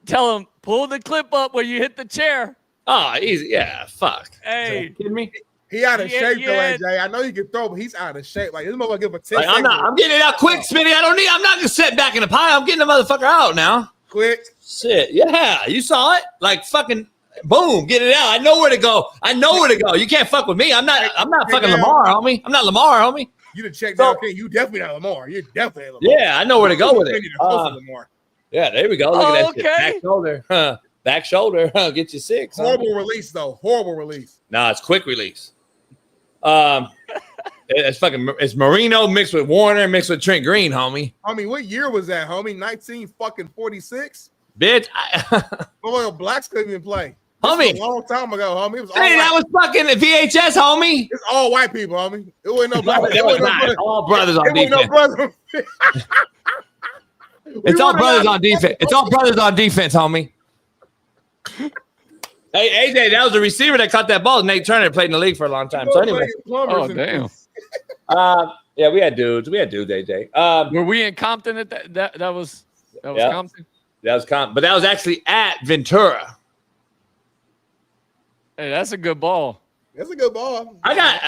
Tell him, pull the clip up where you hit the chair. Oh, easy. Yeah, fuck. Hey, you kidding me? He out of shape though, AJ. I know he can throw, but he's out of shape. Like this motherfucker give a 10 seconds. I'm getting it out quick, Smitty. I'm not just sitting back in the pile. I'm getting the motherfucker out now. Quick. Shit. Yeah, you saw it. Like fucking boom, get it out. I know where to go. You can't fuck with me. I'm not fucking Lamar, homie. I'm not Lamar, homie. You done checked out. Okay, you definitely not Lamar. You're definitely Lamar. Yeah, I know where to go with it. Lamar. Yeah, there we go. Look at that shit. Back shoulder. Back shoulder. Get you 6. Horrible release, though. Horrible release. No, it's quick release. It's Marino mixed with Warner mixed with Trent Green, homie. Homie, what year was that, homie? 1946? Bitch. Blacks couldn't even play. Homie. A long time ago, homie. It was hey, that was fucking VHS, homie. It's all white people, homie. It wasn't no black. All brothers on defense. It's all brothers on defense. It's all brothers on defense, homie. Hey, AJ, that was the receiver that caught that ball. Nate Turner played in the league for a long time. So anyway. Oh, damn. Yeah, we had dudes. AJ. Were we in Compton at that was Compton? That was Compton. But that was actually at Ventura. Hey, that's a good ball. That's a good ball. I got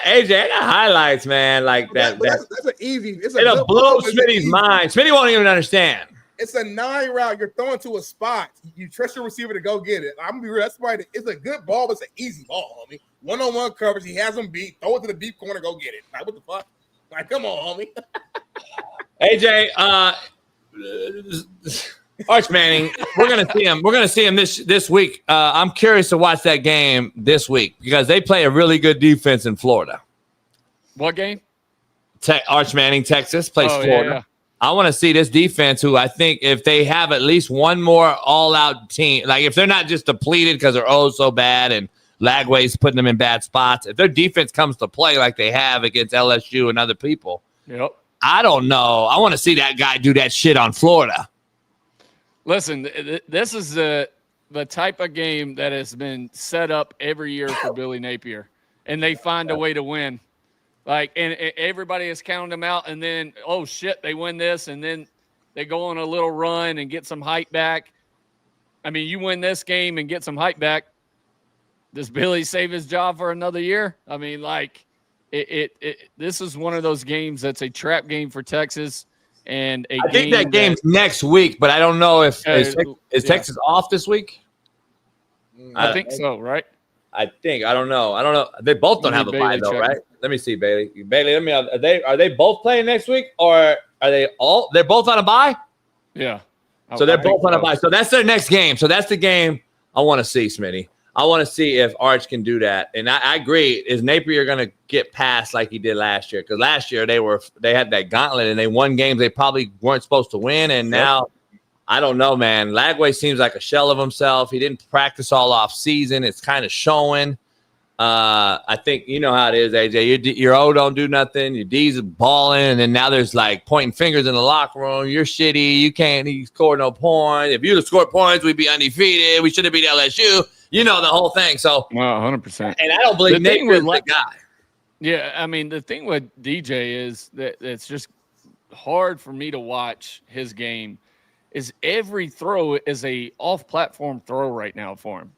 AJ. I got highlights, man. Like that. That's an easy. It'll blow Smitty's mind. Smitty won't even understand. It's a 9 route. You're throwing to a spot. You trust your receiver to go get it. I'm gonna be real. That's why it's a good ball, but it's an easy ball, homie. One-on-one coverage. He has him beat. Throw it to the deep corner. Go get it. Like, what the fuck? Like, come on, homie. AJ, Arch Manning, we're gonna see him. We're gonna see him this week. I'm curious to watch that game this week because they play a really good defense in Florida. What game? Arch Manning, Texas plays Florida. Yeah. I want to see this defense, who I think if they have at least one more all-out team, like if they're not just depleted because they're so bad and Lagway's putting them in bad spots, if their defense comes to play like they have against LSU and other people, I don't know. I want to see that guy do that shit on Florida. Listen, this is the type of game that has been set up every year for Billy Napier, and they find a way to win. Like, and everybody is counting them out, and then, oh, shit, they win this, and then they go on a little run and get some hype back. I mean, you win this game and get some hype back. Does Billy save his job for another year? I mean, like, this is one of those games that's a trap game for Texas. And I think that game's next week, but I don't know if is Texas off this week. I think so, right? I don't know. They both don't have a bye though, right? Let me see, Bailey. Let me. Are they both playing next week, or are they all? They're both on a bye. Yeah. So they're both on a bye. So that's their next game. So that's the game I want to see, Smitty. I want to see if Arch can do that. And I agree. Is Napier going to get past like he did last year? Because last year they had that gauntlet and they won games they probably weren't supposed to win. And now, I don't know, man. Lagway seems like a shell of himself. He didn't practice all off season. It's kind of showing. I think you know how it is, AJ. Your O don't do nothing. Your D's balling, and then now there's like pointing fingers in the locker room. You're shitty. You can't score no points. If you'd have scored points, we'd be undefeated. We should have beat LSU. You know the whole thing. So, 100%. And I don't believe Napier's the guy. Yeah, I mean the thing with DJ is that it's just hard for me to watch his game. Is every throw is a off-platform throw right now for him.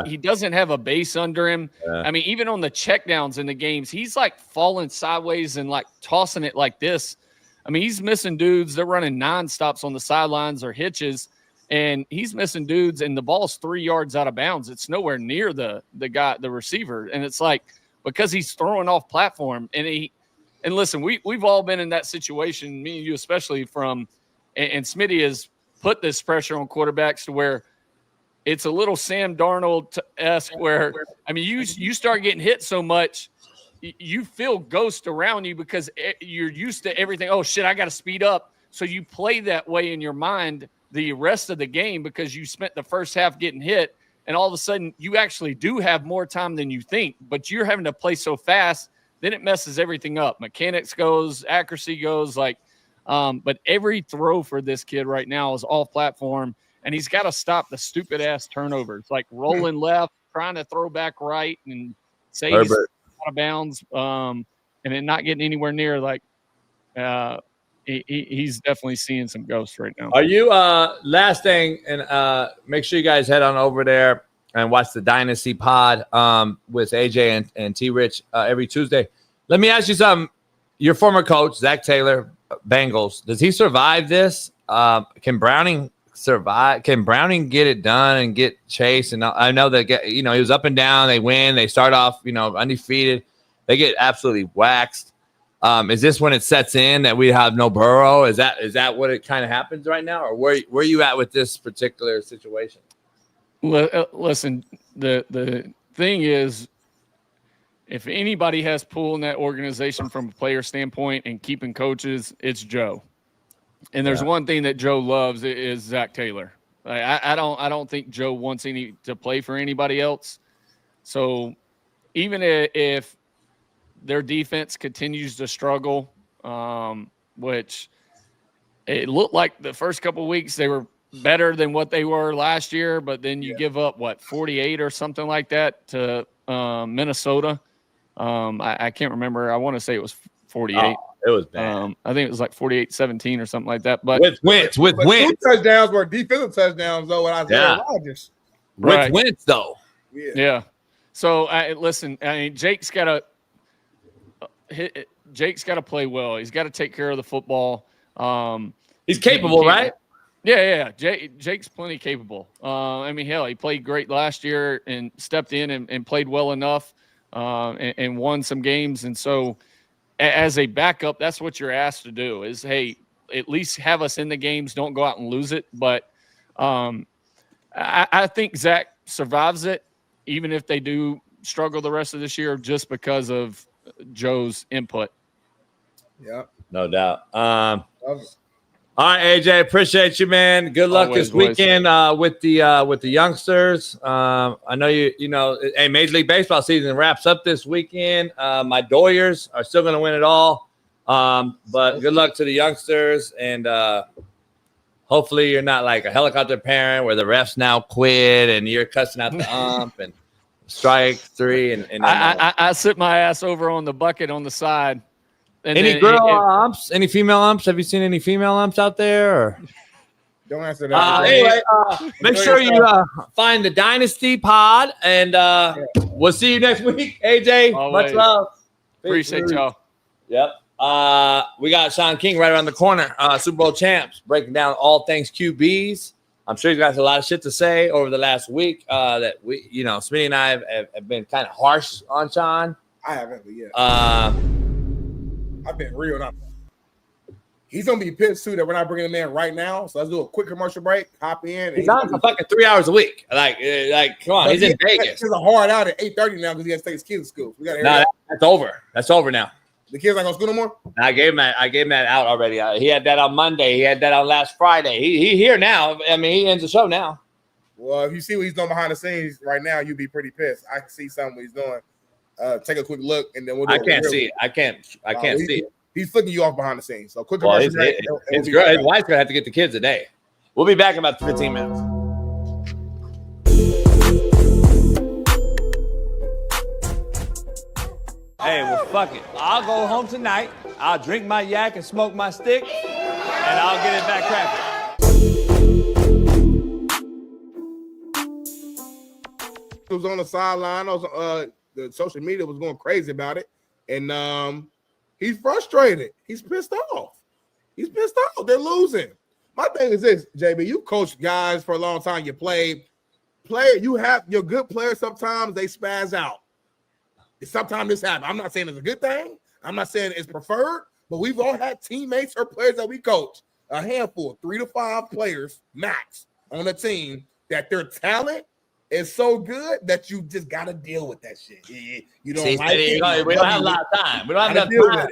He doesn't have a base under him. I mean, even on the checkdowns in the games, he's like falling sideways and like tossing it like this. I mean, he's missing dudes. They're running non-stops on the sidelines or hitches, and he's missing dudes, and the ball's 3 yards out of bounds. It's nowhere near the receiver. And it's like because he's throwing off platform. And listen, we've all been in that situation, me and you especially, and Smitty has put this pressure on quarterbacks to where it's a little Sam Darnold-esque where, I mean, you start getting hit so much, you feel ghost around you because you're used to everything. Oh, shit, I got to speed up. So you play that way in your mind the rest of the game because you spent the first half getting hit, and all of a sudden you actually do have more time than you think, but you're having to play so fast, then it messes everything up. Mechanics goes, accuracy goes, but every throw for this kid right now is off platform. And he's got to stop the stupid-ass turnovers, like rolling left, trying to throw back right, and say he's out of bounds, and then not getting anywhere near. He's definitely seeing some ghosts right now. Are you last thing, and make sure you guys head on over there and watch the Dynasty Pod with AJ and T-Rich every Tuesday. Let me ask you something. Your former coach, Zach Taylor, Bengals, does he survive this? Can Browning survive? Can Browning get it done and get Chase? And I know that he was up and down. They win. They start off undefeated. They get absolutely waxed. Is this when it sets in that we have no Burrow? Is that what it kind of happens right now, or where you at with this particular situation? Listen, the thing is, if anybody has pull in that organization from a player standpoint and keeping coaches, it's Joe. And there's one thing that Joe loves is Zach Taylor. I don't think Joe wants to play for anybody else. So even if their defense continues to struggle, which it looked like the first couple of weeks they were better than what they were last year, but then you give up 48 or something like that to Minnesota. I can't remember. I want to say it was 48. Oh, it was bad. I think it was like 48-17 or something like that. But with wins. Two touchdowns were defensive touchdowns though. When I said Rodgers, with wins though. Yeah. So listen, I mean, Jake's got to play well. He's got to take care of the football. He's capable, right? Yeah. Jake's plenty capable. I mean, hell, he played great last year and stepped in and played well enough and won some games. And so as a backup, that's what you're asked to do is, hey, at least have us in the games. Don't go out and lose it. But I think Zach survives it, even if they do struggle the rest of this year, just because of Joe's input. Yeah, no doubt. All right, AJ, appreciate you, man. Good luck this weekend with the youngsters. I know you know, hey, Major League Baseball season wraps up this weekend. My Doyers are still going to win it all, but good luck to the youngsters, and hopefully you're not like a helicopter parent where the refs now quit and you're cussing out the ump and strike 3. And I sit my ass over on the bucket on the side. And any girl umps? Any female umps? Have you seen any female umps out there? Or? Don't answer that. Anyway, make sure you find the Dynasty Pod, and we'll see you next week. AJ, much love. Appreciate y'all. Yep. We got Sean King right around the corner, Super Bowl champs, breaking down all things QBs. I'm sure he's got a lot of shit to say over the last week that we, you know, Smitty and I have been kind of harsh on Sean. I haven't, but yeah. I've been real. He's gonna be pissed too that we're not bringing him in right now. So let's do a quick commercial break. Hop in. He's on for fucking 3 hours a week. Like, come on, he's in Vegas. He's a hard out at 8:30 now because he has to take his kids to school. We got that's over. That's over now. The kids aren't gonna school no more. I gave him that out already. He had that on Monday. He had that on last Friday. He here now. I mean, he ends the show now. Well, if you see what he's doing behind the scenes right now, you'd be pretty pissed. I can see something he's doing. Take a quick look, and then we'll do I can't see it. I can't see it. He's flicking you off behind the scenes. So quick commercial break. His wife's gonna have to get the kids today. We'll be back in about 15 minutes. Hey, well, fuck it. I'll go home tonight. I'll drink my yak and smoke my stick, and I'll get it back cracking. He was on the sideline. The social media was going crazy about it, and he's frustrated. He's pissed off. They're losing. My thing is this, JB. You coached guys for a long time. You played. You have your good players. Sometimes they spaz out. Sometimes this happens. I'm not saying it's a good thing. I'm not saying it's preferred, but we've all had teammates or players that we coach. A handful, 3 to 5 players max on a team that their talent is so good that you just got to deal with that shit. You don't like it. We don't have a lot of time. We don't have enough time.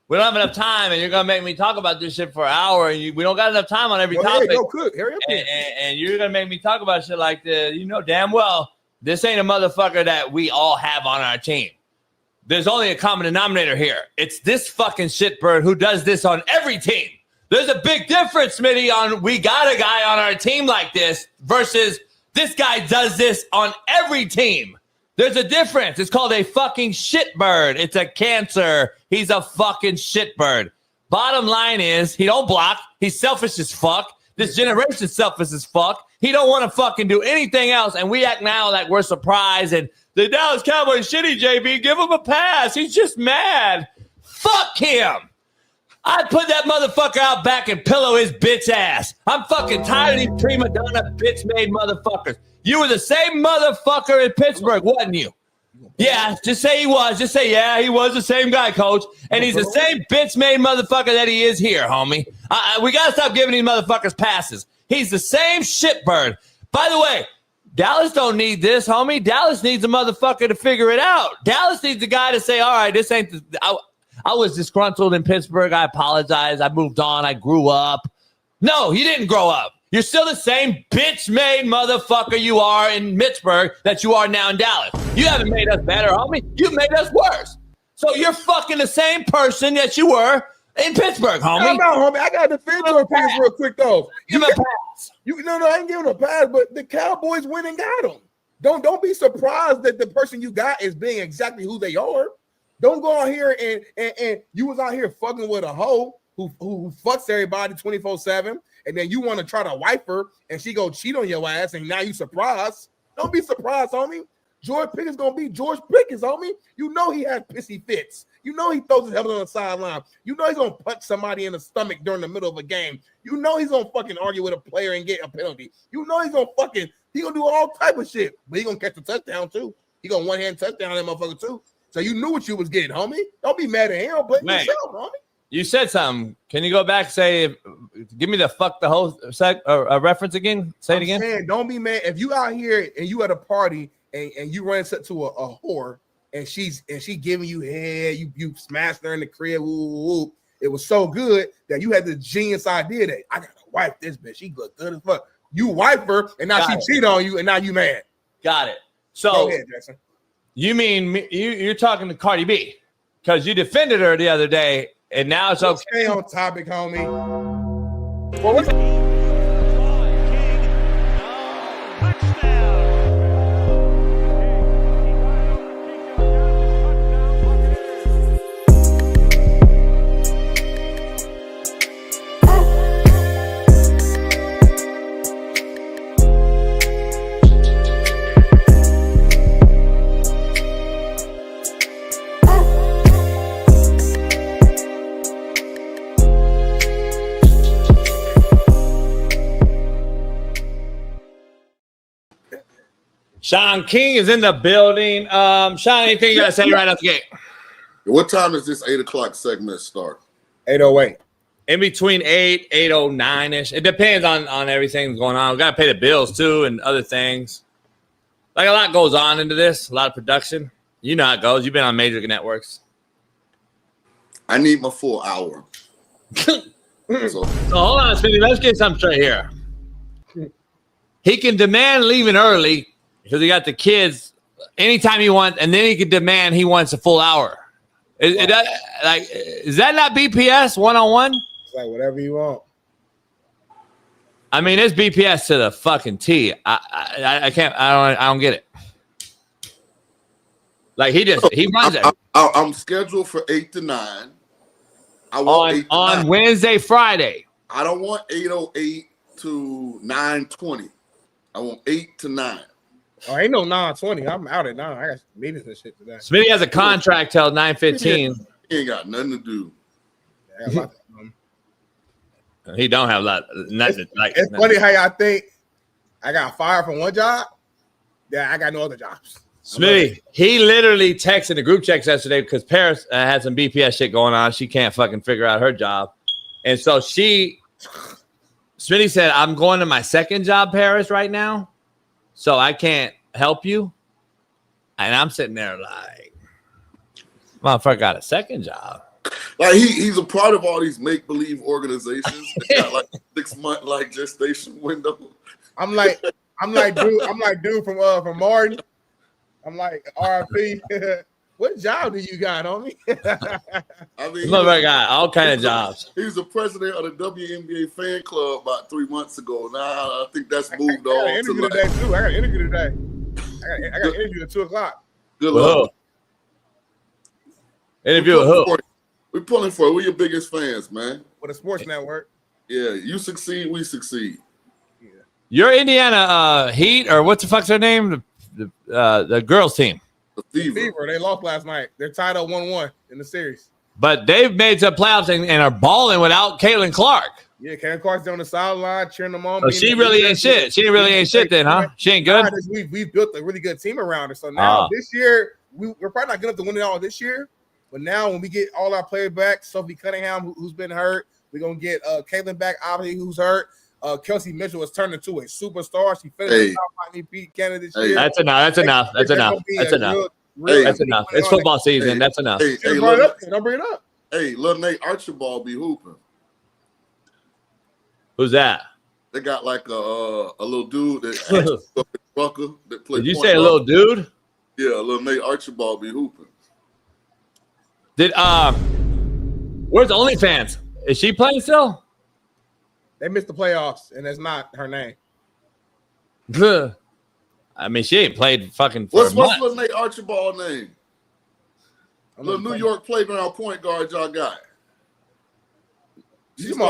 We don't have enough time, and you're gonna make me talk about this shit for an hour, and we don't got enough time on every topic. Hurry up. And you're gonna make me talk about shit like this. You know damn well this ain't a motherfucker that we all have on our team. There's only a common denominator here. It's this fucking shitbird who does this on every team. There's a big difference, Smitty, on we got a guy on our team like this versus this guy does this on every team. There's a difference. It's called a fucking shitbird. It's a cancer. He's a fucking shitbird. Bottom line is he don't block. He's selfish as fuck. This generation's selfish as fuck. He don't want to fucking do anything else. And we act now like we're surprised. And the Dallas Cowboys shitty, JB. Give him a pass. He's just mad. Fuck him. I'd put that motherfucker out back and pillow his bitch ass. I'm fucking tired of these prima donna bitch-made motherfuckers. You were the same motherfucker in Pittsburgh, wasn't you? Yeah, just say he was. Just say, yeah, he was the same guy, coach. And he's the same bitch-made motherfucker that he is here, homie. We got to stop giving these motherfuckers passes. He's the same shitbird. By the way, Dallas don't need this, homie. Dallas needs a motherfucker to figure it out. Dallas needs a guy to say, all right, this ain't I was disgruntled in Pittsburgh. I apologize. I moved on. I grew up. No, you didn't grow up. You're still the same bitch-made motherfucker you are in Pittsburgh that you are now in Dallas. You haven't made us better, homie. You've made us worse. So you're fucking the same person that you were In Pittsburgh, homie. No, homie. I got to defend George Pickens real quick, though. Give him a pass. I ain't giving him a pass, but the Cowboys went and got him. Don't be surprised that the person you got is being exactly who they are. Don't go out here and you was out here fucking with a hoe who fucks everybody 24/7, and then you want to try to wipe her and she go cheat on your ass, and now you surprised. Don't be surprised, homie. George Pickens gonna be George Pickens, homie. You know he has pissy fits. You know he throws his head on the sideline. You know he's gonna punch somebody in the stomach during the middle of a game. You know he's gonna fucking argue with a player and get a penalty. You know he's gonna do all type of shit, but he gonna catch a touchdown too. He gonna one-hand touchdown that motherfucker too. So you knew what you was getting, homie. Don't be mad at him, but yourself, homie. You said something. Can you go back? Give me the fuck the whole reference again. Say it again. Man, don't be mad if you out here and you at a party and you run to a whore and she giving you head. You smashed her in the crib. Woo. It was so good that you had the genius idea that I gotta wipe this bitch. She look good as fuck. You wipe her and now she cheat on you and now you mad. Got it. So go ahead, Jaxson. You mean you're talking to Cardi B because you defended her the other day. And now it's okay. Stay on topic, homie. Sean King is in the building. Sean, anything you got to say right off the gate? What time does this 8 o'clock segment start? 8:08. In between 8:09-ish. It depends on everything that's going on. We got to pay the bills, too, and other things. Like, a lot goes on into this, a lot of production. You know how it goes. You've been on major networks. I need my full hour. So hold on, Smitty. Let's get something straight here. He can demand leaving early because he got the kids anytime he wants, and then he can demand he wants a full hour. Is that not BPS one-on-one? It's like whatever you want. I mean, it's BPS to the fucking T. I can't. I don't get it. Like he runs it. I'm scheduled for 8 to 9. I want on Wednesday, Friday. I don't want 8:08 to 9:20. I want 8 to 9. Oh, ain't no 9:20. I'm out at 9. I got meetings and shit today. Smitty has a contract till 9:15. He ain't got nothing to do. Yeah, he don't have a lot. It's funny how y'all think I got fired from one job. Yeah, I got no other jobs. Smitty, he literally texted the group checks yesterday because Paris had some BPS shit going on. She can't fucking figure out her job. And so Smitty said, I'm going to my second job, Paris, right now. So I can't help you. And I'm sitting there like, motherfucker got a second job. Like he's a part of all these make-believe organizations. They got like 6-month like gestation window. I'm like dude from Martin. I'm like RIP. What job do you got, homie? I mean, motherfucker got all kind of jobs. He was the president of the WNBA fan club about 3 months ago. Now I think that's moved on. I got an interview today too. I got an interview today. I got an interview at 2:00. Good luck. Interview with who? We're pulling for it. We're your biggest fans, man. With a sports network. Yeah, you succeed, we succeed. Yeah. You're Indiana Heat, or what the fuck's their name? The girls team. The Fever. They lost last night. They're tied up 1-1 in the series. But they've made some playoffs and are balling without Caitlin Clark. Yeah, Caitlin Clark's on the sideline cheering them on. So she really ain't shit. She really ain't shit then, huh? She ain't good? We've built a really good team around her. So now this year, we're probably not good enough to win it all this year. But now when we get all our players back, Sophie Cunningham, who's been hurt, we're going to get Caitlin back, obviously, who's hurt. Kelsey Mitchell has turned into a superstar. She finished the top MVP candidate this year. That's enough. That's enough. That's enough. It's football season. That's enough. Don't bring it up. Hey, little Nate Archibald be hooping. Who's that? They got like a little dude that played. Did you say a little dude? Yeah, little Nate Archibald be hooping. Did Where's OnlyFans? Is she playing still? They missed the playoffs, and that's not her name. I mean, she ain't played fucking for What's months. little Nate Archibald name? Little New York playground point guard y'all got. You talking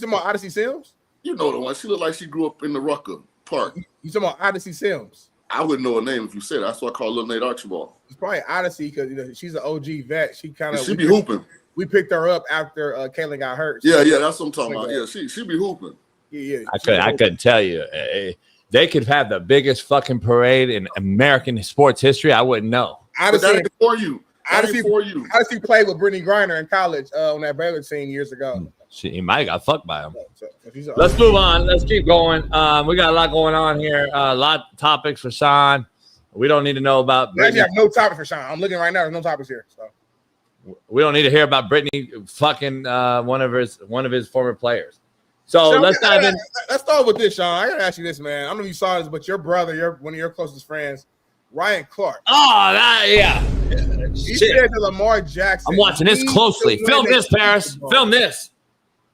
about Odyssey Sims? You know the one. She looked like she grew up in the Rucker Park. You talking about Odyssey Sims? I wouldn't know her name if you said it. That's why I call little Nate Archibald. It's probably Odyssey because she's an OG vet. She be hooping. We picked her up after Caitlin got hurt. Yeah, that's what I'm talking about. Yeah, she be hooping. Yeah. I couldn't tell you. They could have the biggest fucking parade in American sports history. I wouldn't know. Odyssey for you. Odyssey played with Brittany Griner in college on that Baylor team years ago. He might have got fucked by him. Let's move on. Let's keep going. We got a lot going on here. A lot of topics for Sean. We don't need to know about We actually have no topic for Sean. I'm looking right now. There's no topics here. So we don't need to hear about Brittany fucking one of his former players. So Sean, let's dive in. Let's start with this, Sean. I gotta ask you this, man. I don't know if you saw this, but your brother, one of your closest friends, Ryan Clark. Oh, yeah. He said to Lamar Jackson. I'm watching this closely. Film this, Paris. Film this.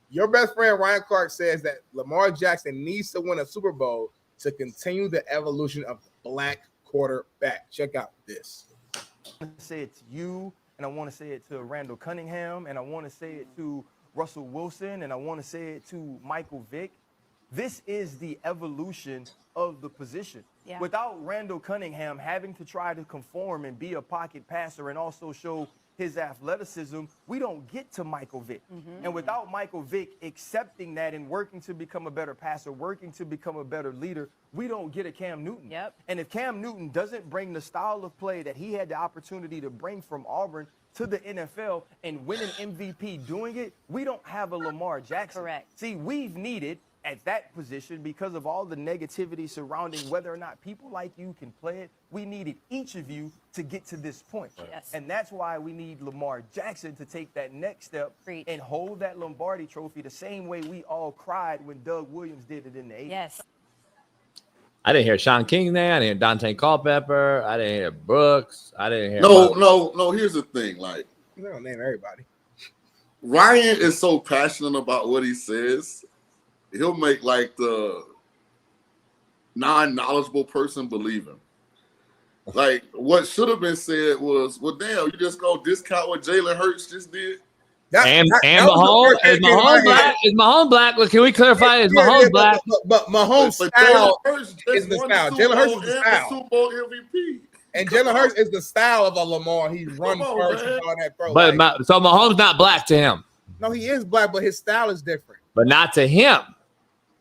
Your best friend Ryan Clark says that Lamar Jackson needs to win a Super Bowl to continue the evolution of the black quarterback. Check out this. I want to say it to you, and I want to say it to Randall Cunningham, and I want to say it to Russell Wilson, and I want to say it to Michael Vick. This is the evolution of the position. Yeah. Without Randall Cunningham having to try to conform and be a pocket passer and also show his athleticism, we don't get to Michael Vick. And without Michael Vick accepting that and working to become a better passer, working to become a better leader, we don't get a Cam Newton. And if Cam Newton doesn't bring the style of play that he had the opportunity to bring from Auburn to the NFL and win an MVP doing it, we don't have a Lamar Jackson. Correct. See, we've needed at that position, because of all the negativity surrounding whether or not people like you can play it, we needed each of you to get to this point. Yes. And that's why we need Lamar Jackson to take that next step and hold that Lombardi trophy the same way we all cried when Doug Williams did it in the 80s. Yes. I didn't hear Sean King there. I didn't hear Dante Culpepper. I didn't hear Brooks. I didn't hear. No. Here's the thing. Like, you don't name everybody. Ryan is so passionate about what he says. He'll make like the non-knowledgeable person believe him. Like what should have been said was, well, damn, you just go discount what Jalen Hurts just did. And Mahomes is Mahomes black? Well, can we clarify? Is Mahomes black? But Mahomes' style is the style. Jalen Hurts is the style. Super Bowl MVP. And Jalen Hurts is the style of a Lamar. He runs first and all that throw. But so Mahomes not black to him. No, he is black, but his style is different. But not to him.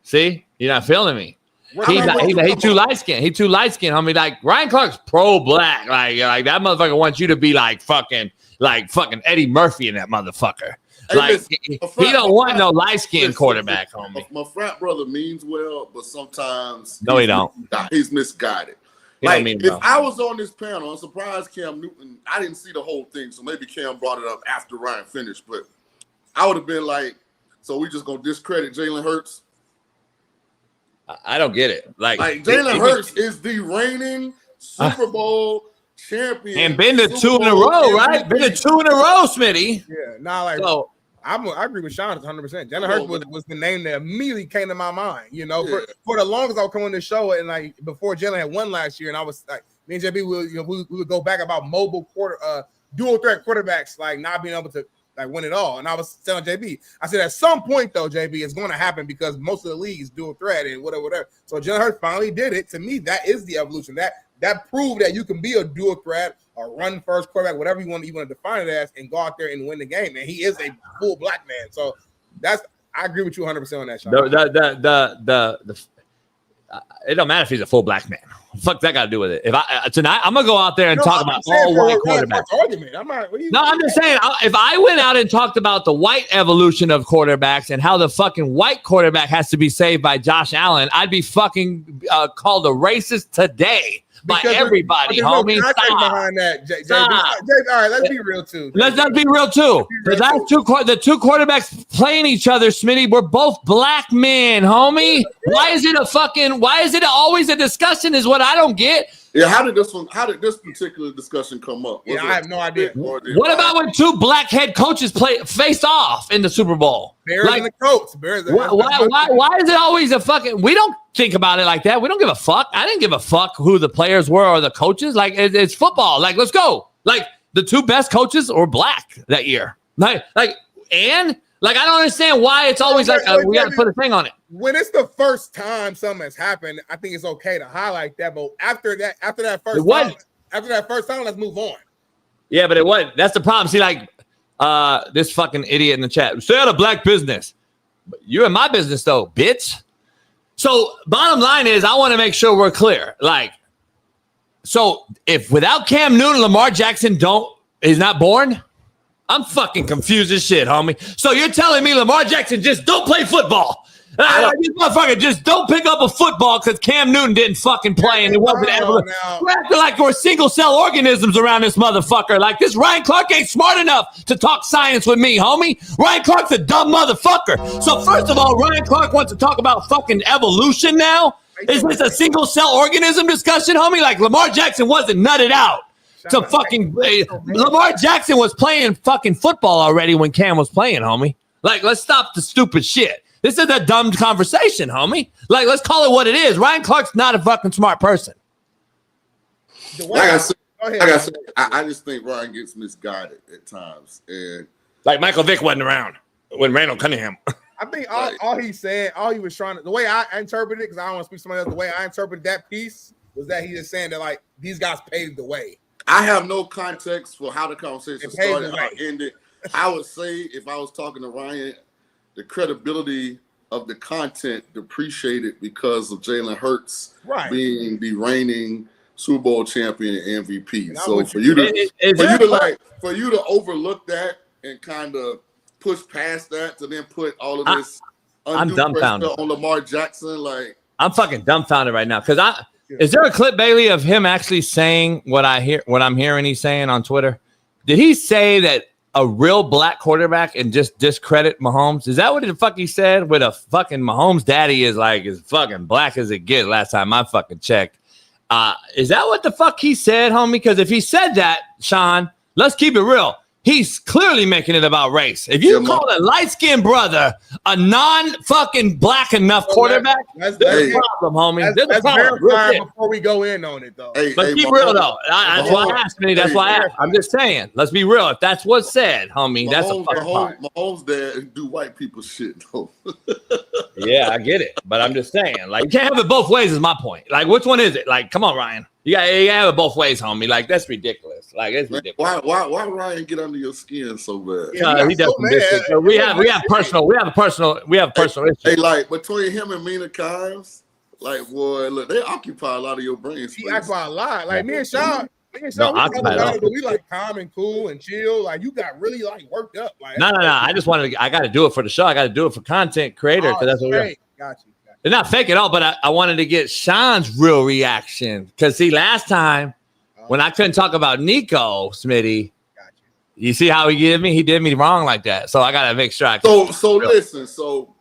See, you're not feeling me. He too light skinned. He too light skinned, homie. Like Ryan Clark's pro black. Like that motherfucker wants you to be like fucking Eddie Murphy in that motherfucker. Hey, like listen, he don't want no light skinned quarterback, homie. My frat brother means well, but sometimes he don't. He's misguided. Like if I was on this panel, I'm surprised Cam Newton. I didn't see the whole thing, so maybe Cam brought it up after Ryan finished. But I would have been like, so we just gonna discredit Jalen Hurts? I don't get it. Like Jalen Hurts is the reigning Super Bowl champion and been to two in a row, right? Been to two in a row, Smitty. Yeah, I agree with Sean 100%. Jalen Hurts was the name that immediately came to my mind. You know, for the longest I was coming on this show, and like before Jalen had won last year, and I was like, me and JB, we would go back about mobile dual threat quarterbacks, like not being able to like win it all. And I was telling JB, I said at some point though, JB, it's going to happen because most of the league is dual threat and whatever. So Jalen Hurts finally did it. To me, that is the evolution. That proved that you can be a dual threat, a run first quarterback, whatever you want to define it as, and go out there and win the game. And he is a full black man. So I agree with you 100% on that, Sean. It don't matter if he's a full black man. Fuck that got to do with it. If tonight I'm gonna go out there and talk about all white quarterbacks. I'm just saying, if I went out and talked about the white evolution of quarterbacks and how the fucking white quarterback has to be saved by Josh Allen, I'd be fucking called a racist today by everybody, homie. No behind that, all right, let's be real too. Let's be real too. The two quarterbacks playing each other, Smitty, we're both black men, homie. Why is it always a discussion is what I don't get. Yeah, how did this particular discussion come up? I have no idea. What about when two black head coaches faced off in the Super Bowl? Bears and the Colts. Why is it always a fucking? We don't think about it like that. We don't give a fuck. I didn't give a fuck who the players were or the coaches. Like it's football. Like let's go. Like the two best coaches were black that year. I don't understand why it's always we got to put a thing on it. When it's the first time something has happened, I think it's okay to highlight that. But after that first time, let's move on. Yeah, but it wasn't. That's the problem. See, this fucking idiot in the chat. Stay out of black business. But you're in my business, though, bitch. So, bottom line is, I want to make sure we're clear. So if without Cam Newton, Lamar Jackson is not born. I'm fucking confused as shit, homie. So you're telling me Lamar Jackson just don't play football? This motherfucker just don't pick up a football because Cam Newton didn't fucking play and it wasn't ever. We're acting like we're single cell organisms around this motherfucker. Like this Ryan Clark ain't smart enough to talk science with me, homie. Ryan Clark's a dumb motherfucker. So first of all, Ryan Clark wants to talk about fucking evolution now. Is this a single cell organism discussion, homie? Like Lamar Jackson wasn't nutted out. So fucking Lamar Jackson was playing fucking football already when Cam was playing, homie. Like, let's stop the stupid shit. This is a dumb conversation, homie. Like, let's call it what it is. Ryan Clark's not a fucking smart person. I just think Ryan gets misguided at times. And like Michael Vick wasn't around when Randall Cunningham. I think all he said, all he was trying to, the way I interpreted it, because I don't want to speak to somebody else, the way I interpreted that piece was that he was saying that, like, these guys paved the way. I have no context for how the conversation started, how it ended. I would say if I was talking to Ryan, the credibility of the content depreciated because of Jalen Hurts being the reigning Super Bowl champion and MVP. So for you to overlook that and kind of push past that to then put all of this I'm dumbfounded on Lamar Jackson, like I'm fucking dumbfounded right now because is there a clip, Bailey, of him actually saying what I'm hearing he's saying on Twitter? Did he say that a real black quarterback and just discredit Mahomes? Is that what the fuck he said? With a fucking Mahomes daddy is like as fucking black as it gets last time I fucking checked. Is that what the fuck he said, homie? Because if he said that, Sean, let's keep it real. He's clearly making it about race. If you call a light-skinned brother a non-fucking black enough quarterback, there's a problem, homie. There's a problem. Before we go in on it, though. But keep real, though. That's why I asked me. That's why I asked. I'm just saying. Let's be real. If that's what's said, homie, that's a fucking part. Mahomes dad do white people shit, though. Yeah, I get it. But I'm just saying. Like, you can't have it both ways is my point. Like, which one is it? Like, come on, Ryan. You gotta have it both ways, homie. Like, that's ridiculous. Like, it's ridiculous. Why Ryan get under your skin so bad? He does some business. So we have a personal issue. Hey, like between him and Mina Kimes, like, boy, look, they occupy a lot of your brain space. He occupy a lot. Like me and Sean, we like calm and cool and chill. Like you got really like worked up. Like no. I got to do it for the show. I got to do it for content creator because that's what we're. Got you. They're not fake at all, but I wanted to get Sean's real reaction. Because, see, last time when I couldn't talk about Nico, Smitty, you see how he did me? He did me wrong like that. So I got to make sure So listen. So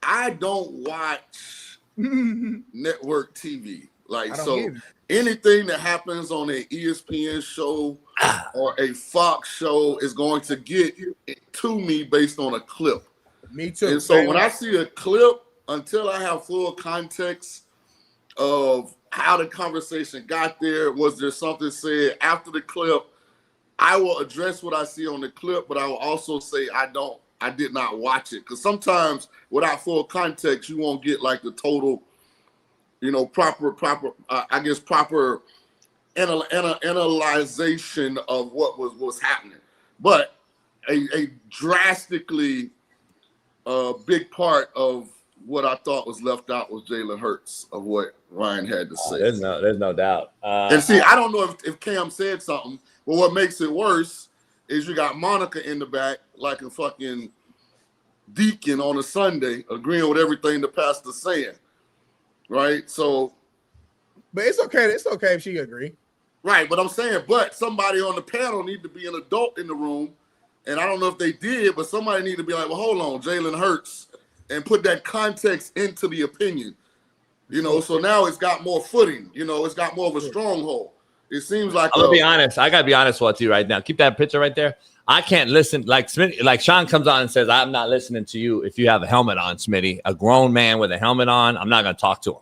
I don't watch network TV. Like, so anything that happens on an ESPN show or a Fox show is going to get to me based on a clip. Me too. And so when I see a clip, until I have full context of how the conversation got there, was there something said after the clip, I will address what I see on the clip, but I will also say I did not watch it. Because sometimes without full context, you won't get like the total, proper analyzation of what was happening. But a drastically big part of what I thought was left out was Jalen Hurts of what Ryan had to say. There's no doubt. And see, I don't know if Cam said something, but what makes it worse is you got Monica in the back like a fucking deacon on a Sunday agreeing with everything the pastor's saying. Right? So. But it's okay. It's okay if she agree. Right. But I'm saying, but somebody on the panel need to be an adult in the room. And I don't know if they did, but somebody need to be like, well, hold on, Jalen Hurts. And put that context into the opinion. You know, so now it's got more footing. You know, it's got more of a stronghold. It seems like I'm gonna be honest. I gotta be honest with you right now. Keep that picture right there. I can't listen. Like Smitty, like Sean comes on and says, "I'm not listening to you if you have a helmet on, Smitty." A grown man with a helmet on, I'm not gonna talk to him.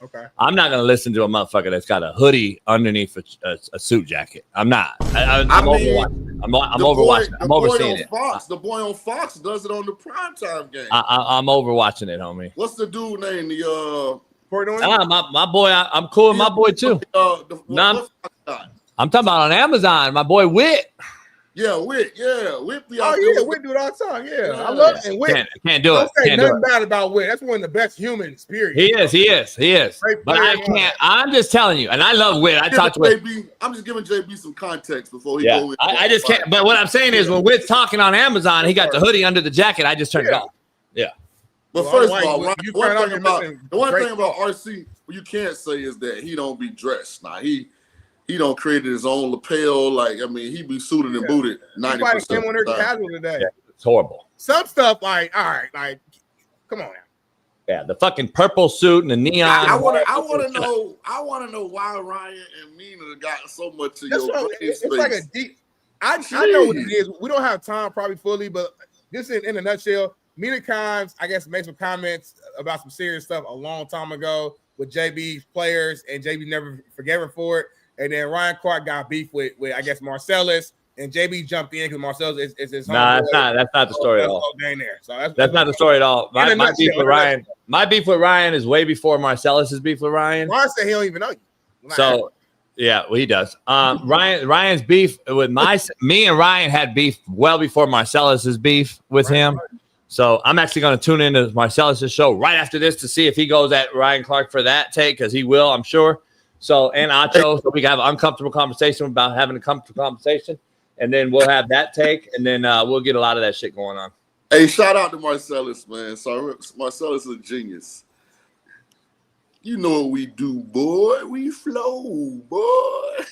Okay. I'm not gonna listen to a motherfucker that's got a hoodie underneath a suit jacket. I'm not. I'm overwatching it. I'm overwatching it. I'm overseeing it. The boy on Fox does it on the primetime game. I'm overwatching it, homie. What's the dude name? My boy. I'm cool with my boy too. I'm talking about on Amazon. My boy Whit. Yeah, Whit. Yeah, Whit. Whit do it all the time. Yeah, I love it. And Whit can't do it. Don't say nothing bad about Whit. That's one of the best humans. Period. He is. But I can't. I'm just telling you, and I love Whit. I talked to Whit. I'm just giving JB some context before he goes. I just can't. But what I'm saying is, when Whit's talking on Amazon, he got the hoodie under the jacket. I just turned it off. Yeah. But first of all, the one thing about RC you can't say is that he don't be dressed. Now he don't create his own lapel. Like, I mean, he be suited and booted 90%. Came on there casual today. Yeah, it's horrible. Some stuff like, all right, like, come on now. Yeah, the fucking purple suit and the neon. I want to know why Ryan and Mina got so much of your it's like a deep. I know what it is. We don't have time probably fully, but this is in a nutshell. Mina Kimes, I guess, made some comments about some serious stuff a long time ago with JB's players, and JB never forgave her for it. And then Ryan Clark got beef with I guess Marcellus, and JB jumped in because Marcellus is his homeboy. That's not the story at all. That's not the story at all. My beef with Ryan is way before Marcellus's beef with Ryan. Ryan said he don't even know you. So yeah, well, he does. Ryan's beef with me and Ryan had beef well before Marcellus's beef with him. So I'm actually going to tune into Marcellus's show right after this to see if he goes at Ryan Clark for that take, because he will, I'm sure. So, and Acho, so we can have an uncomfortable conversation about having a comfortable conversation, and then we'll have that take, and then we'll get a lot of that shit going on. Hey, shout out to Marcellus, man. So Marcellus is a genius. You know what we do, boy. We flow, boy.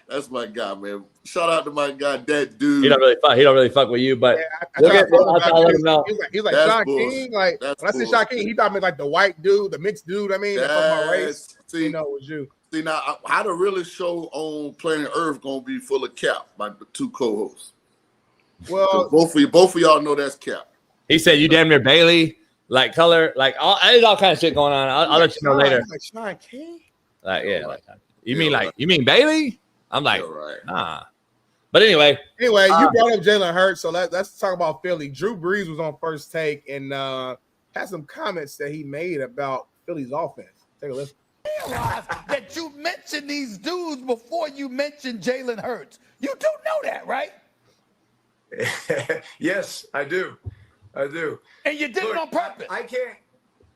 That's my guy, man. Shout out to my guy, that dude. He don't really fuck with you, but I'll let him know. He's like Sean King. Like when I said Sean King, he thought me like the white dude, the mixed dude. I mean, that's my race. See, it was you. See now, how the realest show on Planet Earth gonna be full of Cap, my two co-hosts. Well, both of y'all know that's Cap. He said you damn near Bailey, like color, like there's all kind of shit going on. I'll let you know later. Like Sean King. Like you mean Bailey? I'm like, nah. But anyway, you brought up Jalen Hurts, so let's talk about Philly. Drew Brees was on First Take and had some comments that he made about Philly's offense. Take a listen. Realize that you mentioned these dudes before you mentioned Jalen Hurts. You do know that, right? Yes, I do. And you did it on purpose. I can't.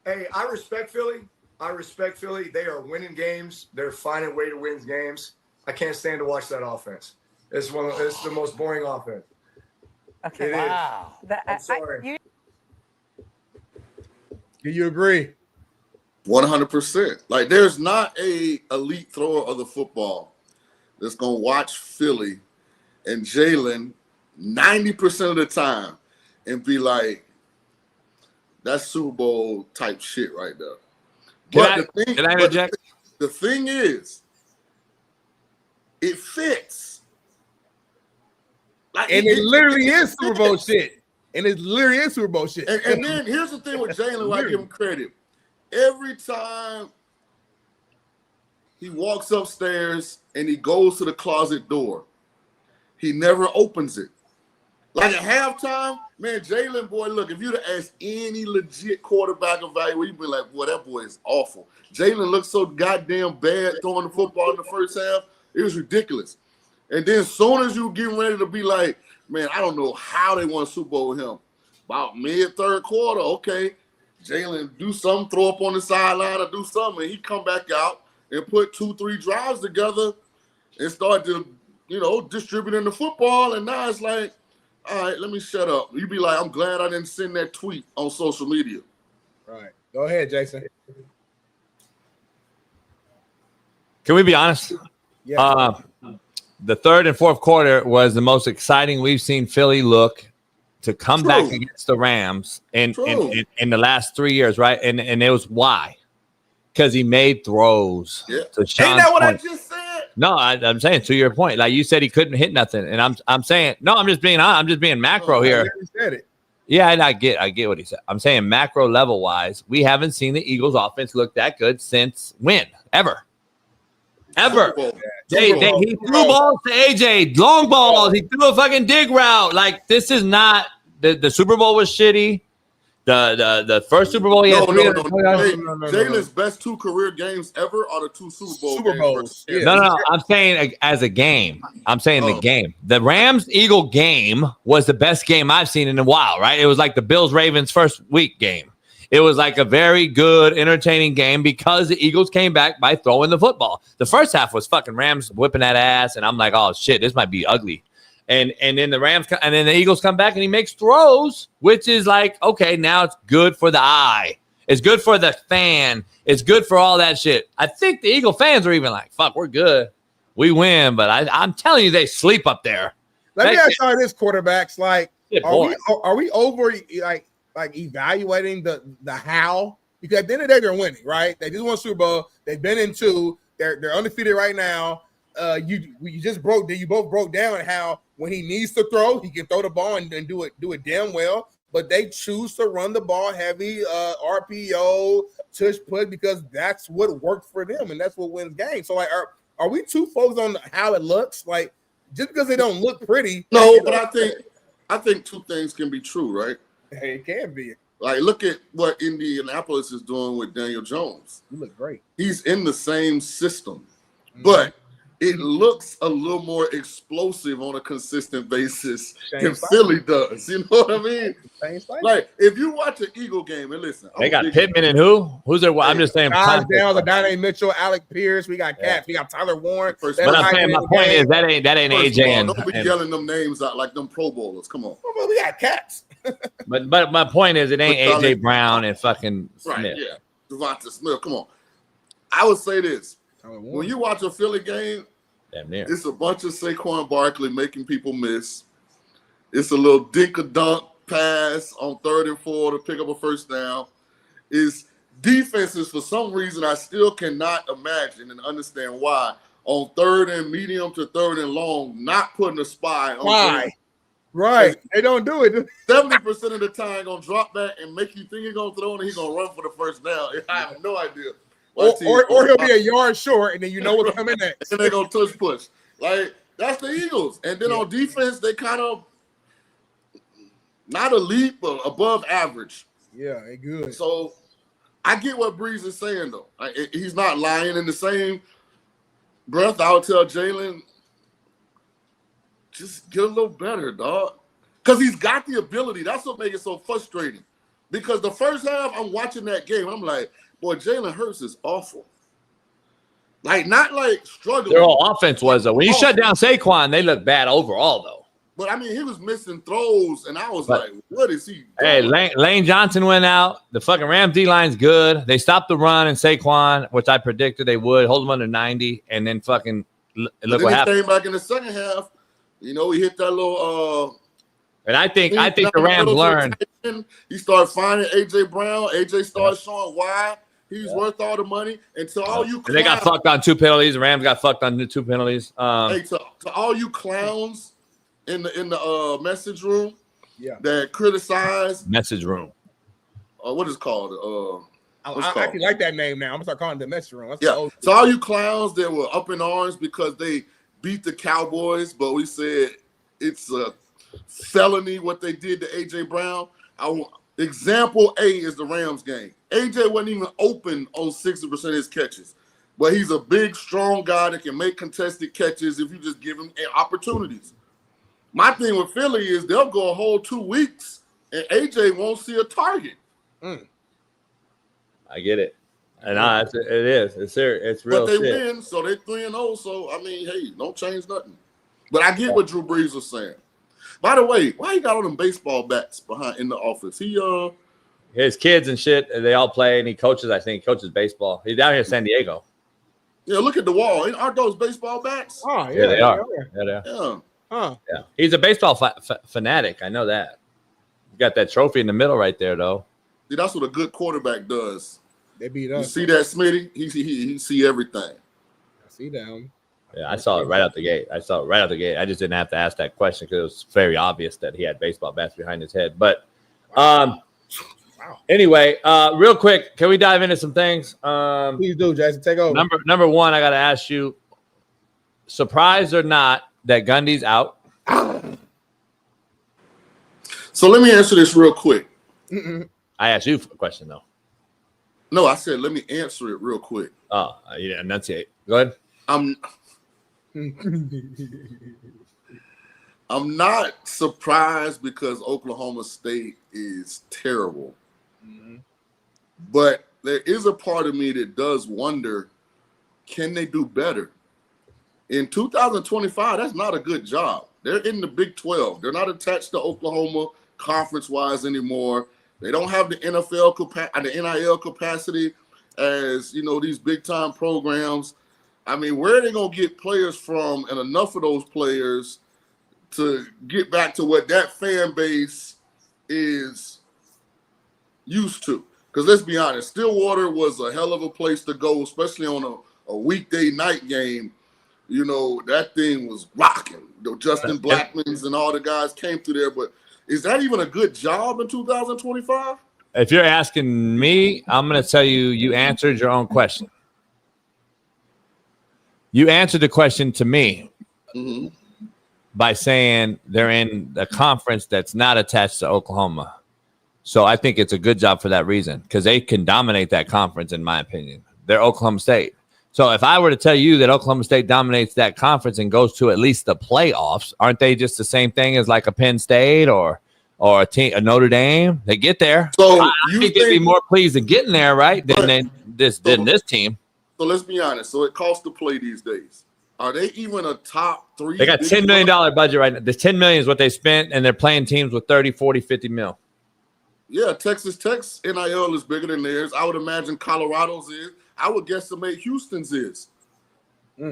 Hey, I respect Philly. They are winning games. They're finding a way to win games. I can't stand to watch that offense. It's the most boring offense. Okay. Wow. I'm sorry. Do you agree? 100%. Like, there's not a elite thrower of the football that's gonna watch Philly and Jalen 90% of the time and be like, that's Super Bowl type shit right there. The thing is, it fits. Like, and it literally is Super Bowl shit. And then here's the thing with Jalen, I give him credit. Every time he walks upstairs and he goes to the closet door, he never opens it. Like at halftime, man, Jalen, boy, look, if you'd have asked any legit quarterback evaluation, you'd be like, boy, that boy is awful. Jalen looked so goddamn bad throwing the football in the first half. It was ridiculous. And then as soon as you getting ready to be like, man, I don't know how they won a Super Bowl with him. About mid-third quarter, okay, Jalen do something, throw up on the sideline or do something, and he come back out and put 2-3 drives together and start to, distributing the football. And now it's like, all right, let me shut up. You be like, I'm glad I didn't send that tweet on social media. Right. Go ahead, Jason. Can we be honest? Yeah. The third and fourth quarter was the most exciting we've seen Philly look to come back against the Rams in the last 3 years, right? And it was why? Because he made throws. Yeah. To Sean's Ain't that what point. I just said? No, I'm saying to your point. Like you said, he couldn't hit nothing, and I'm saying no. I'm just being macro here. Said it. Yeah, and I get what he said. I'm saying macro level wise, we haven't seen the Eagles offense look that good since when? Ever. He threw balls to AJ, long balls. He threw a fucking dig route. Like this is not the Super Bowl was shitty. The first Super Bowl he had Jalen's best 2 career games ever are the 2 Super Bowls. Yeah. No. I'm saying as a game. I'm saying the game. The Rams-Eagle game was the best game I've seen in a while, right? It was like the Bills-Ravens first week game. It was like a very good, entertaining game because the Eagles came back by throwing the football. The first half was fucking Rams whipping that ass, and I'm like, oh, shit, this might be ugly. And then the Eagles come back and he makes throws, which is like, okay, now it's good for the eye. It's good for the fan. It's good for all that shit. I think the Eagle fans are even like, fuck, we're good. We win. But I'm telling you, they sleep up there. Let me ask you this, quarterbacks. Like, are we over like evaluating the how? Because at the end of the day, they're winning, right? They just won Super Bowl. They've been in 2. They're undefeated right now. You both broke down how when he needs to throw, he can throw the ball and do it damn well. But they choose to run the ball heavy, RPO, tush put, because that's what worked for them and that's what wins games. So like, are we too focused on how it looks? Like just because they don't look pretty? No, but I think 2 things can be true, right? It can be. Like, look at what Indianapolis is doing with Daniel Jones. You look great. He's in the same system, but it looks a little more explosive on a consistent basis than Philly does. You know what I mean? Like, if you watch an Eagle game, and listen, they got Pittman and who? Who's there? I'm just saying. Down, Donnie Mitchell, Alec Pierce. We got Cats. We got Tyler Warren. But I'm saying my point is that ain't AJ. And don't be yelling them names out like them Pro Bowlers. Come on. Well, we got Cats. but my point is it ain't AJ Brown and fucking Smith. Right? Yeah, Devonta Smith. Come on. I would say this. When you watch a Philly game, it's a bunch of Saquon Barkley making people miss. It's a little dink-a-dunk pass on 3rd and 4 to pick up a first down. It's defenses, for some reason, I still cannot imagine and understand why, on 3rd and medium to 3rd and long, not putting a spy on. Why? Right. They don't do it. 70% of the time, going to drop back and make you think he's going to throw and he's going to run for the first down. I have no idea. Or he'll be a yard short, and then you know what's coming next. And they're going to tush push. Like, that's the Eagles. And then on defense, they kind of not elite, but above average. Yeah, they good. So I get what Breeze is saying, though. He's not lying. In the same breath, I would tell Jalen, just get a little better, dog. Because he's got the ability. That's what makes it so frustrating. Because the first half, I'm watching that game. I'm like, boy, Jalen Hurts is awful. Like, not like struggling. Their whole offense was, though. When you shut down Saquon, they look bad overall, though. But, I mean, he was missing throws, and I was like, what is he doing? Hey, Lane Johnson went out. The fucking Rams D-line's good. They stopped the run, and Saquon, which I predicted they would, hold them under 90, and then fucking look what happened. He came back in the second half. You know, he hit that little and I think the Rams learned. He started finding A.J. Brown. A.J. started showing why he's worth all the money. And to all you clowns, they got fucked on 2 penalties. The Rams got fucked on 2 penalties. Hey, to all you clowns in the message room that criticize message room. What is it called? I actually like that name now. I'm gonna start calling it the message room. So all you clowns that were up in arms because they beat the Cowboys, but we said it's a felony what they did to A.J. Brown. Example A is the Rams game. A.J. wasn't even open on 60% of his catches, but he's a big, strong guy that can make contested catches if you just give him opportunities. My thing with Philly is they'll go a whole 2 weeks and A.J. won't see a target. I get it. And it is. It's serious. It's real. But they win, so they're 3-0. So I mean, hey, don't change nothing. But I get what Drew Brees was saying. By the way, why he got all them baseball bats behind in the office? His kids and shit, they all play, and he coaches. I think he coaches baseball. He's down here in San Diego. Yeah, look at the wall. Aren't those baseball bats? Oh yeah, they are. Yeah. Yeah. He's a baseball fanatic. I know that. You got that trophy in the middle right there, though. See, that's what a good quarterback does. They beat You us. see that, Smitty? He see everything. I see them. Yeah, I saw it right out the gate. I just didn't have to ask that question because it was very obvious that he had baseball bats behind his head. But anyway, real quick, can we dive into some things? Please do, Jaxson. Take over. Number one, I got to ask you, surprised or not that Gundy's out? So let me answer this real quick. I asked you a question, though. No, I said let me answer it real quick. Oh, you didn't enunciate. Go ahead. I'm not surprised because Oklahoma State is terrible. But there is a part of me that does wonder, can they do better? In 2025, that's not a good job. They're in the Big 12. They're not attached to Oklahoma conference-wise anymore. They don't have the the NIL capacity as, these big-time programs. I mean, where are they going to get players from and enough of those players to get back to what that fan base is used to? Because let's be honest, Stillwater was a hell of a place to go, especially on a weekday night game. That thing was rocking. Justin Blackmons and all the guys came through there. But is that even a good job in 2025? If you're asking me, I'm going to tell you, you answered your own question. You answered the question to me by saying they're in a conference that's not attached to Oklahoma. So I think it's a good job for that reason because they can dominate that conference, in my opinion. They're Oklahoma State. So if I were to tell you that Oklahoma State dominates that conference and goes to at least the playoffs, aren't they just the same thing as like a Penn State or a Notre Dame? They get there. So I think they'd be more pleased in getting there, right, than this team. So let's be honest. So it costs to play these days. Are they even a top three? They got $10 million budget right now. The $10 million is what they spent, and they're playing teams with 30, 40, 50 mil. Yeah, Texas Tech's NIL is bigger than theirs. I would imagine Colorado's is. I would guesstimate Houston's is.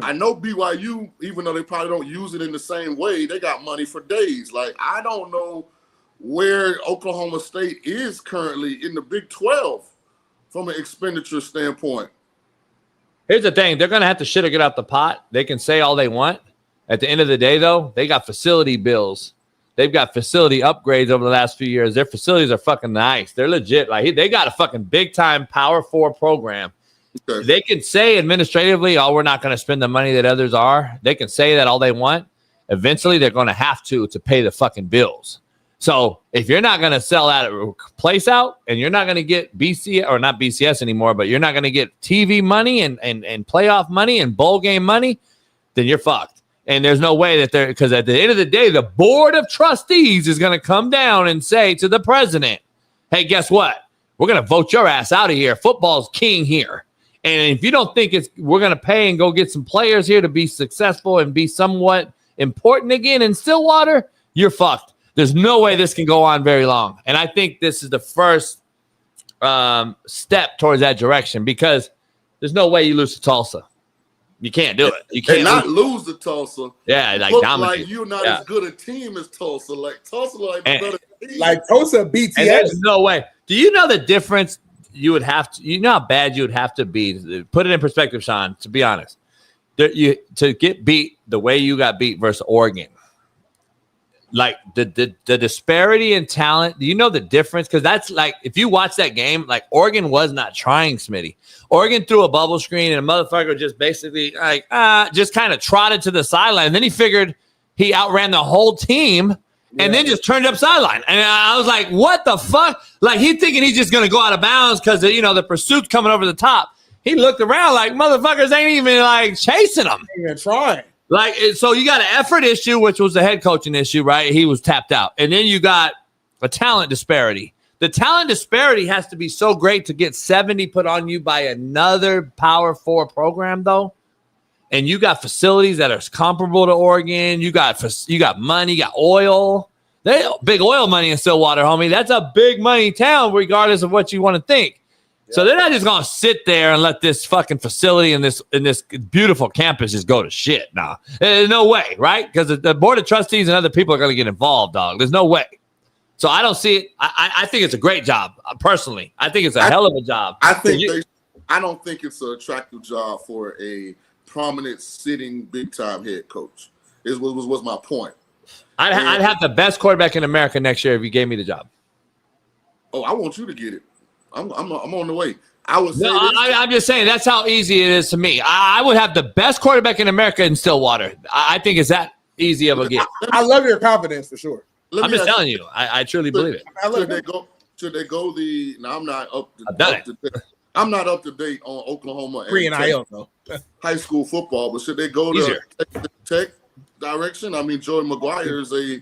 I know BYU, even though they probably don't use it in the same way, they got money for days. Like, I don't know where Oklahoma State is currently in the Big 12 from an expenditure standpoint. Here's the thing. They're going to have to shit or get out the pot. They can say all they want. At the end of the day, though, they got facility bills. They've got facility upgrades over the last few years. Their facilities are fucking nice. They're legit. Like, they got a fucking big-time Power 4 program. Okay. They can say administratively, we're not going to spend the money that others are. They can say that all they want. Eventually, they're going to have to pay the fucking bills. So if you're not going to sell that place out and you're not going to get BC or not BCS anymore, but you're not going to get TV money and playoff money and bowl game money, then you're fucked. And there's no way that because at the end of the day, the board of trustees is going to come down and say to the president, hey, guess what? We're going to vote your ass out of here. Football's king here. And if you don't think we're going to pay and go get some players here to be successful and be somewhat important again in Stillwater, you're fucked. There's no way this can go on very long. And I think this is the first step towards that direction because there's no way you lose to Tulsa. You can't do it. You can't lose to Tulsa. Yeah, like you're not as good a team as Tulsa. Like Tulsa, better team. Like Tulsa BTS. And there's no way. Do you know the difference? You would have to. You know how bad you would have to be. Put it in perspective, Sean. To be honest, to get beat the way you got beat versus Oregon. Like the disparity in talent, do you know the difference? Because that's like, if you watch that game, like Oregon was not trying, Smitty. Oregon threw a bubble screen and a motherfucker just basically just kind of trotted to the sideline. And then he figured he outran the whole team and then just turned up sideline. And I was like, what the fuck? Like he thinking he's just going to go out of bounds because, the pursuit's coming over the top. He looked around like motherfuckers ain't even like chasing him. Ain't even trying. Like, so you got an effort issue, which was the head coaching issue, right? He was tapped out. And then you got a talent disparity. The talent disparity has to be so great to get 70 put on you by another Power 4 program, though. And you got facilities that are comparable to Oregon. You got money, you got oil. They big oil money in Stillwater, homie. That's a big money town, regardless of what you want to think. So they're not just gonna sit there and let this fucking facility and this beautiful campus just go to shit. Nah, there's no way, right? Because the board of trustees and other people are gonna get involved, dog. There's no way. So I don't see it. I think it's a great job, personally. I think it's a hell of a job. I don't think it's an attractive job for a prominent sitting big time head coach. Was my point. I'd have the best quarterback in America next year if you gave me the job. Oh, I want you to get it. I'm on the way. I'm just saying that's how easy it is to me. I would have the best quarterback in America in Stillwater. I think it's that easy of a get. I love your confidence for sure. I'm just telling you. I truly believe it. Should they go the? Now I'm not up to date. I'm not up to date on Oklahoma and high school football, but should they go to Tech direction? I mean, Joey McGuire is a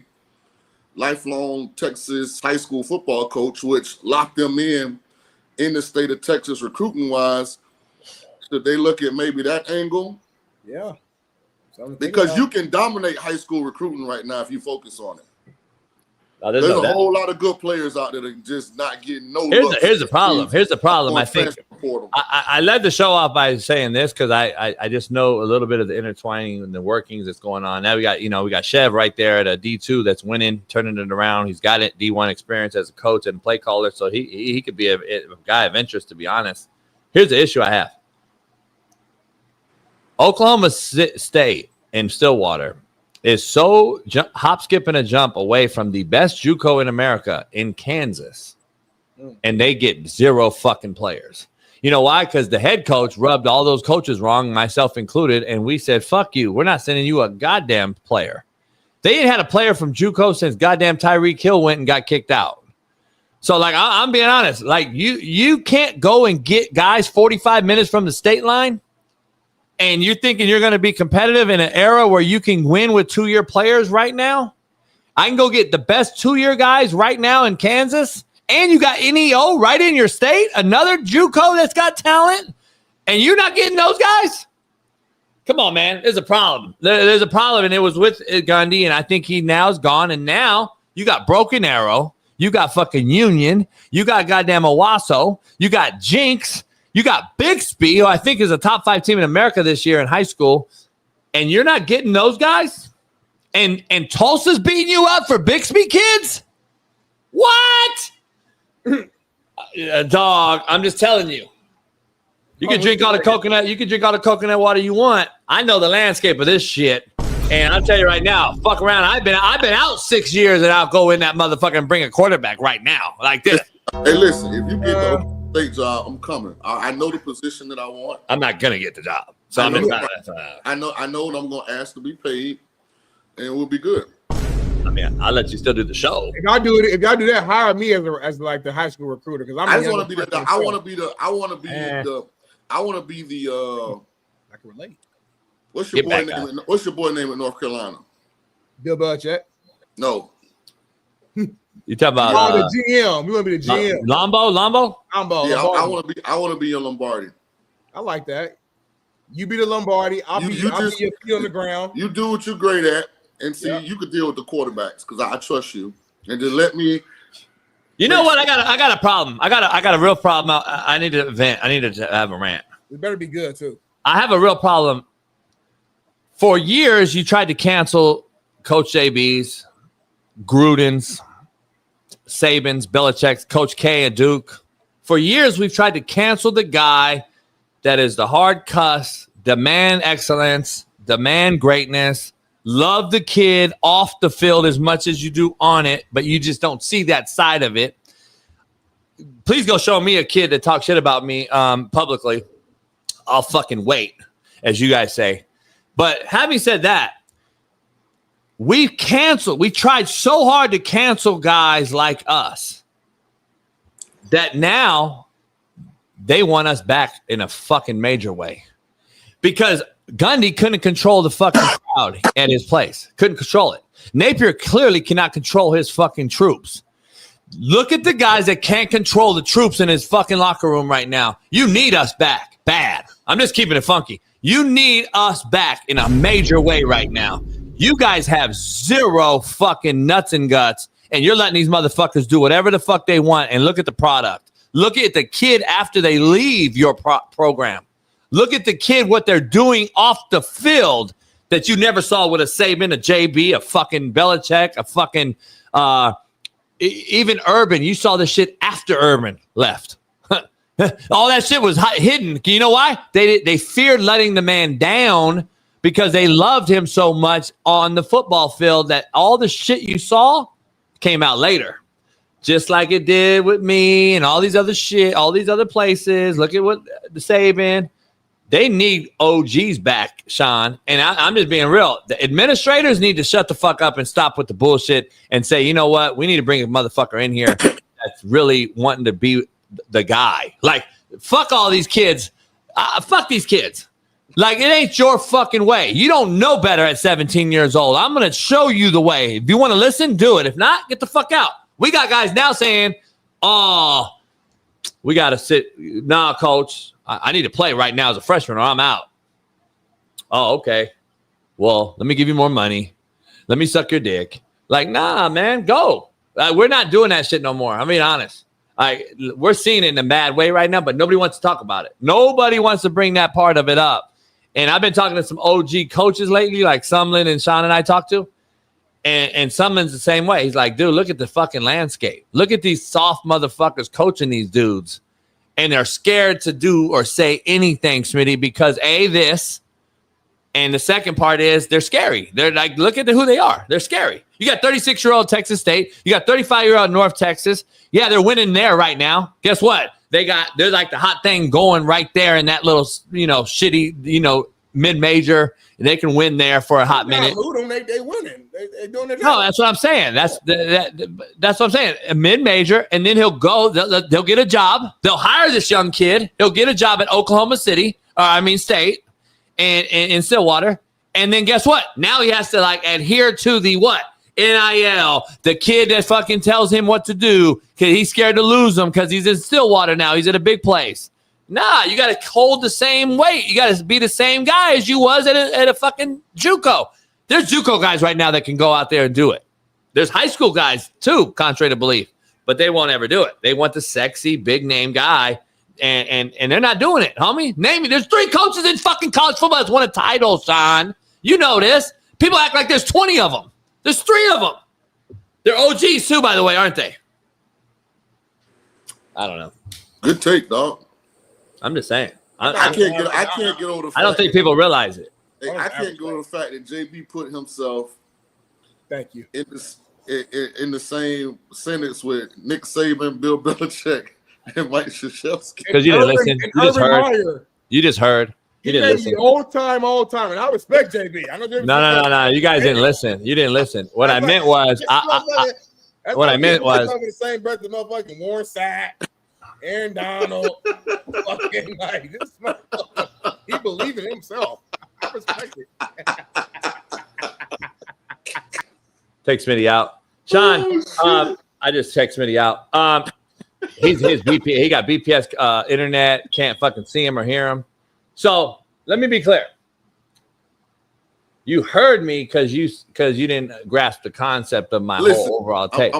lifelong Texas high school football coach, which locked them in the state of Texas recruiting wise. Should they look at maybe that angle? Yeah. Because you can dominate high school recruiting right now if you focus on it. There's a whole lot of good players out there that are just not getting no. Here's the problem. I think I led the show off by saying this because I just know a little bit of the intertwining and the workings that's going on. Now we got Chev right there at a D2 that's winning, turning it around. He's got it D1 experience as a coach and play caller, so he could be a guy of interest, to be honest. Here's the issue I have. Oklahoma State in Stillwater is so hop, skip, and a jump away from the best JUCO in America in Kansas, and they get 0 fucking players. You know why? Because the head coach rubbed all those coaches wrong, myself included, and we said, fuck you. We're not sending you a goddamn player. They ain't had a player from JUCO since goddamn Tyreek Hill went and got kicked out. So, like, I'm being honest. Like, you can't go and get guys 45 minutes from the state line, and you're thinking you're going to be competitive in an era where you can win with 2-year players right now? I can go get the best 2-year guys right now in Kansas, and you got NEO right in your state, another JUCO that's got talent, and you're not getting those guys? Come on, man. There's a problem. There's a problem, and it was with Gundy, and I think he now is gone, and now you got Broken Arrow, you got fucking Union, you got goddamn Owasso, you got Jinx, you got Big Smitty, who I think is a top 5 team in America this year in high school, and you're not getting those guys? And Tulsa's beating you up for Big Smitty kids? What? Dog, I'm just telling you. You can drink all the coconut. You can drink all the coconut water you want. I know the landscape of this shit, and I'll tell you right now, fuck around. I've been out 6 years, and I'll go in that motherfucker and bring a quarterback right now, like this. Hey, listen, if you get the state job, I'm coming. I know the position that I want. I'm not gonna get the job, so I know what I'm gonna ask to be paid, and we'll be good. I mean, I'll let you still do the show. If y'all do that, hire me as like the high school recruiter, because I want to be the. I want to be the. I can relate. What's your boy name? What's your boy name in North Carolina? Bill Belichick. No. You talk about the GM. You want to be the GM? Lombo. Yeah, I want to be a Lombardi. I like that. You be the Lombardi. I'll be your feet on the ground. You do what you're great at, and see you could deal with the quarterbacks because I trust you. And just let me. You know what? I got a problem. I got a real problem. I need to vent. I need to have a rant. It better be good too. I have a real problem. For years, you tried to cancel Coach JB's, Gruden's, Saban's, Belichick's, Coach K and Duke. For years, we've tried to cancel the guy that is the hard cuss, demand excellence, demand greatness, love the kid off the field as much as you do on it, but you just don't see that side of it. Please go show me a kid that talks shit about me publicly. I'll fucking wait, as you guys say. But having said that, we tried so hard to cancel guys like us that now they want us back in a fucking major way. Because Gundy couldn't control the fucking crowd at his place. Couldn't control it. Napier clearly cannot control his fucking troops. Look at the guys that can't control the troops in his fucking locker room right now. You need us back. Bad. I'm just keeping it funky. You need us back in a major way right now. You guys have 0 fucking nuts and guts, and you're letting these motherfuckers do whatever the fuck they want, and look at the product. Look at the kid after they leave your program. Look at the kid, what they're doing off the field that you never saw with a Saban, a JB, a fucking Belichick, a fucking even Urban, you saw the shit after Urban left. All that shit was hidden. You know why? They feared letting the man down because they loved him so much on the football field that all the shit you saw came out later. Just like it did with me and all these other shit, all these other places. Look at what the Saban. They need OGs back, Sean. And I'm just being real. The administrators need to shut the fuck up and stop with the bullshit and say, you know what? We need to bring a motherfucker in here that's really wanting to be the guy. Like, fuck all these kids. Fuck these kids. Like, it ain't your fucking way. You don't know better at 17 years old. I'm going to show you the way. If you want to listen, do it. If not, get the fuck out. We got guys now saying, oh, we got to sit. Nah, coach, I need to play right now as a freshman or I'm out. Oh, okay. Well, let me give you more money. Let me suck your dick. Like, nah, man, go. We're not doing that shit no more. I'm being honest. We're seeing it in a bad way right now, but nobody wants to talk about it. Nobody wants to bring that part of it up. And I've been talking to some OG coaches lately, like Sumlin and Sean and I talked to. And Sumlin's the same way. He's like, dude, look at the fucking landscape. Look at these soft motherfuckers coaching these dudes. And they're scared to do or say anything, Smitty, because A, this. And the second part is they're scary. They're like, look at who they are. They're scary. You got 36-year-old Texas State. You got 35-year-old North Texas. Yeah, they're winning there right now. Guess what? They're like the hot thing going right there in that little, shitty, mid-major. They can win there for a hot minute. Who don't they winning? They doing their job. No, that's what I'm saying. That's what I'm saying. A mid-major, and then he'll go. They'll get a job. They'll hire this young kid. He'll get a job at Oklahoma City, State, and in Stillwater. And then guess what? Now he has to adhere to the what? NIL. The kid that fucking tells him what to do because he's scared to lose him because he's in Stillwater now. He's at a big place. Nah, you got to hold the same weight. You got to be the same guy as you was at a fucking JUCO. There's JUCO guys right now that can go out there and do it. There's high school guys too, contrary to belief, but they won't ever do it. They want the sexy, big name guy, and they're not doing it, homie. Name me. There's 3 coaches in fucking college football that's won a title, Sean. You know this. People act like there's 20 of them. There's 3 of them. They're OGs too, by the way, aren't they? I don't know. Good take, dog. I'm just saying. I can't get over the fact. I don't think people realize it. I can't go over the fact that JB put himself. Thank you. In the same sentence with Nick Saban, Bill Belichick, and Mike Krzyzewski. Because you didn't listen. You just heard. You didn't listen. Old time, and I respect JB. I know JB. No. You guys didn't listen. You didn't listen. What I meant was, what I meant was, the same breath the motherfucking Warren Sapp, Aaron Donald, fucking like this motherfucker. He believed in himself. I respect it. Take Smitty out. Sean, I just checked Smitty out. His BP, he got BPS internet, can't fucking see him or hear him. So let me be clear. You heard me because you didn't grasp the concept of my whole overall take.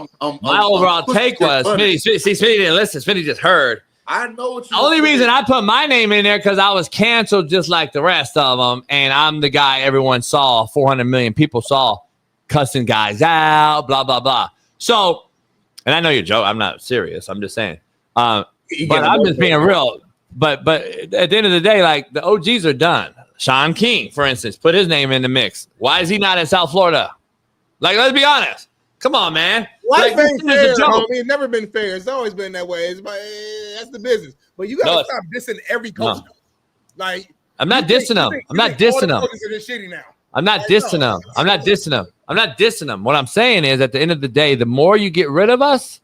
My overall take was Smitty didn't listen. Smitty just heard. I know what you. The only reason I put my name in there because I was canceled just like the rest of them, and I'm the guy everyone saw. 400 million people saw cussing guys out, blah blah blah. So, and I know you're joking. I'm not serious. I'm just saying. But I'm just being real. But at the end of the day, like the OGs are done. Sean King, for instance, put his name in the mix. Why is he not in South Florida? Like, let's be honest. Come on, man. Life ain't fair, homie. It's never been fair. It's always been that way. It's that's the business. But you gotta stop dissing every coach. No. Like, I'm not dissing them. I'm not dissing them. I'm not dissing them. I'm not dissing them. I'm not dissing them. What I'm saying is, at the end of the day, the more you get rid of us,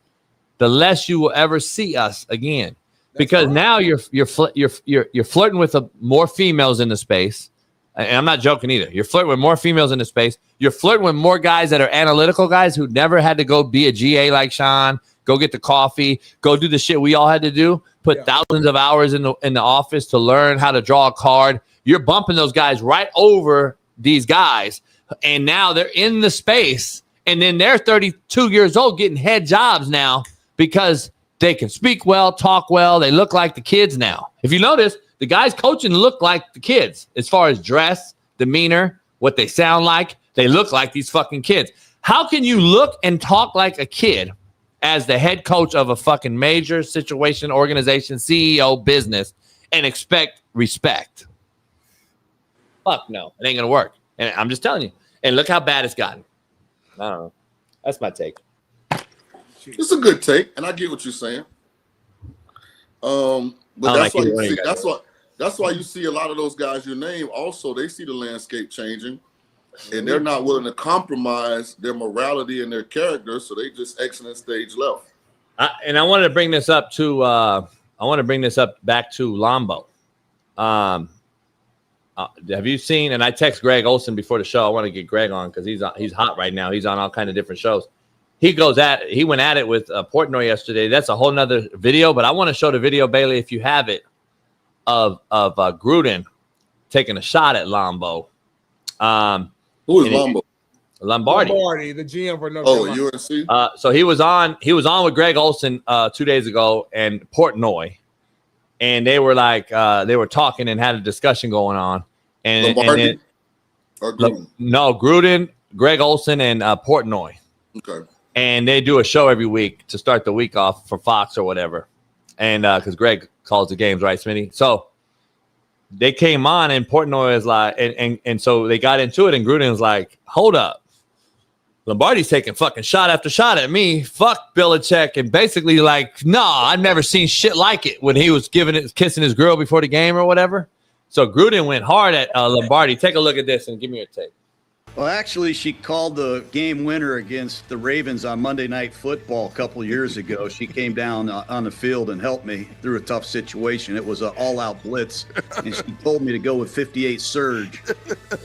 the less you will ever see us again. Because now you're flirting with more females in the space, and I'm not joking either. You're flirting with more females in the space. You're flirting with more guys that are analytical guys who never had to go be a GA like Sean, go get the coffee, go do the shit we all had to do. Put thousands of hours in the office to learn how to draw a card. You're bumping those guys right over these guys, and now they're in the space, and then they're 32 years old getting head jobs now because they can speak well, talk well. They look like the kids now. If you notice, the guys coaching look like the kids as far as dress, demeanor, what they sound like. They look like these fucking kids. How can you look and talk like a kid as the head coach of a fucking major situation, organization, CEO, business, and expect respect. Fuck no, it ain't gonna work. And I'm just telling you. And look how bad it's gotten. I don't know. That's my take. It's a good take, and I get what you're saying. But that's why you see, that's why you see a lot of those guys you name. Also, they see the landscape changing, and they're not willing to compromise their morality and their character, so they just exit stage left. And I wanted to bring this up to back to Lambo. Have you seen? And I text Greg Olson before the show. I want to get Greg on because he's hot right now. He's on all kind of different shows. He went at it with Portnoy yesterday. That's a whole nother video, but I want to show the video, Bailey, if you have it, of Gruden taking a shot at Lambo. Who is Lambo? Lombardi, the GM for North Carolina. UNC. So he was on with Greg Olson 2 days ago and Portnoy, and they were like they were talking and had a discussion going on. And Lombardi or Gruden? No, Gruden, Greg Olson, and Portnoy. Okay. And they do a show every week to start the week off for Fox or whatever. And because Greg calls the games, right, Smitty? So they came on, and Portnoy is like, and so they got into it, and Gruden's like, hold up. Lombardi's taking fucking shot after shot at me. Fuck Belichick. And basically like, I've never seen shit like it when he was kissing his girl before the game or whatever. So Gruden went hard at Lombardi. Take a look at this and give me your take. Well, actually, she called the game winner against the Ravens on Monday Night Football a couple years ago. She came down on the field and helped me through a tough situation. It was an all-out blitz, and she told me to go with 58 surge.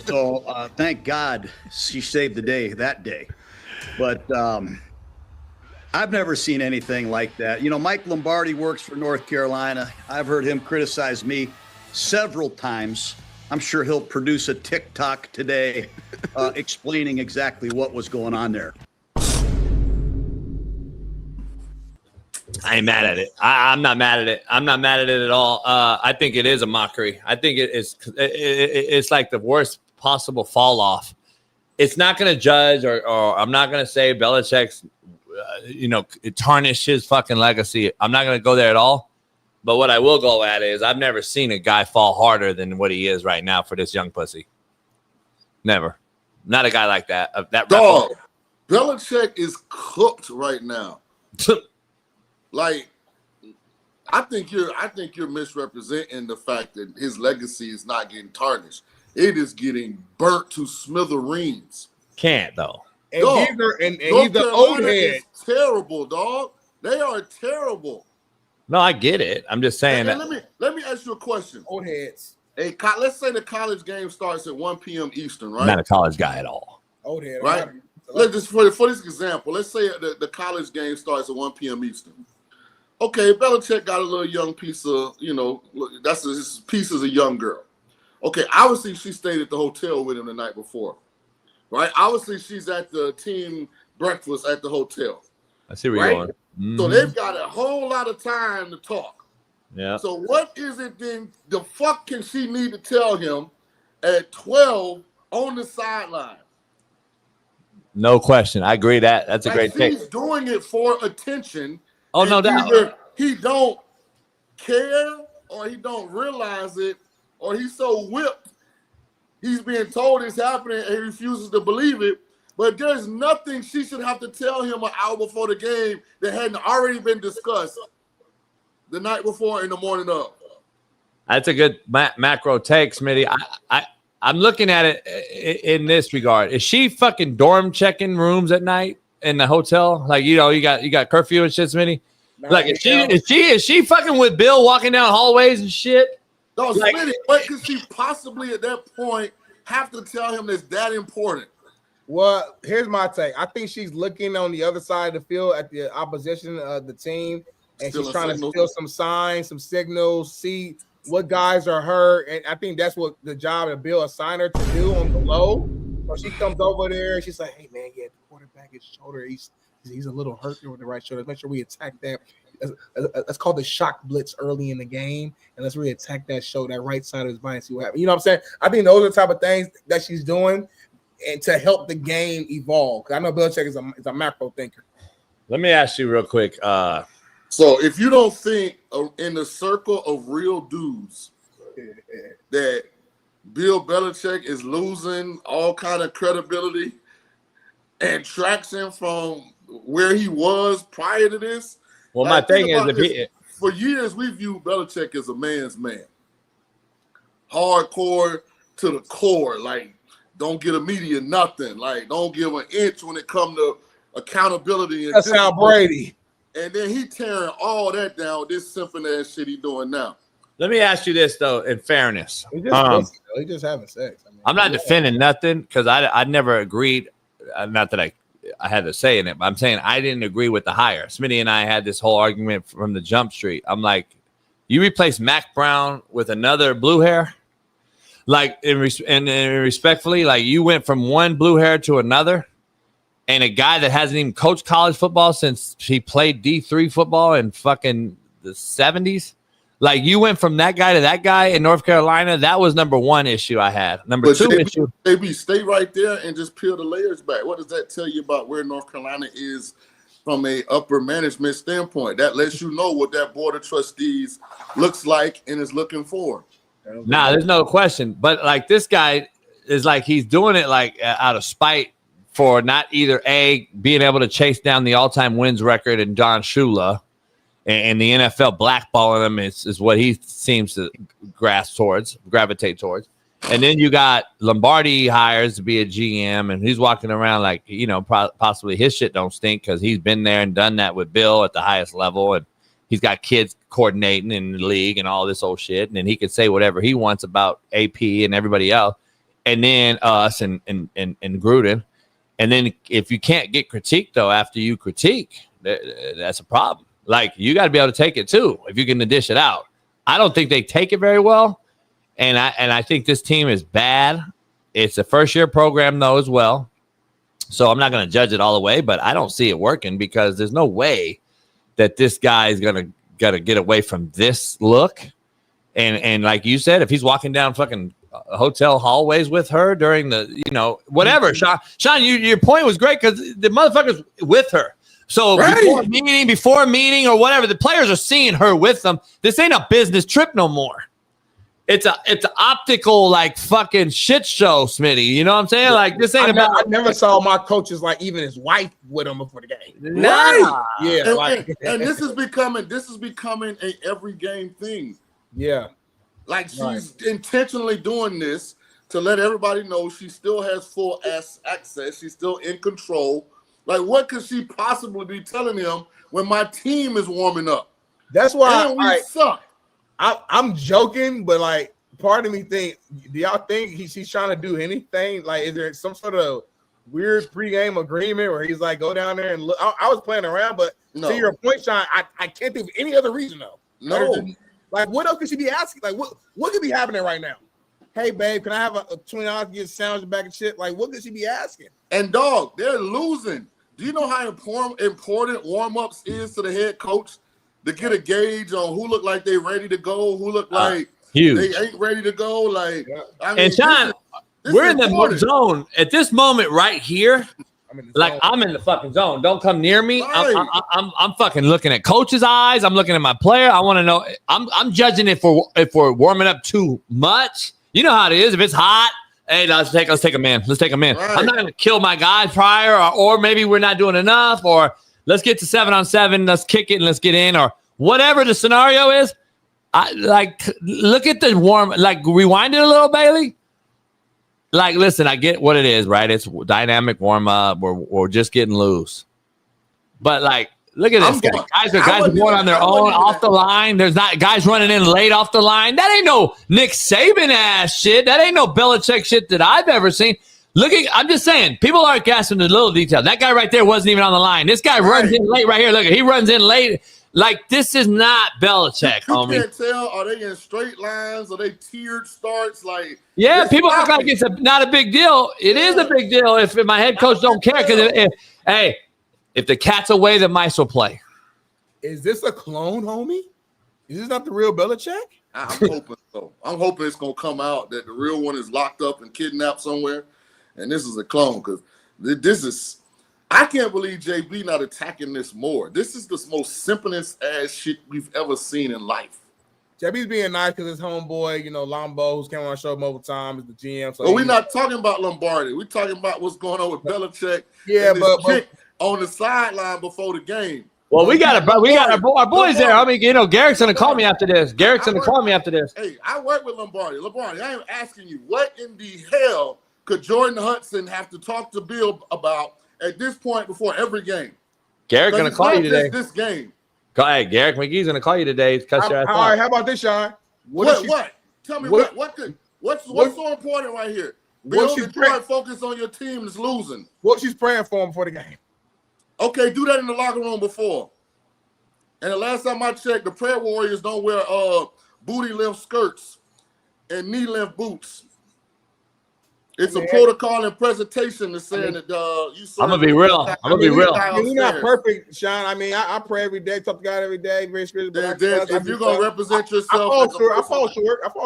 So thank God she saved the day that day. But I've never seen anything like that. You know, Mike Lombardi works for North Carolina. I've heard him criticize me several times. I'm sure he'll produce a TikTok today explaining exactly what was going on there. I ain't mad at it. I'm not mad at it. I'm not mad at it at all. I think it is a mockery. I think it's like the worst possible fall off. It's not going to judge or I'm not going to say Belichick's, it tarnished his fucking legacy. I'm not going to go there at all. But what I will go at is I've never seen a guy fall harder than what he is right now for this young pussy. Never. Not a guy like that. Dog, Belichick is cooked right now. Like, I think you're misrepresenting the fact that his legacy is not getting tarnished. It is getting burnt to smithereens. Can't though. And he's the old head. Terrible, dog. They are terrible. No, I get it. I'm just saying that. Let me ask you a question. Old heads. Hey, let's say the college game starts at 1 p.m. Eastern, right? I'm not a college guy at all. Old head, right? Let's just for this example, let's say the college game starts at 1 p.m. Eastern. Okay, Belichick got a little young piece of, that's his piece as a young girl. Okay, obviously she stayed at the hotel with him the night before, right? Obviously she's at the team breakfast at the hotel. I see where you're going. Mm-hmm. So they've got a whole lot of time to talk. Yeah. So what is it then? The fuck can she need to tell him at 12 on the sideline? No question. I agree that's a great take. He's doing it for attention. Oh, no doubt. Either he don't care or he don't realize it or he's so whipped. He's being told it's happening and he refuses to believe it. But there's nothing she should have to tell him an hour before the game that hadn't already been discussed the night before and the morning of. That's a good macro take, Smitty. I'm looking at it in this regard. Is she fucking dorm checking rooms at night in the hotel? Like, you got curfew and shit, Smitty? Like, is she fucking with Bill walking down hallways and shit? No, like, Smitty, what could she possibly at that point have to tell him that's that important? Well, here's my take. I think she's looking on the other side of the field at the opposition of the team, and she's trying to steal some signs, some signals, see what guys are hurt. And I think that's what the job of Bill assigned her to do on the low. So she comes over there and she's like, hey, man, the quarterback, his shoulder, he's a little hurt there with the right shoulder. Make sure we attack that. Let's call the shock blitz early in the game, and let's really attack that shoulder, that right side of his body and see what happens. You know what I'm saying? I think those are the type of things that she's doing and to help the game evolve. Because I know Belichick is a macro thinker. Let me ask you real quick. So if you don't think in the circle of real dudes that Bill Belichick is losing all kind of credibility and traction from where he was prior to this. Well, my thing is, for years we viewed Belichick as a man's man, hardcore to the core. Like, don't get a media nothing. Like, don't give an inch when it comes to accountability. And that's how Brady. And then he tearing all that down with this symphony ass shit he doing now. Let me ask you this though, in fairness, he just having sex. I'm not defending nothing because I never agreed. Not that I had to say in it, but I'm saying I didn't agree with the hire. Smitty and I had this whole argument from the jump street. I'm like, you replace Mac Brown with another blue hair, like and respectfully, like you went from one blue hair to another, and a guy that hasn't even coached college football since he played D3 football in fucking the 70s. Like, you went from that guy to that guy in North Carolina. That was number one issue I had. Number two issue. Maybe stay right there and just peel the layers back. What does that tell you about where North Carolina is from a upper management standpoint? That lets you know what that board of trustees looks like and is looking for. Nah, there's no question. But, like, this guy is like he's doing it, like, out of spite for not either, A, being able to chase down the all-time wins record in Don Shula, and the NFL blackballing him is what he seems to gravitate towards. And then you got Lombardi hires to be a GM, and he's walking around like, you know, possibly his shit don't stink because he's been there and done that with Bill at the highest level, and he's got kids coordinating in the league and all this old shit, and then he could say whatever he wants about AP and everybody else, and then us and Gruden. And then if you can't get critique, though, after you critique, that's a problem. Like, you got to be able to take it too if you can dish it out. I don't think they take it very well, and I think this team is bad. It's a first-year program, though, as well. So I'm not going to judge it all the way, but I don't see it working because there's no way that this guy is going to get away from this look. And like you said, if he's walking down fucking hotel hallways with her during the, you know, whatever. Sean, your point was great because the motherfucker's with her. So before meeting or whatever, the players are seeing her with them. This ain't a business trip no more. It's an optical, like, fucking shit show, Smitty. You know what I'm saying? Like, this ain't about. I never saw my coaches, like, even his wife with him before the game. Right. Yeah. And this is becoming a every game thing. Yeah. Like, she's intentionally doing this to let everybody know she still has full access. She's still in control. Like, what could she possibly be telling him when my team is warming up? That's why we suck. I'm joking, but, like, part of me do y'all think she's trying to do anything? Like, is there some sort of weird pregame agreement where he's like, go down there and look? I was playing around, but to your point, Sean, I can't think of any other reason though. No. Like, what else could she be asking? Like, what could be happening right now? Hey, babe, can I have a $20 to get a sandwich back and shit? Like, what could she be asking? And, dog, they're losing. Do you know how important warm-ups is to the head coach to get a gauge on who look like they ready to go, who look like they ain't ready to go? Like, I mean, and Sean, we're in the zone at this moment right here. I'm in the fucking zone. Don't come near me. Right. I'm fucking looking at coach's eyes. I'm looking at my player. I want to know. I'm judging if we're warming up too much. You know how it is. If it's hot. Hey, let's take a man. Let's take a man. Right. I'm not going to kill my guys prior, or maybe we're not doing enough, or let's get to 7-on-7. Let's kick it and let's get in, or whatever the scenario is. Look at the warm. Like, rewind it a little, Bailey. Like, listen, I get what it is, right? It's dynamic warm up. We're just getting loose, but like, look at this guy. Guys are going on their own off the line. There's not guys running in late off the line. That ain't no Nick Saban ass shit. That ain't no Belichick shit that I've ever seen. I'm just saying, people aren't gasping the little details. That guy right there wasn't even on the line. This guy runs in late right here. Look, he runs in late. Like, this is not Belichick, homie. You can't tell. Are they in straight lines? Are they tiered starts? Like, yeah, people act like it's not a big deal. It is a big deal if my head coach don't care. Because if the cat's away, the mice will play. Is this a clone, homie? Is this not the real Belichick? I'm hoping so. I'm hoping it's going to come out that the real one is locked up and kidnapped somewhere, and this is a clone because this is – I can't believe JB not attacking this more. This is the most simplest ass shit we've ever seen in life. JB's being nice because his homeboy, Lombo, who's came on our show multiple times, is the GM. So but we're not talking about Lombardi. We're talking about what's going on with Belichick. Yeah, and this but chick on the sideline before the game. Well, we got our boys there. I mean, Garrett's gonna call me after this. Hey, I work with Lombardi. Lombardi, I am asking you, what in the hell could Jordan Hudson have to talk to Bill about at this point before every game? Garrett's gonna call you today. This game. Hey, Garrett McGee's gonna call you today. All right, how about this, Sean? What? Tell me what's so important right here? Bill, Detroit focus on your team that's losing. What she's praying for him before the game. Okay, do that in the locker room before. And the last time I checked, the prayer warriors don't wear booty length skirts and knee length boots. It's a protocol and presentation that's saying that you. I'm gonna be real. You're not perfect, Sean. I mean, I pray every day, talk to God every day, very spiritual. If you're gonna represent yourself, I fall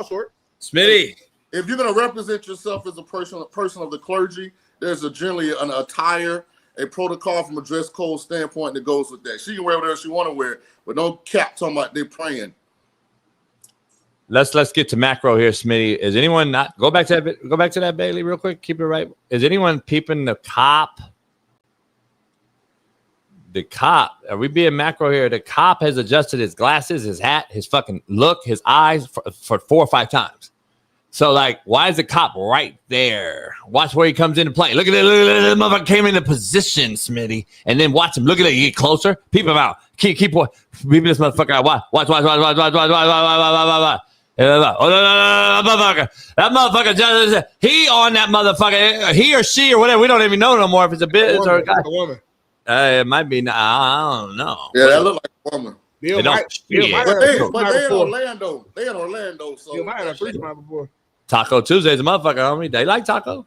short. Smitty. If you're gonna represent yourself as a person of the clergy, there's generally an attire, a protocol from a dress code standpoint that goes with that. She can wear whatever she want to wear, but no cap talking about they praying. Let's get to macro here, Smitty. Is anyone not go back to that Bailey real quick? Keep it right. Is anyone peeping the cop? The cop. Are we being macro here? The cop has adjusted his glasses, his hat, his fucking look, his eyes for 4 or 5 times. So, why is the cop right there? Watch where he comes into play. Look at it. The motherfucker came into position, Smitty. And then watch him. Look at it. You get closer. Peep him out. Keep peeping this motherfucker out. Watch. That motherfucker, he on that motherfucker. He or she or whatever. We don't even know no more if it's a bitch or a guy. A woman. It might be. I don't know. Yeah, that look like a woman. But they in Orlando. So you might have a before. Taco Tuesday's a motherfucker, homie. They like taco.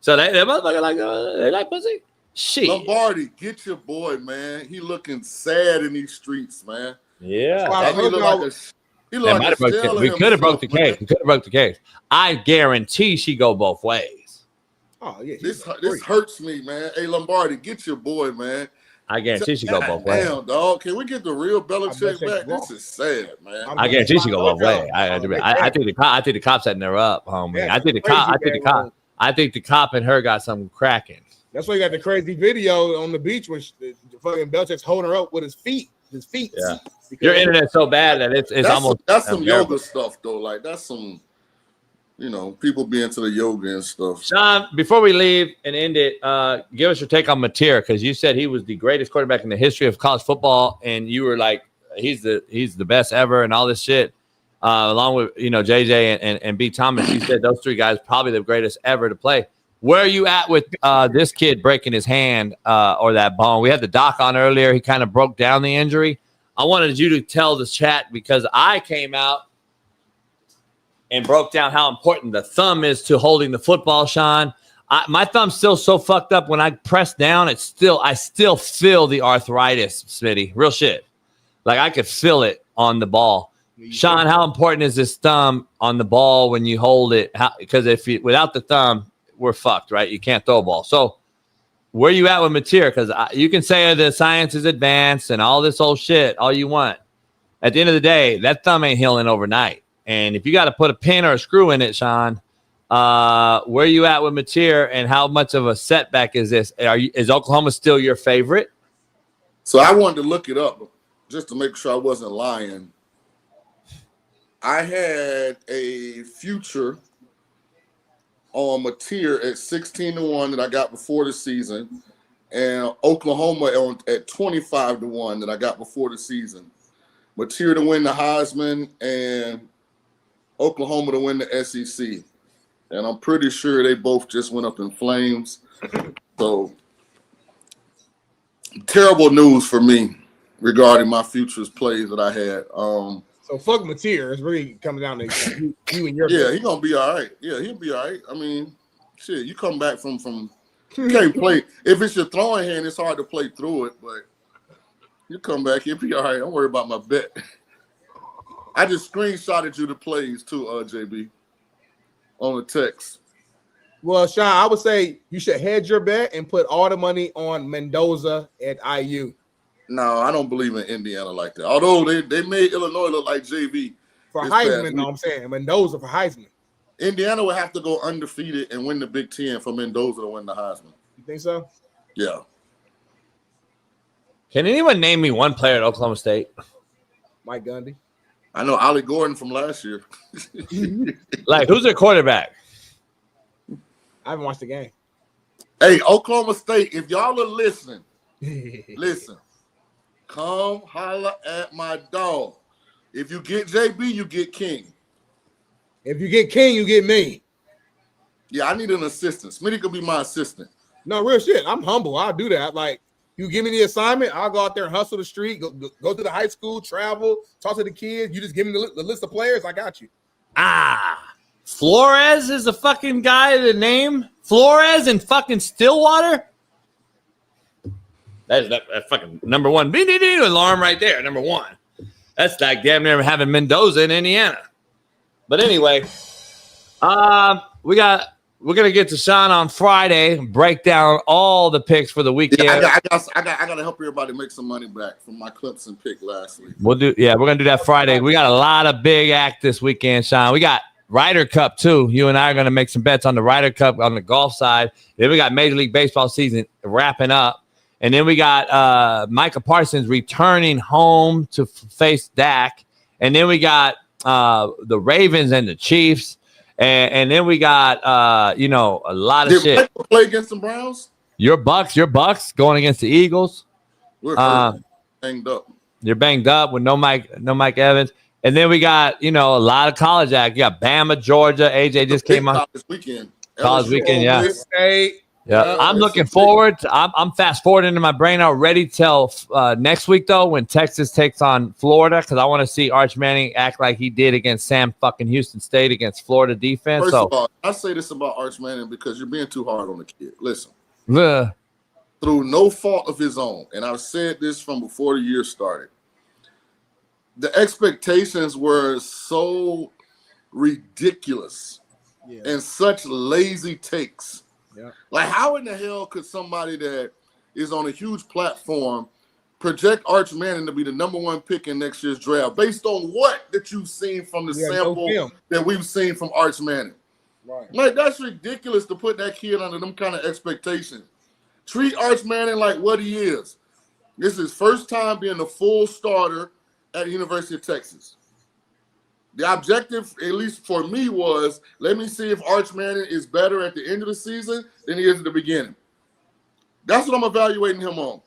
So that motherfucker they like pussy. Shit. Lombardi, get your boy, man. He looking sad in these streets, man. Yeah. He look like a we could have broke the case. I guarantee she go both ways. Oh yeah. This hurts me, man. Hey, Lombardi, get your boy, man. I guarantee she go both ways. Damn, dog. Can we get the real Belichick back? This is sad, man. I guarantee she go both ways. I think the cop's setting her up, homie. Yeah, I think the cop and her got something cracking. That's why you got the crazy video on the beach where the fucking Belichick's holding her up with his feet. Yeah. Your internet's so bad that it's almost. That's some yoga stuff, though. Like, that's some, people be into the yoga and stuff. Sean, before we leave and end it, give us your take on Mateer, because you said he was the greatest quarterback in the history of college football, and you were like, he's the best ever and all this shit. Along with JJ and B Thomas, you said those 3 guys probably the greatest ever to play. Where are you at with this kid breaking his hand or that bone? We had the doc on earlier. He kind of broke down the injury. I wanted you to tell the chat because I came out and broke down how important the thumb is to holding the football, Sean. My thumb's still so fucked up. When I press down, I still feel the arthritis, Smitty. Real shit. Like I could feel it on the ball. Sean, how important is this thumb on the ball when you hold it? Because without the thumb, we're fucked, right? You can't throw a ball. So where you at with Mateer? Because you can say the science is advanced and all this old shit, all you want. At the end of the day, that thumb ain't healing overnight. And if you got to put a pin or a screw in it, Sean, where you at with Mateer and how much of a setback is this? Is Oklahoma still your favorite? So I wanted to look it up just to make sure I wasn't lying. I had a future on Mateer at 16-1 that I got before the season, and Oklahoma at 25-1 that I got before the season. Mateer to win the Heisman and Oklahoma to win the SEC. And I'm pretty sure they both just went up in flames. So terrible news for me regarding my futures plays that I had. So fuck Mateer. It's really coming down to you and your. Yeah, he's gonna be all right. Yeah, he'll be all right. I mean, shit, you come back from you can't play. If it's your throwing hand, it's hard to play through it, but you come back, he'll be all right. Don't worry about my bet. I just screenshotted you the plays too, JB, on the text. Well, Sean, I would say you should hedge your bet and put all the money on Mendoza at IU. No, I don't believe in Indiana like that. Although they made Illinois look like JV. For Heisman, no, I'm saying Mendoza for Heisman. Indiana would have to go undefeated and win the Big Ten for Mendoza to win the Heisman. You think so? Yeah. Can anyone name me one player at Oklahoma State? Mike Gundy. I know Ollie Gordon from last year. Like, who's their quarterback? I haven't watched the game. Hey, Oklahoma State, if y'all are listening, listen. Come holla at my dog. If you get JB, you get King. If you get King, you get me. Yeah, I need an assistant. Smitty could be my assistant. No, real shit. I'm humble. I'll do that. Like, you give me the assignment, I'll go out there and hustle the street, go to the high school, travel, talk to the kids. You just give me the list of players. I got you. Flores is the fucking guy, the name? Flores in fucking Stillwater? That is that fucking number one alarm right there, number one. That's like damn near having Mendoza in Indiana. But anyway, we're gonna get to Sean on Friday, break down all the picks for the weekend. Yeah, I gotta help everybody make some money back from my Clemson pick last week. We're gonna do that Friday. We got a lot of big act this weekend, Sean. We got Ryder Cup too. You and I are gonna make some bets on the Ryder Cup on the golf side. Then we got Major League Baseball season wrapping up. And then we got Micah Parsons returning home to face Dak. And then we got the Ravens and the Chiefs. And then we got, a lot of shit. Did Michael play against the Browns? Your Bucks going against the Eagles. We're banged up. You're banged up with no Mike Evans. And then we got, a lot of college act. You got Bama, Georgia. AJ just came on. College weekend, yeah. Yeah, I'm looking forward. I'm fast forwarding into my brain already till next week though, when Texas takes on Florida, because I want to see Arch Manning act like he did against Sam fucking Houston State against Florida defense. First of all, I say this about Arch Manning because you're being too hard on the kid. Listen, through no fault of his own, and I've said this from before the year started. The expectations were so ridiculous and such lazy takes. Yeah. Like, how in the hell could somebody that is on a huge platform project Arch Manning to be the number one pick in next year's draft based on what that you've seen from the sample that we've seen from Arch Manning? Right. Like, that's ridiculous to put that kid under them kind of expectations. Treat Arch Manning like what he is. This is his first time being a full starter at the University of Texas. The objective, at least for me, was let me see if Arch Manning is better at the end of the season than he is at the beginning. That's what I'm evaluating him on.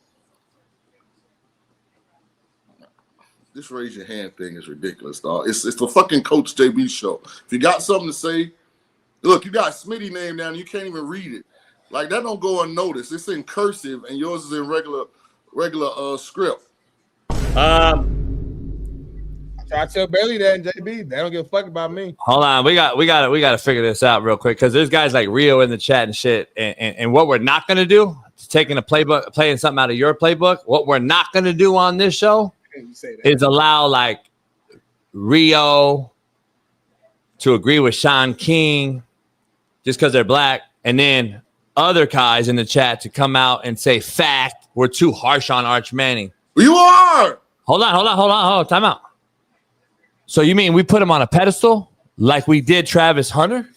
This raise your hand thing is ridiculous, dog. It's the fucking Coach JB show. If you got something to say, look, you got Smitty name down, you can't even read it. Like, that don't go unnoticed. It's in cursive, and yours is in regular script. I tell Bailey that and JB, they don't give a fuck about me. Hold on, we got to figure this out real quick because there's guys like Rio in the chat and shit. And what we're not gonna do is taking a playbook, playing something out of your playbook. What we're not gonna do on this show is allow like Rio to agree with Sean King just because they're black, and then other guys in the chat to come out and say fact we're too harsh on Arch Manning. You are. Hold on, time out. So you mean we put him on a pedestal like we did Travis Hunter?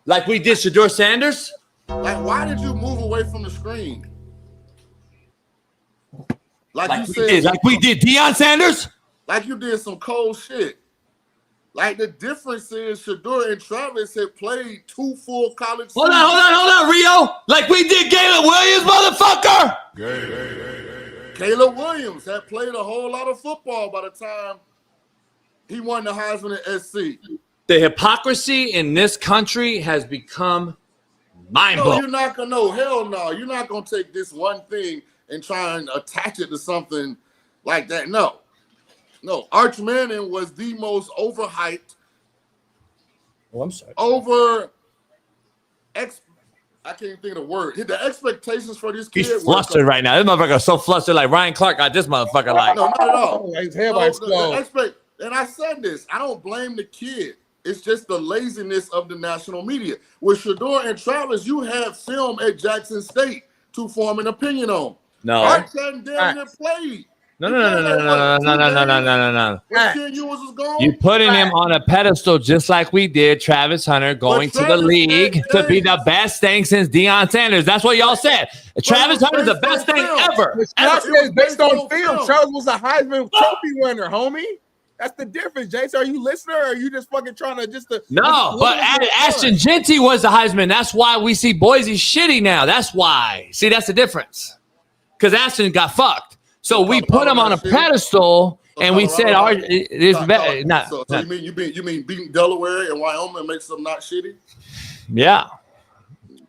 Like we did Shedeur Sanders? Like, why did you move away from the screen? Like we did Deion Sanders? Like you did some cold shit. Like, the difference is Shedeur and Travis had played 2 full college seasons. Hold on, Rio. Like we did Caleb Williams, motherfucker. Caleb Williams had played a whole lot of football by the time he won the Heisman at SC. The hypocrisy in this country has become mind-blowing. No, you're not going to know. Hell no. You're not going to take this one thing and try and attach it to something like that. No, Arch Manning was the most overhyped, I'm sorry. I can't think of the word. The expectations for this kid. He's flustered right now. This motherfucker is so flustered. Like Ryan Clark got this motherfucker. Like no, not at all. His head might explode. And I said this. I don't blame the kid. It's just the laziness of the national media. With Shador and Travis, you had film at Jackson State to form an opinion on. No. Arch hadn't damn near played. No. You putting him on a pedestal just like we did Travis Hunter going to the league to be the best thing since Deion Sanders. That's what y'all said. Travis Hunter's the best thing ever. Based on film. Travis was a Heisman Trophy winner, homie. That's the difference, Jason. Are you listening or are you just fucking trying to No, but Ashton Genty was the Heisman. That's why we see Boise shitty now. That's why. See, that's the difference. Because Ashton got fucked. So we put him on a pedestal, and we said, "It's better." So you mean beating Delaware and Wyoming makes them not shitty? Yeah.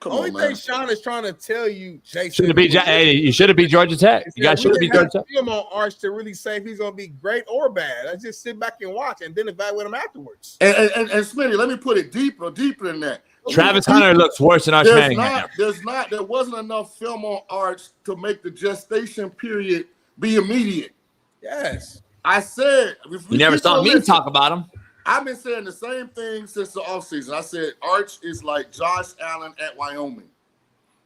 Only thing Sean is trying to tell you, Jason, you should have beat Georgia Tech. You guys should have beat Georgia Tech. Him on Arch to really say if he's going to be great or bad. I just sit back and watch and then evaluate him afterwards. And Smitty, let me put it deeper than that. Travis Hunter looks worse than Arch Manning. There wasn't enough film on Arch to make the gestation period be immediate. Yes. I said you never saw me talk about him. I've been saying the same thing since the offseason. I said Arch is like Josh Allen at Wyoming.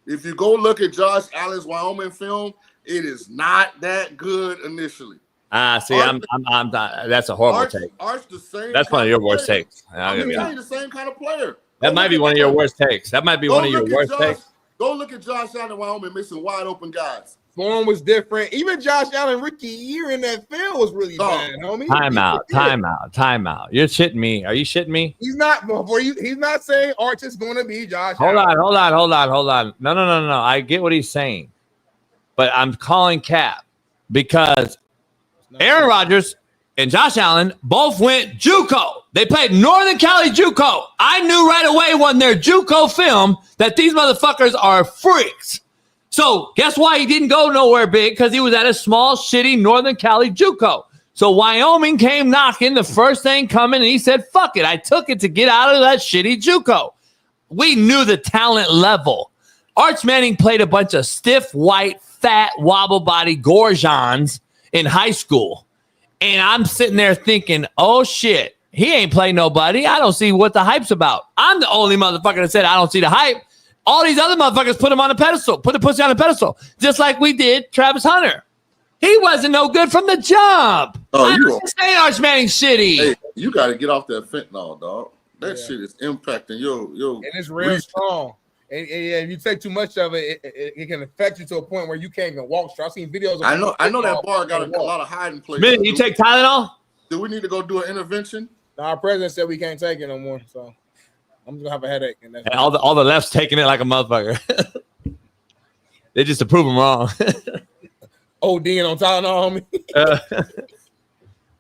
If you go look at Josh Allen's Wyoming film, it is not that good initially. See, Arch, I'm that's a horrible take. Arch the same. That's one of your worst takes. I'm the same kind of player. That might be one of your worst takes. That might be one of your worst takes. Go look at Josh Allen, Wyoming, missing wide open guys. Form was different. Even Josh Allen rookie year in that field was really bad, homie. Time out. You're shitting me. Are you shitting me? He's not. He's not saying Arch is going to be Josh. Hold on. No. I get what he's saying, but I'm calling cap because Aaron Rodgers and Josh Allen both went JUCO. They played Northern Cali JUCO. I knew right away when their JUCO film that these motherfuckers are freaks. So guess why he didn't go nowhere big? Because he was at a small, shitty Northern Cali JUCO. So Wyoming came knocking, the first thing coming, and he said, fuck it. I took it to get out of that shitty JUCO. We knew the talent level. Arch Manning played a bunch of stiff, white, fat, wobble-body Gorjons in high school. And I'm sitting there thinking, oh, shit, he ain't played nobody. I don't see what the hype's about. I'm the only motherfucker that said I don't see the hype. All these other motherfuckers put him on a pedestal, put the pussy on a pedestal, just like we did Travis Hunter. He wasn't no good from the jump. I'm just saying Arch Manning's shitty. Hey, you got to get off that fentanyl, dog. That shit is impacting your. And it's real strong. And if you take too much of it, it can affect you to a point where you can't even walk straight. I've seen videos. I know that bar got a lot of hiding places. Man, you take Tylenol? Do we need to go do an intervention? No, our president said we can't take it no more. So I'm just gonna have a headache. And all the left's taking it like a motherfucker. They just to prove them wrong. ODing on Tylenol, homie.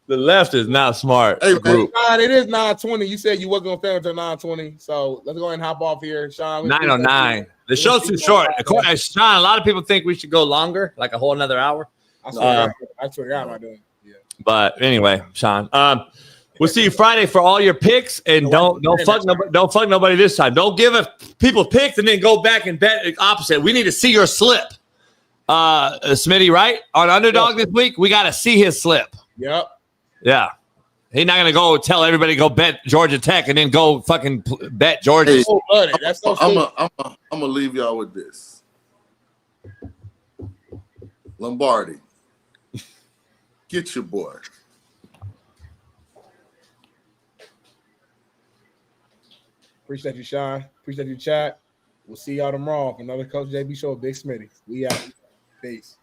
The left is not smart. Hey, Sean, it is 9:20. You said you wasn't gonna stay until 9:20. So let's go ahead and hop off here, Sean. 9:09. The show's too short. Sean, a lot of people think we should go longer, like a whole another hour. I swear I'm not doing it. Yeah. But anyway, Sean, we'll see you Friday for all your picks, and don't fuck nobody this time. Don't give people picks and then go back and bet the opposite. We need to see your slip, Smitty. Right on Underdog this week, we got to see his slip. Yep. Yeah. He's not gonna go tell everybody to go bet Georgia Tech and then go fucking bet Georgia. Hey, I'm gonna leave y'all with this. Lombardi, get your boy. Appreciate you, Sean. Appreciate you, chat. We'll see y'all tomorrow for another Coach JB show. Big Smitty. We out. Peace.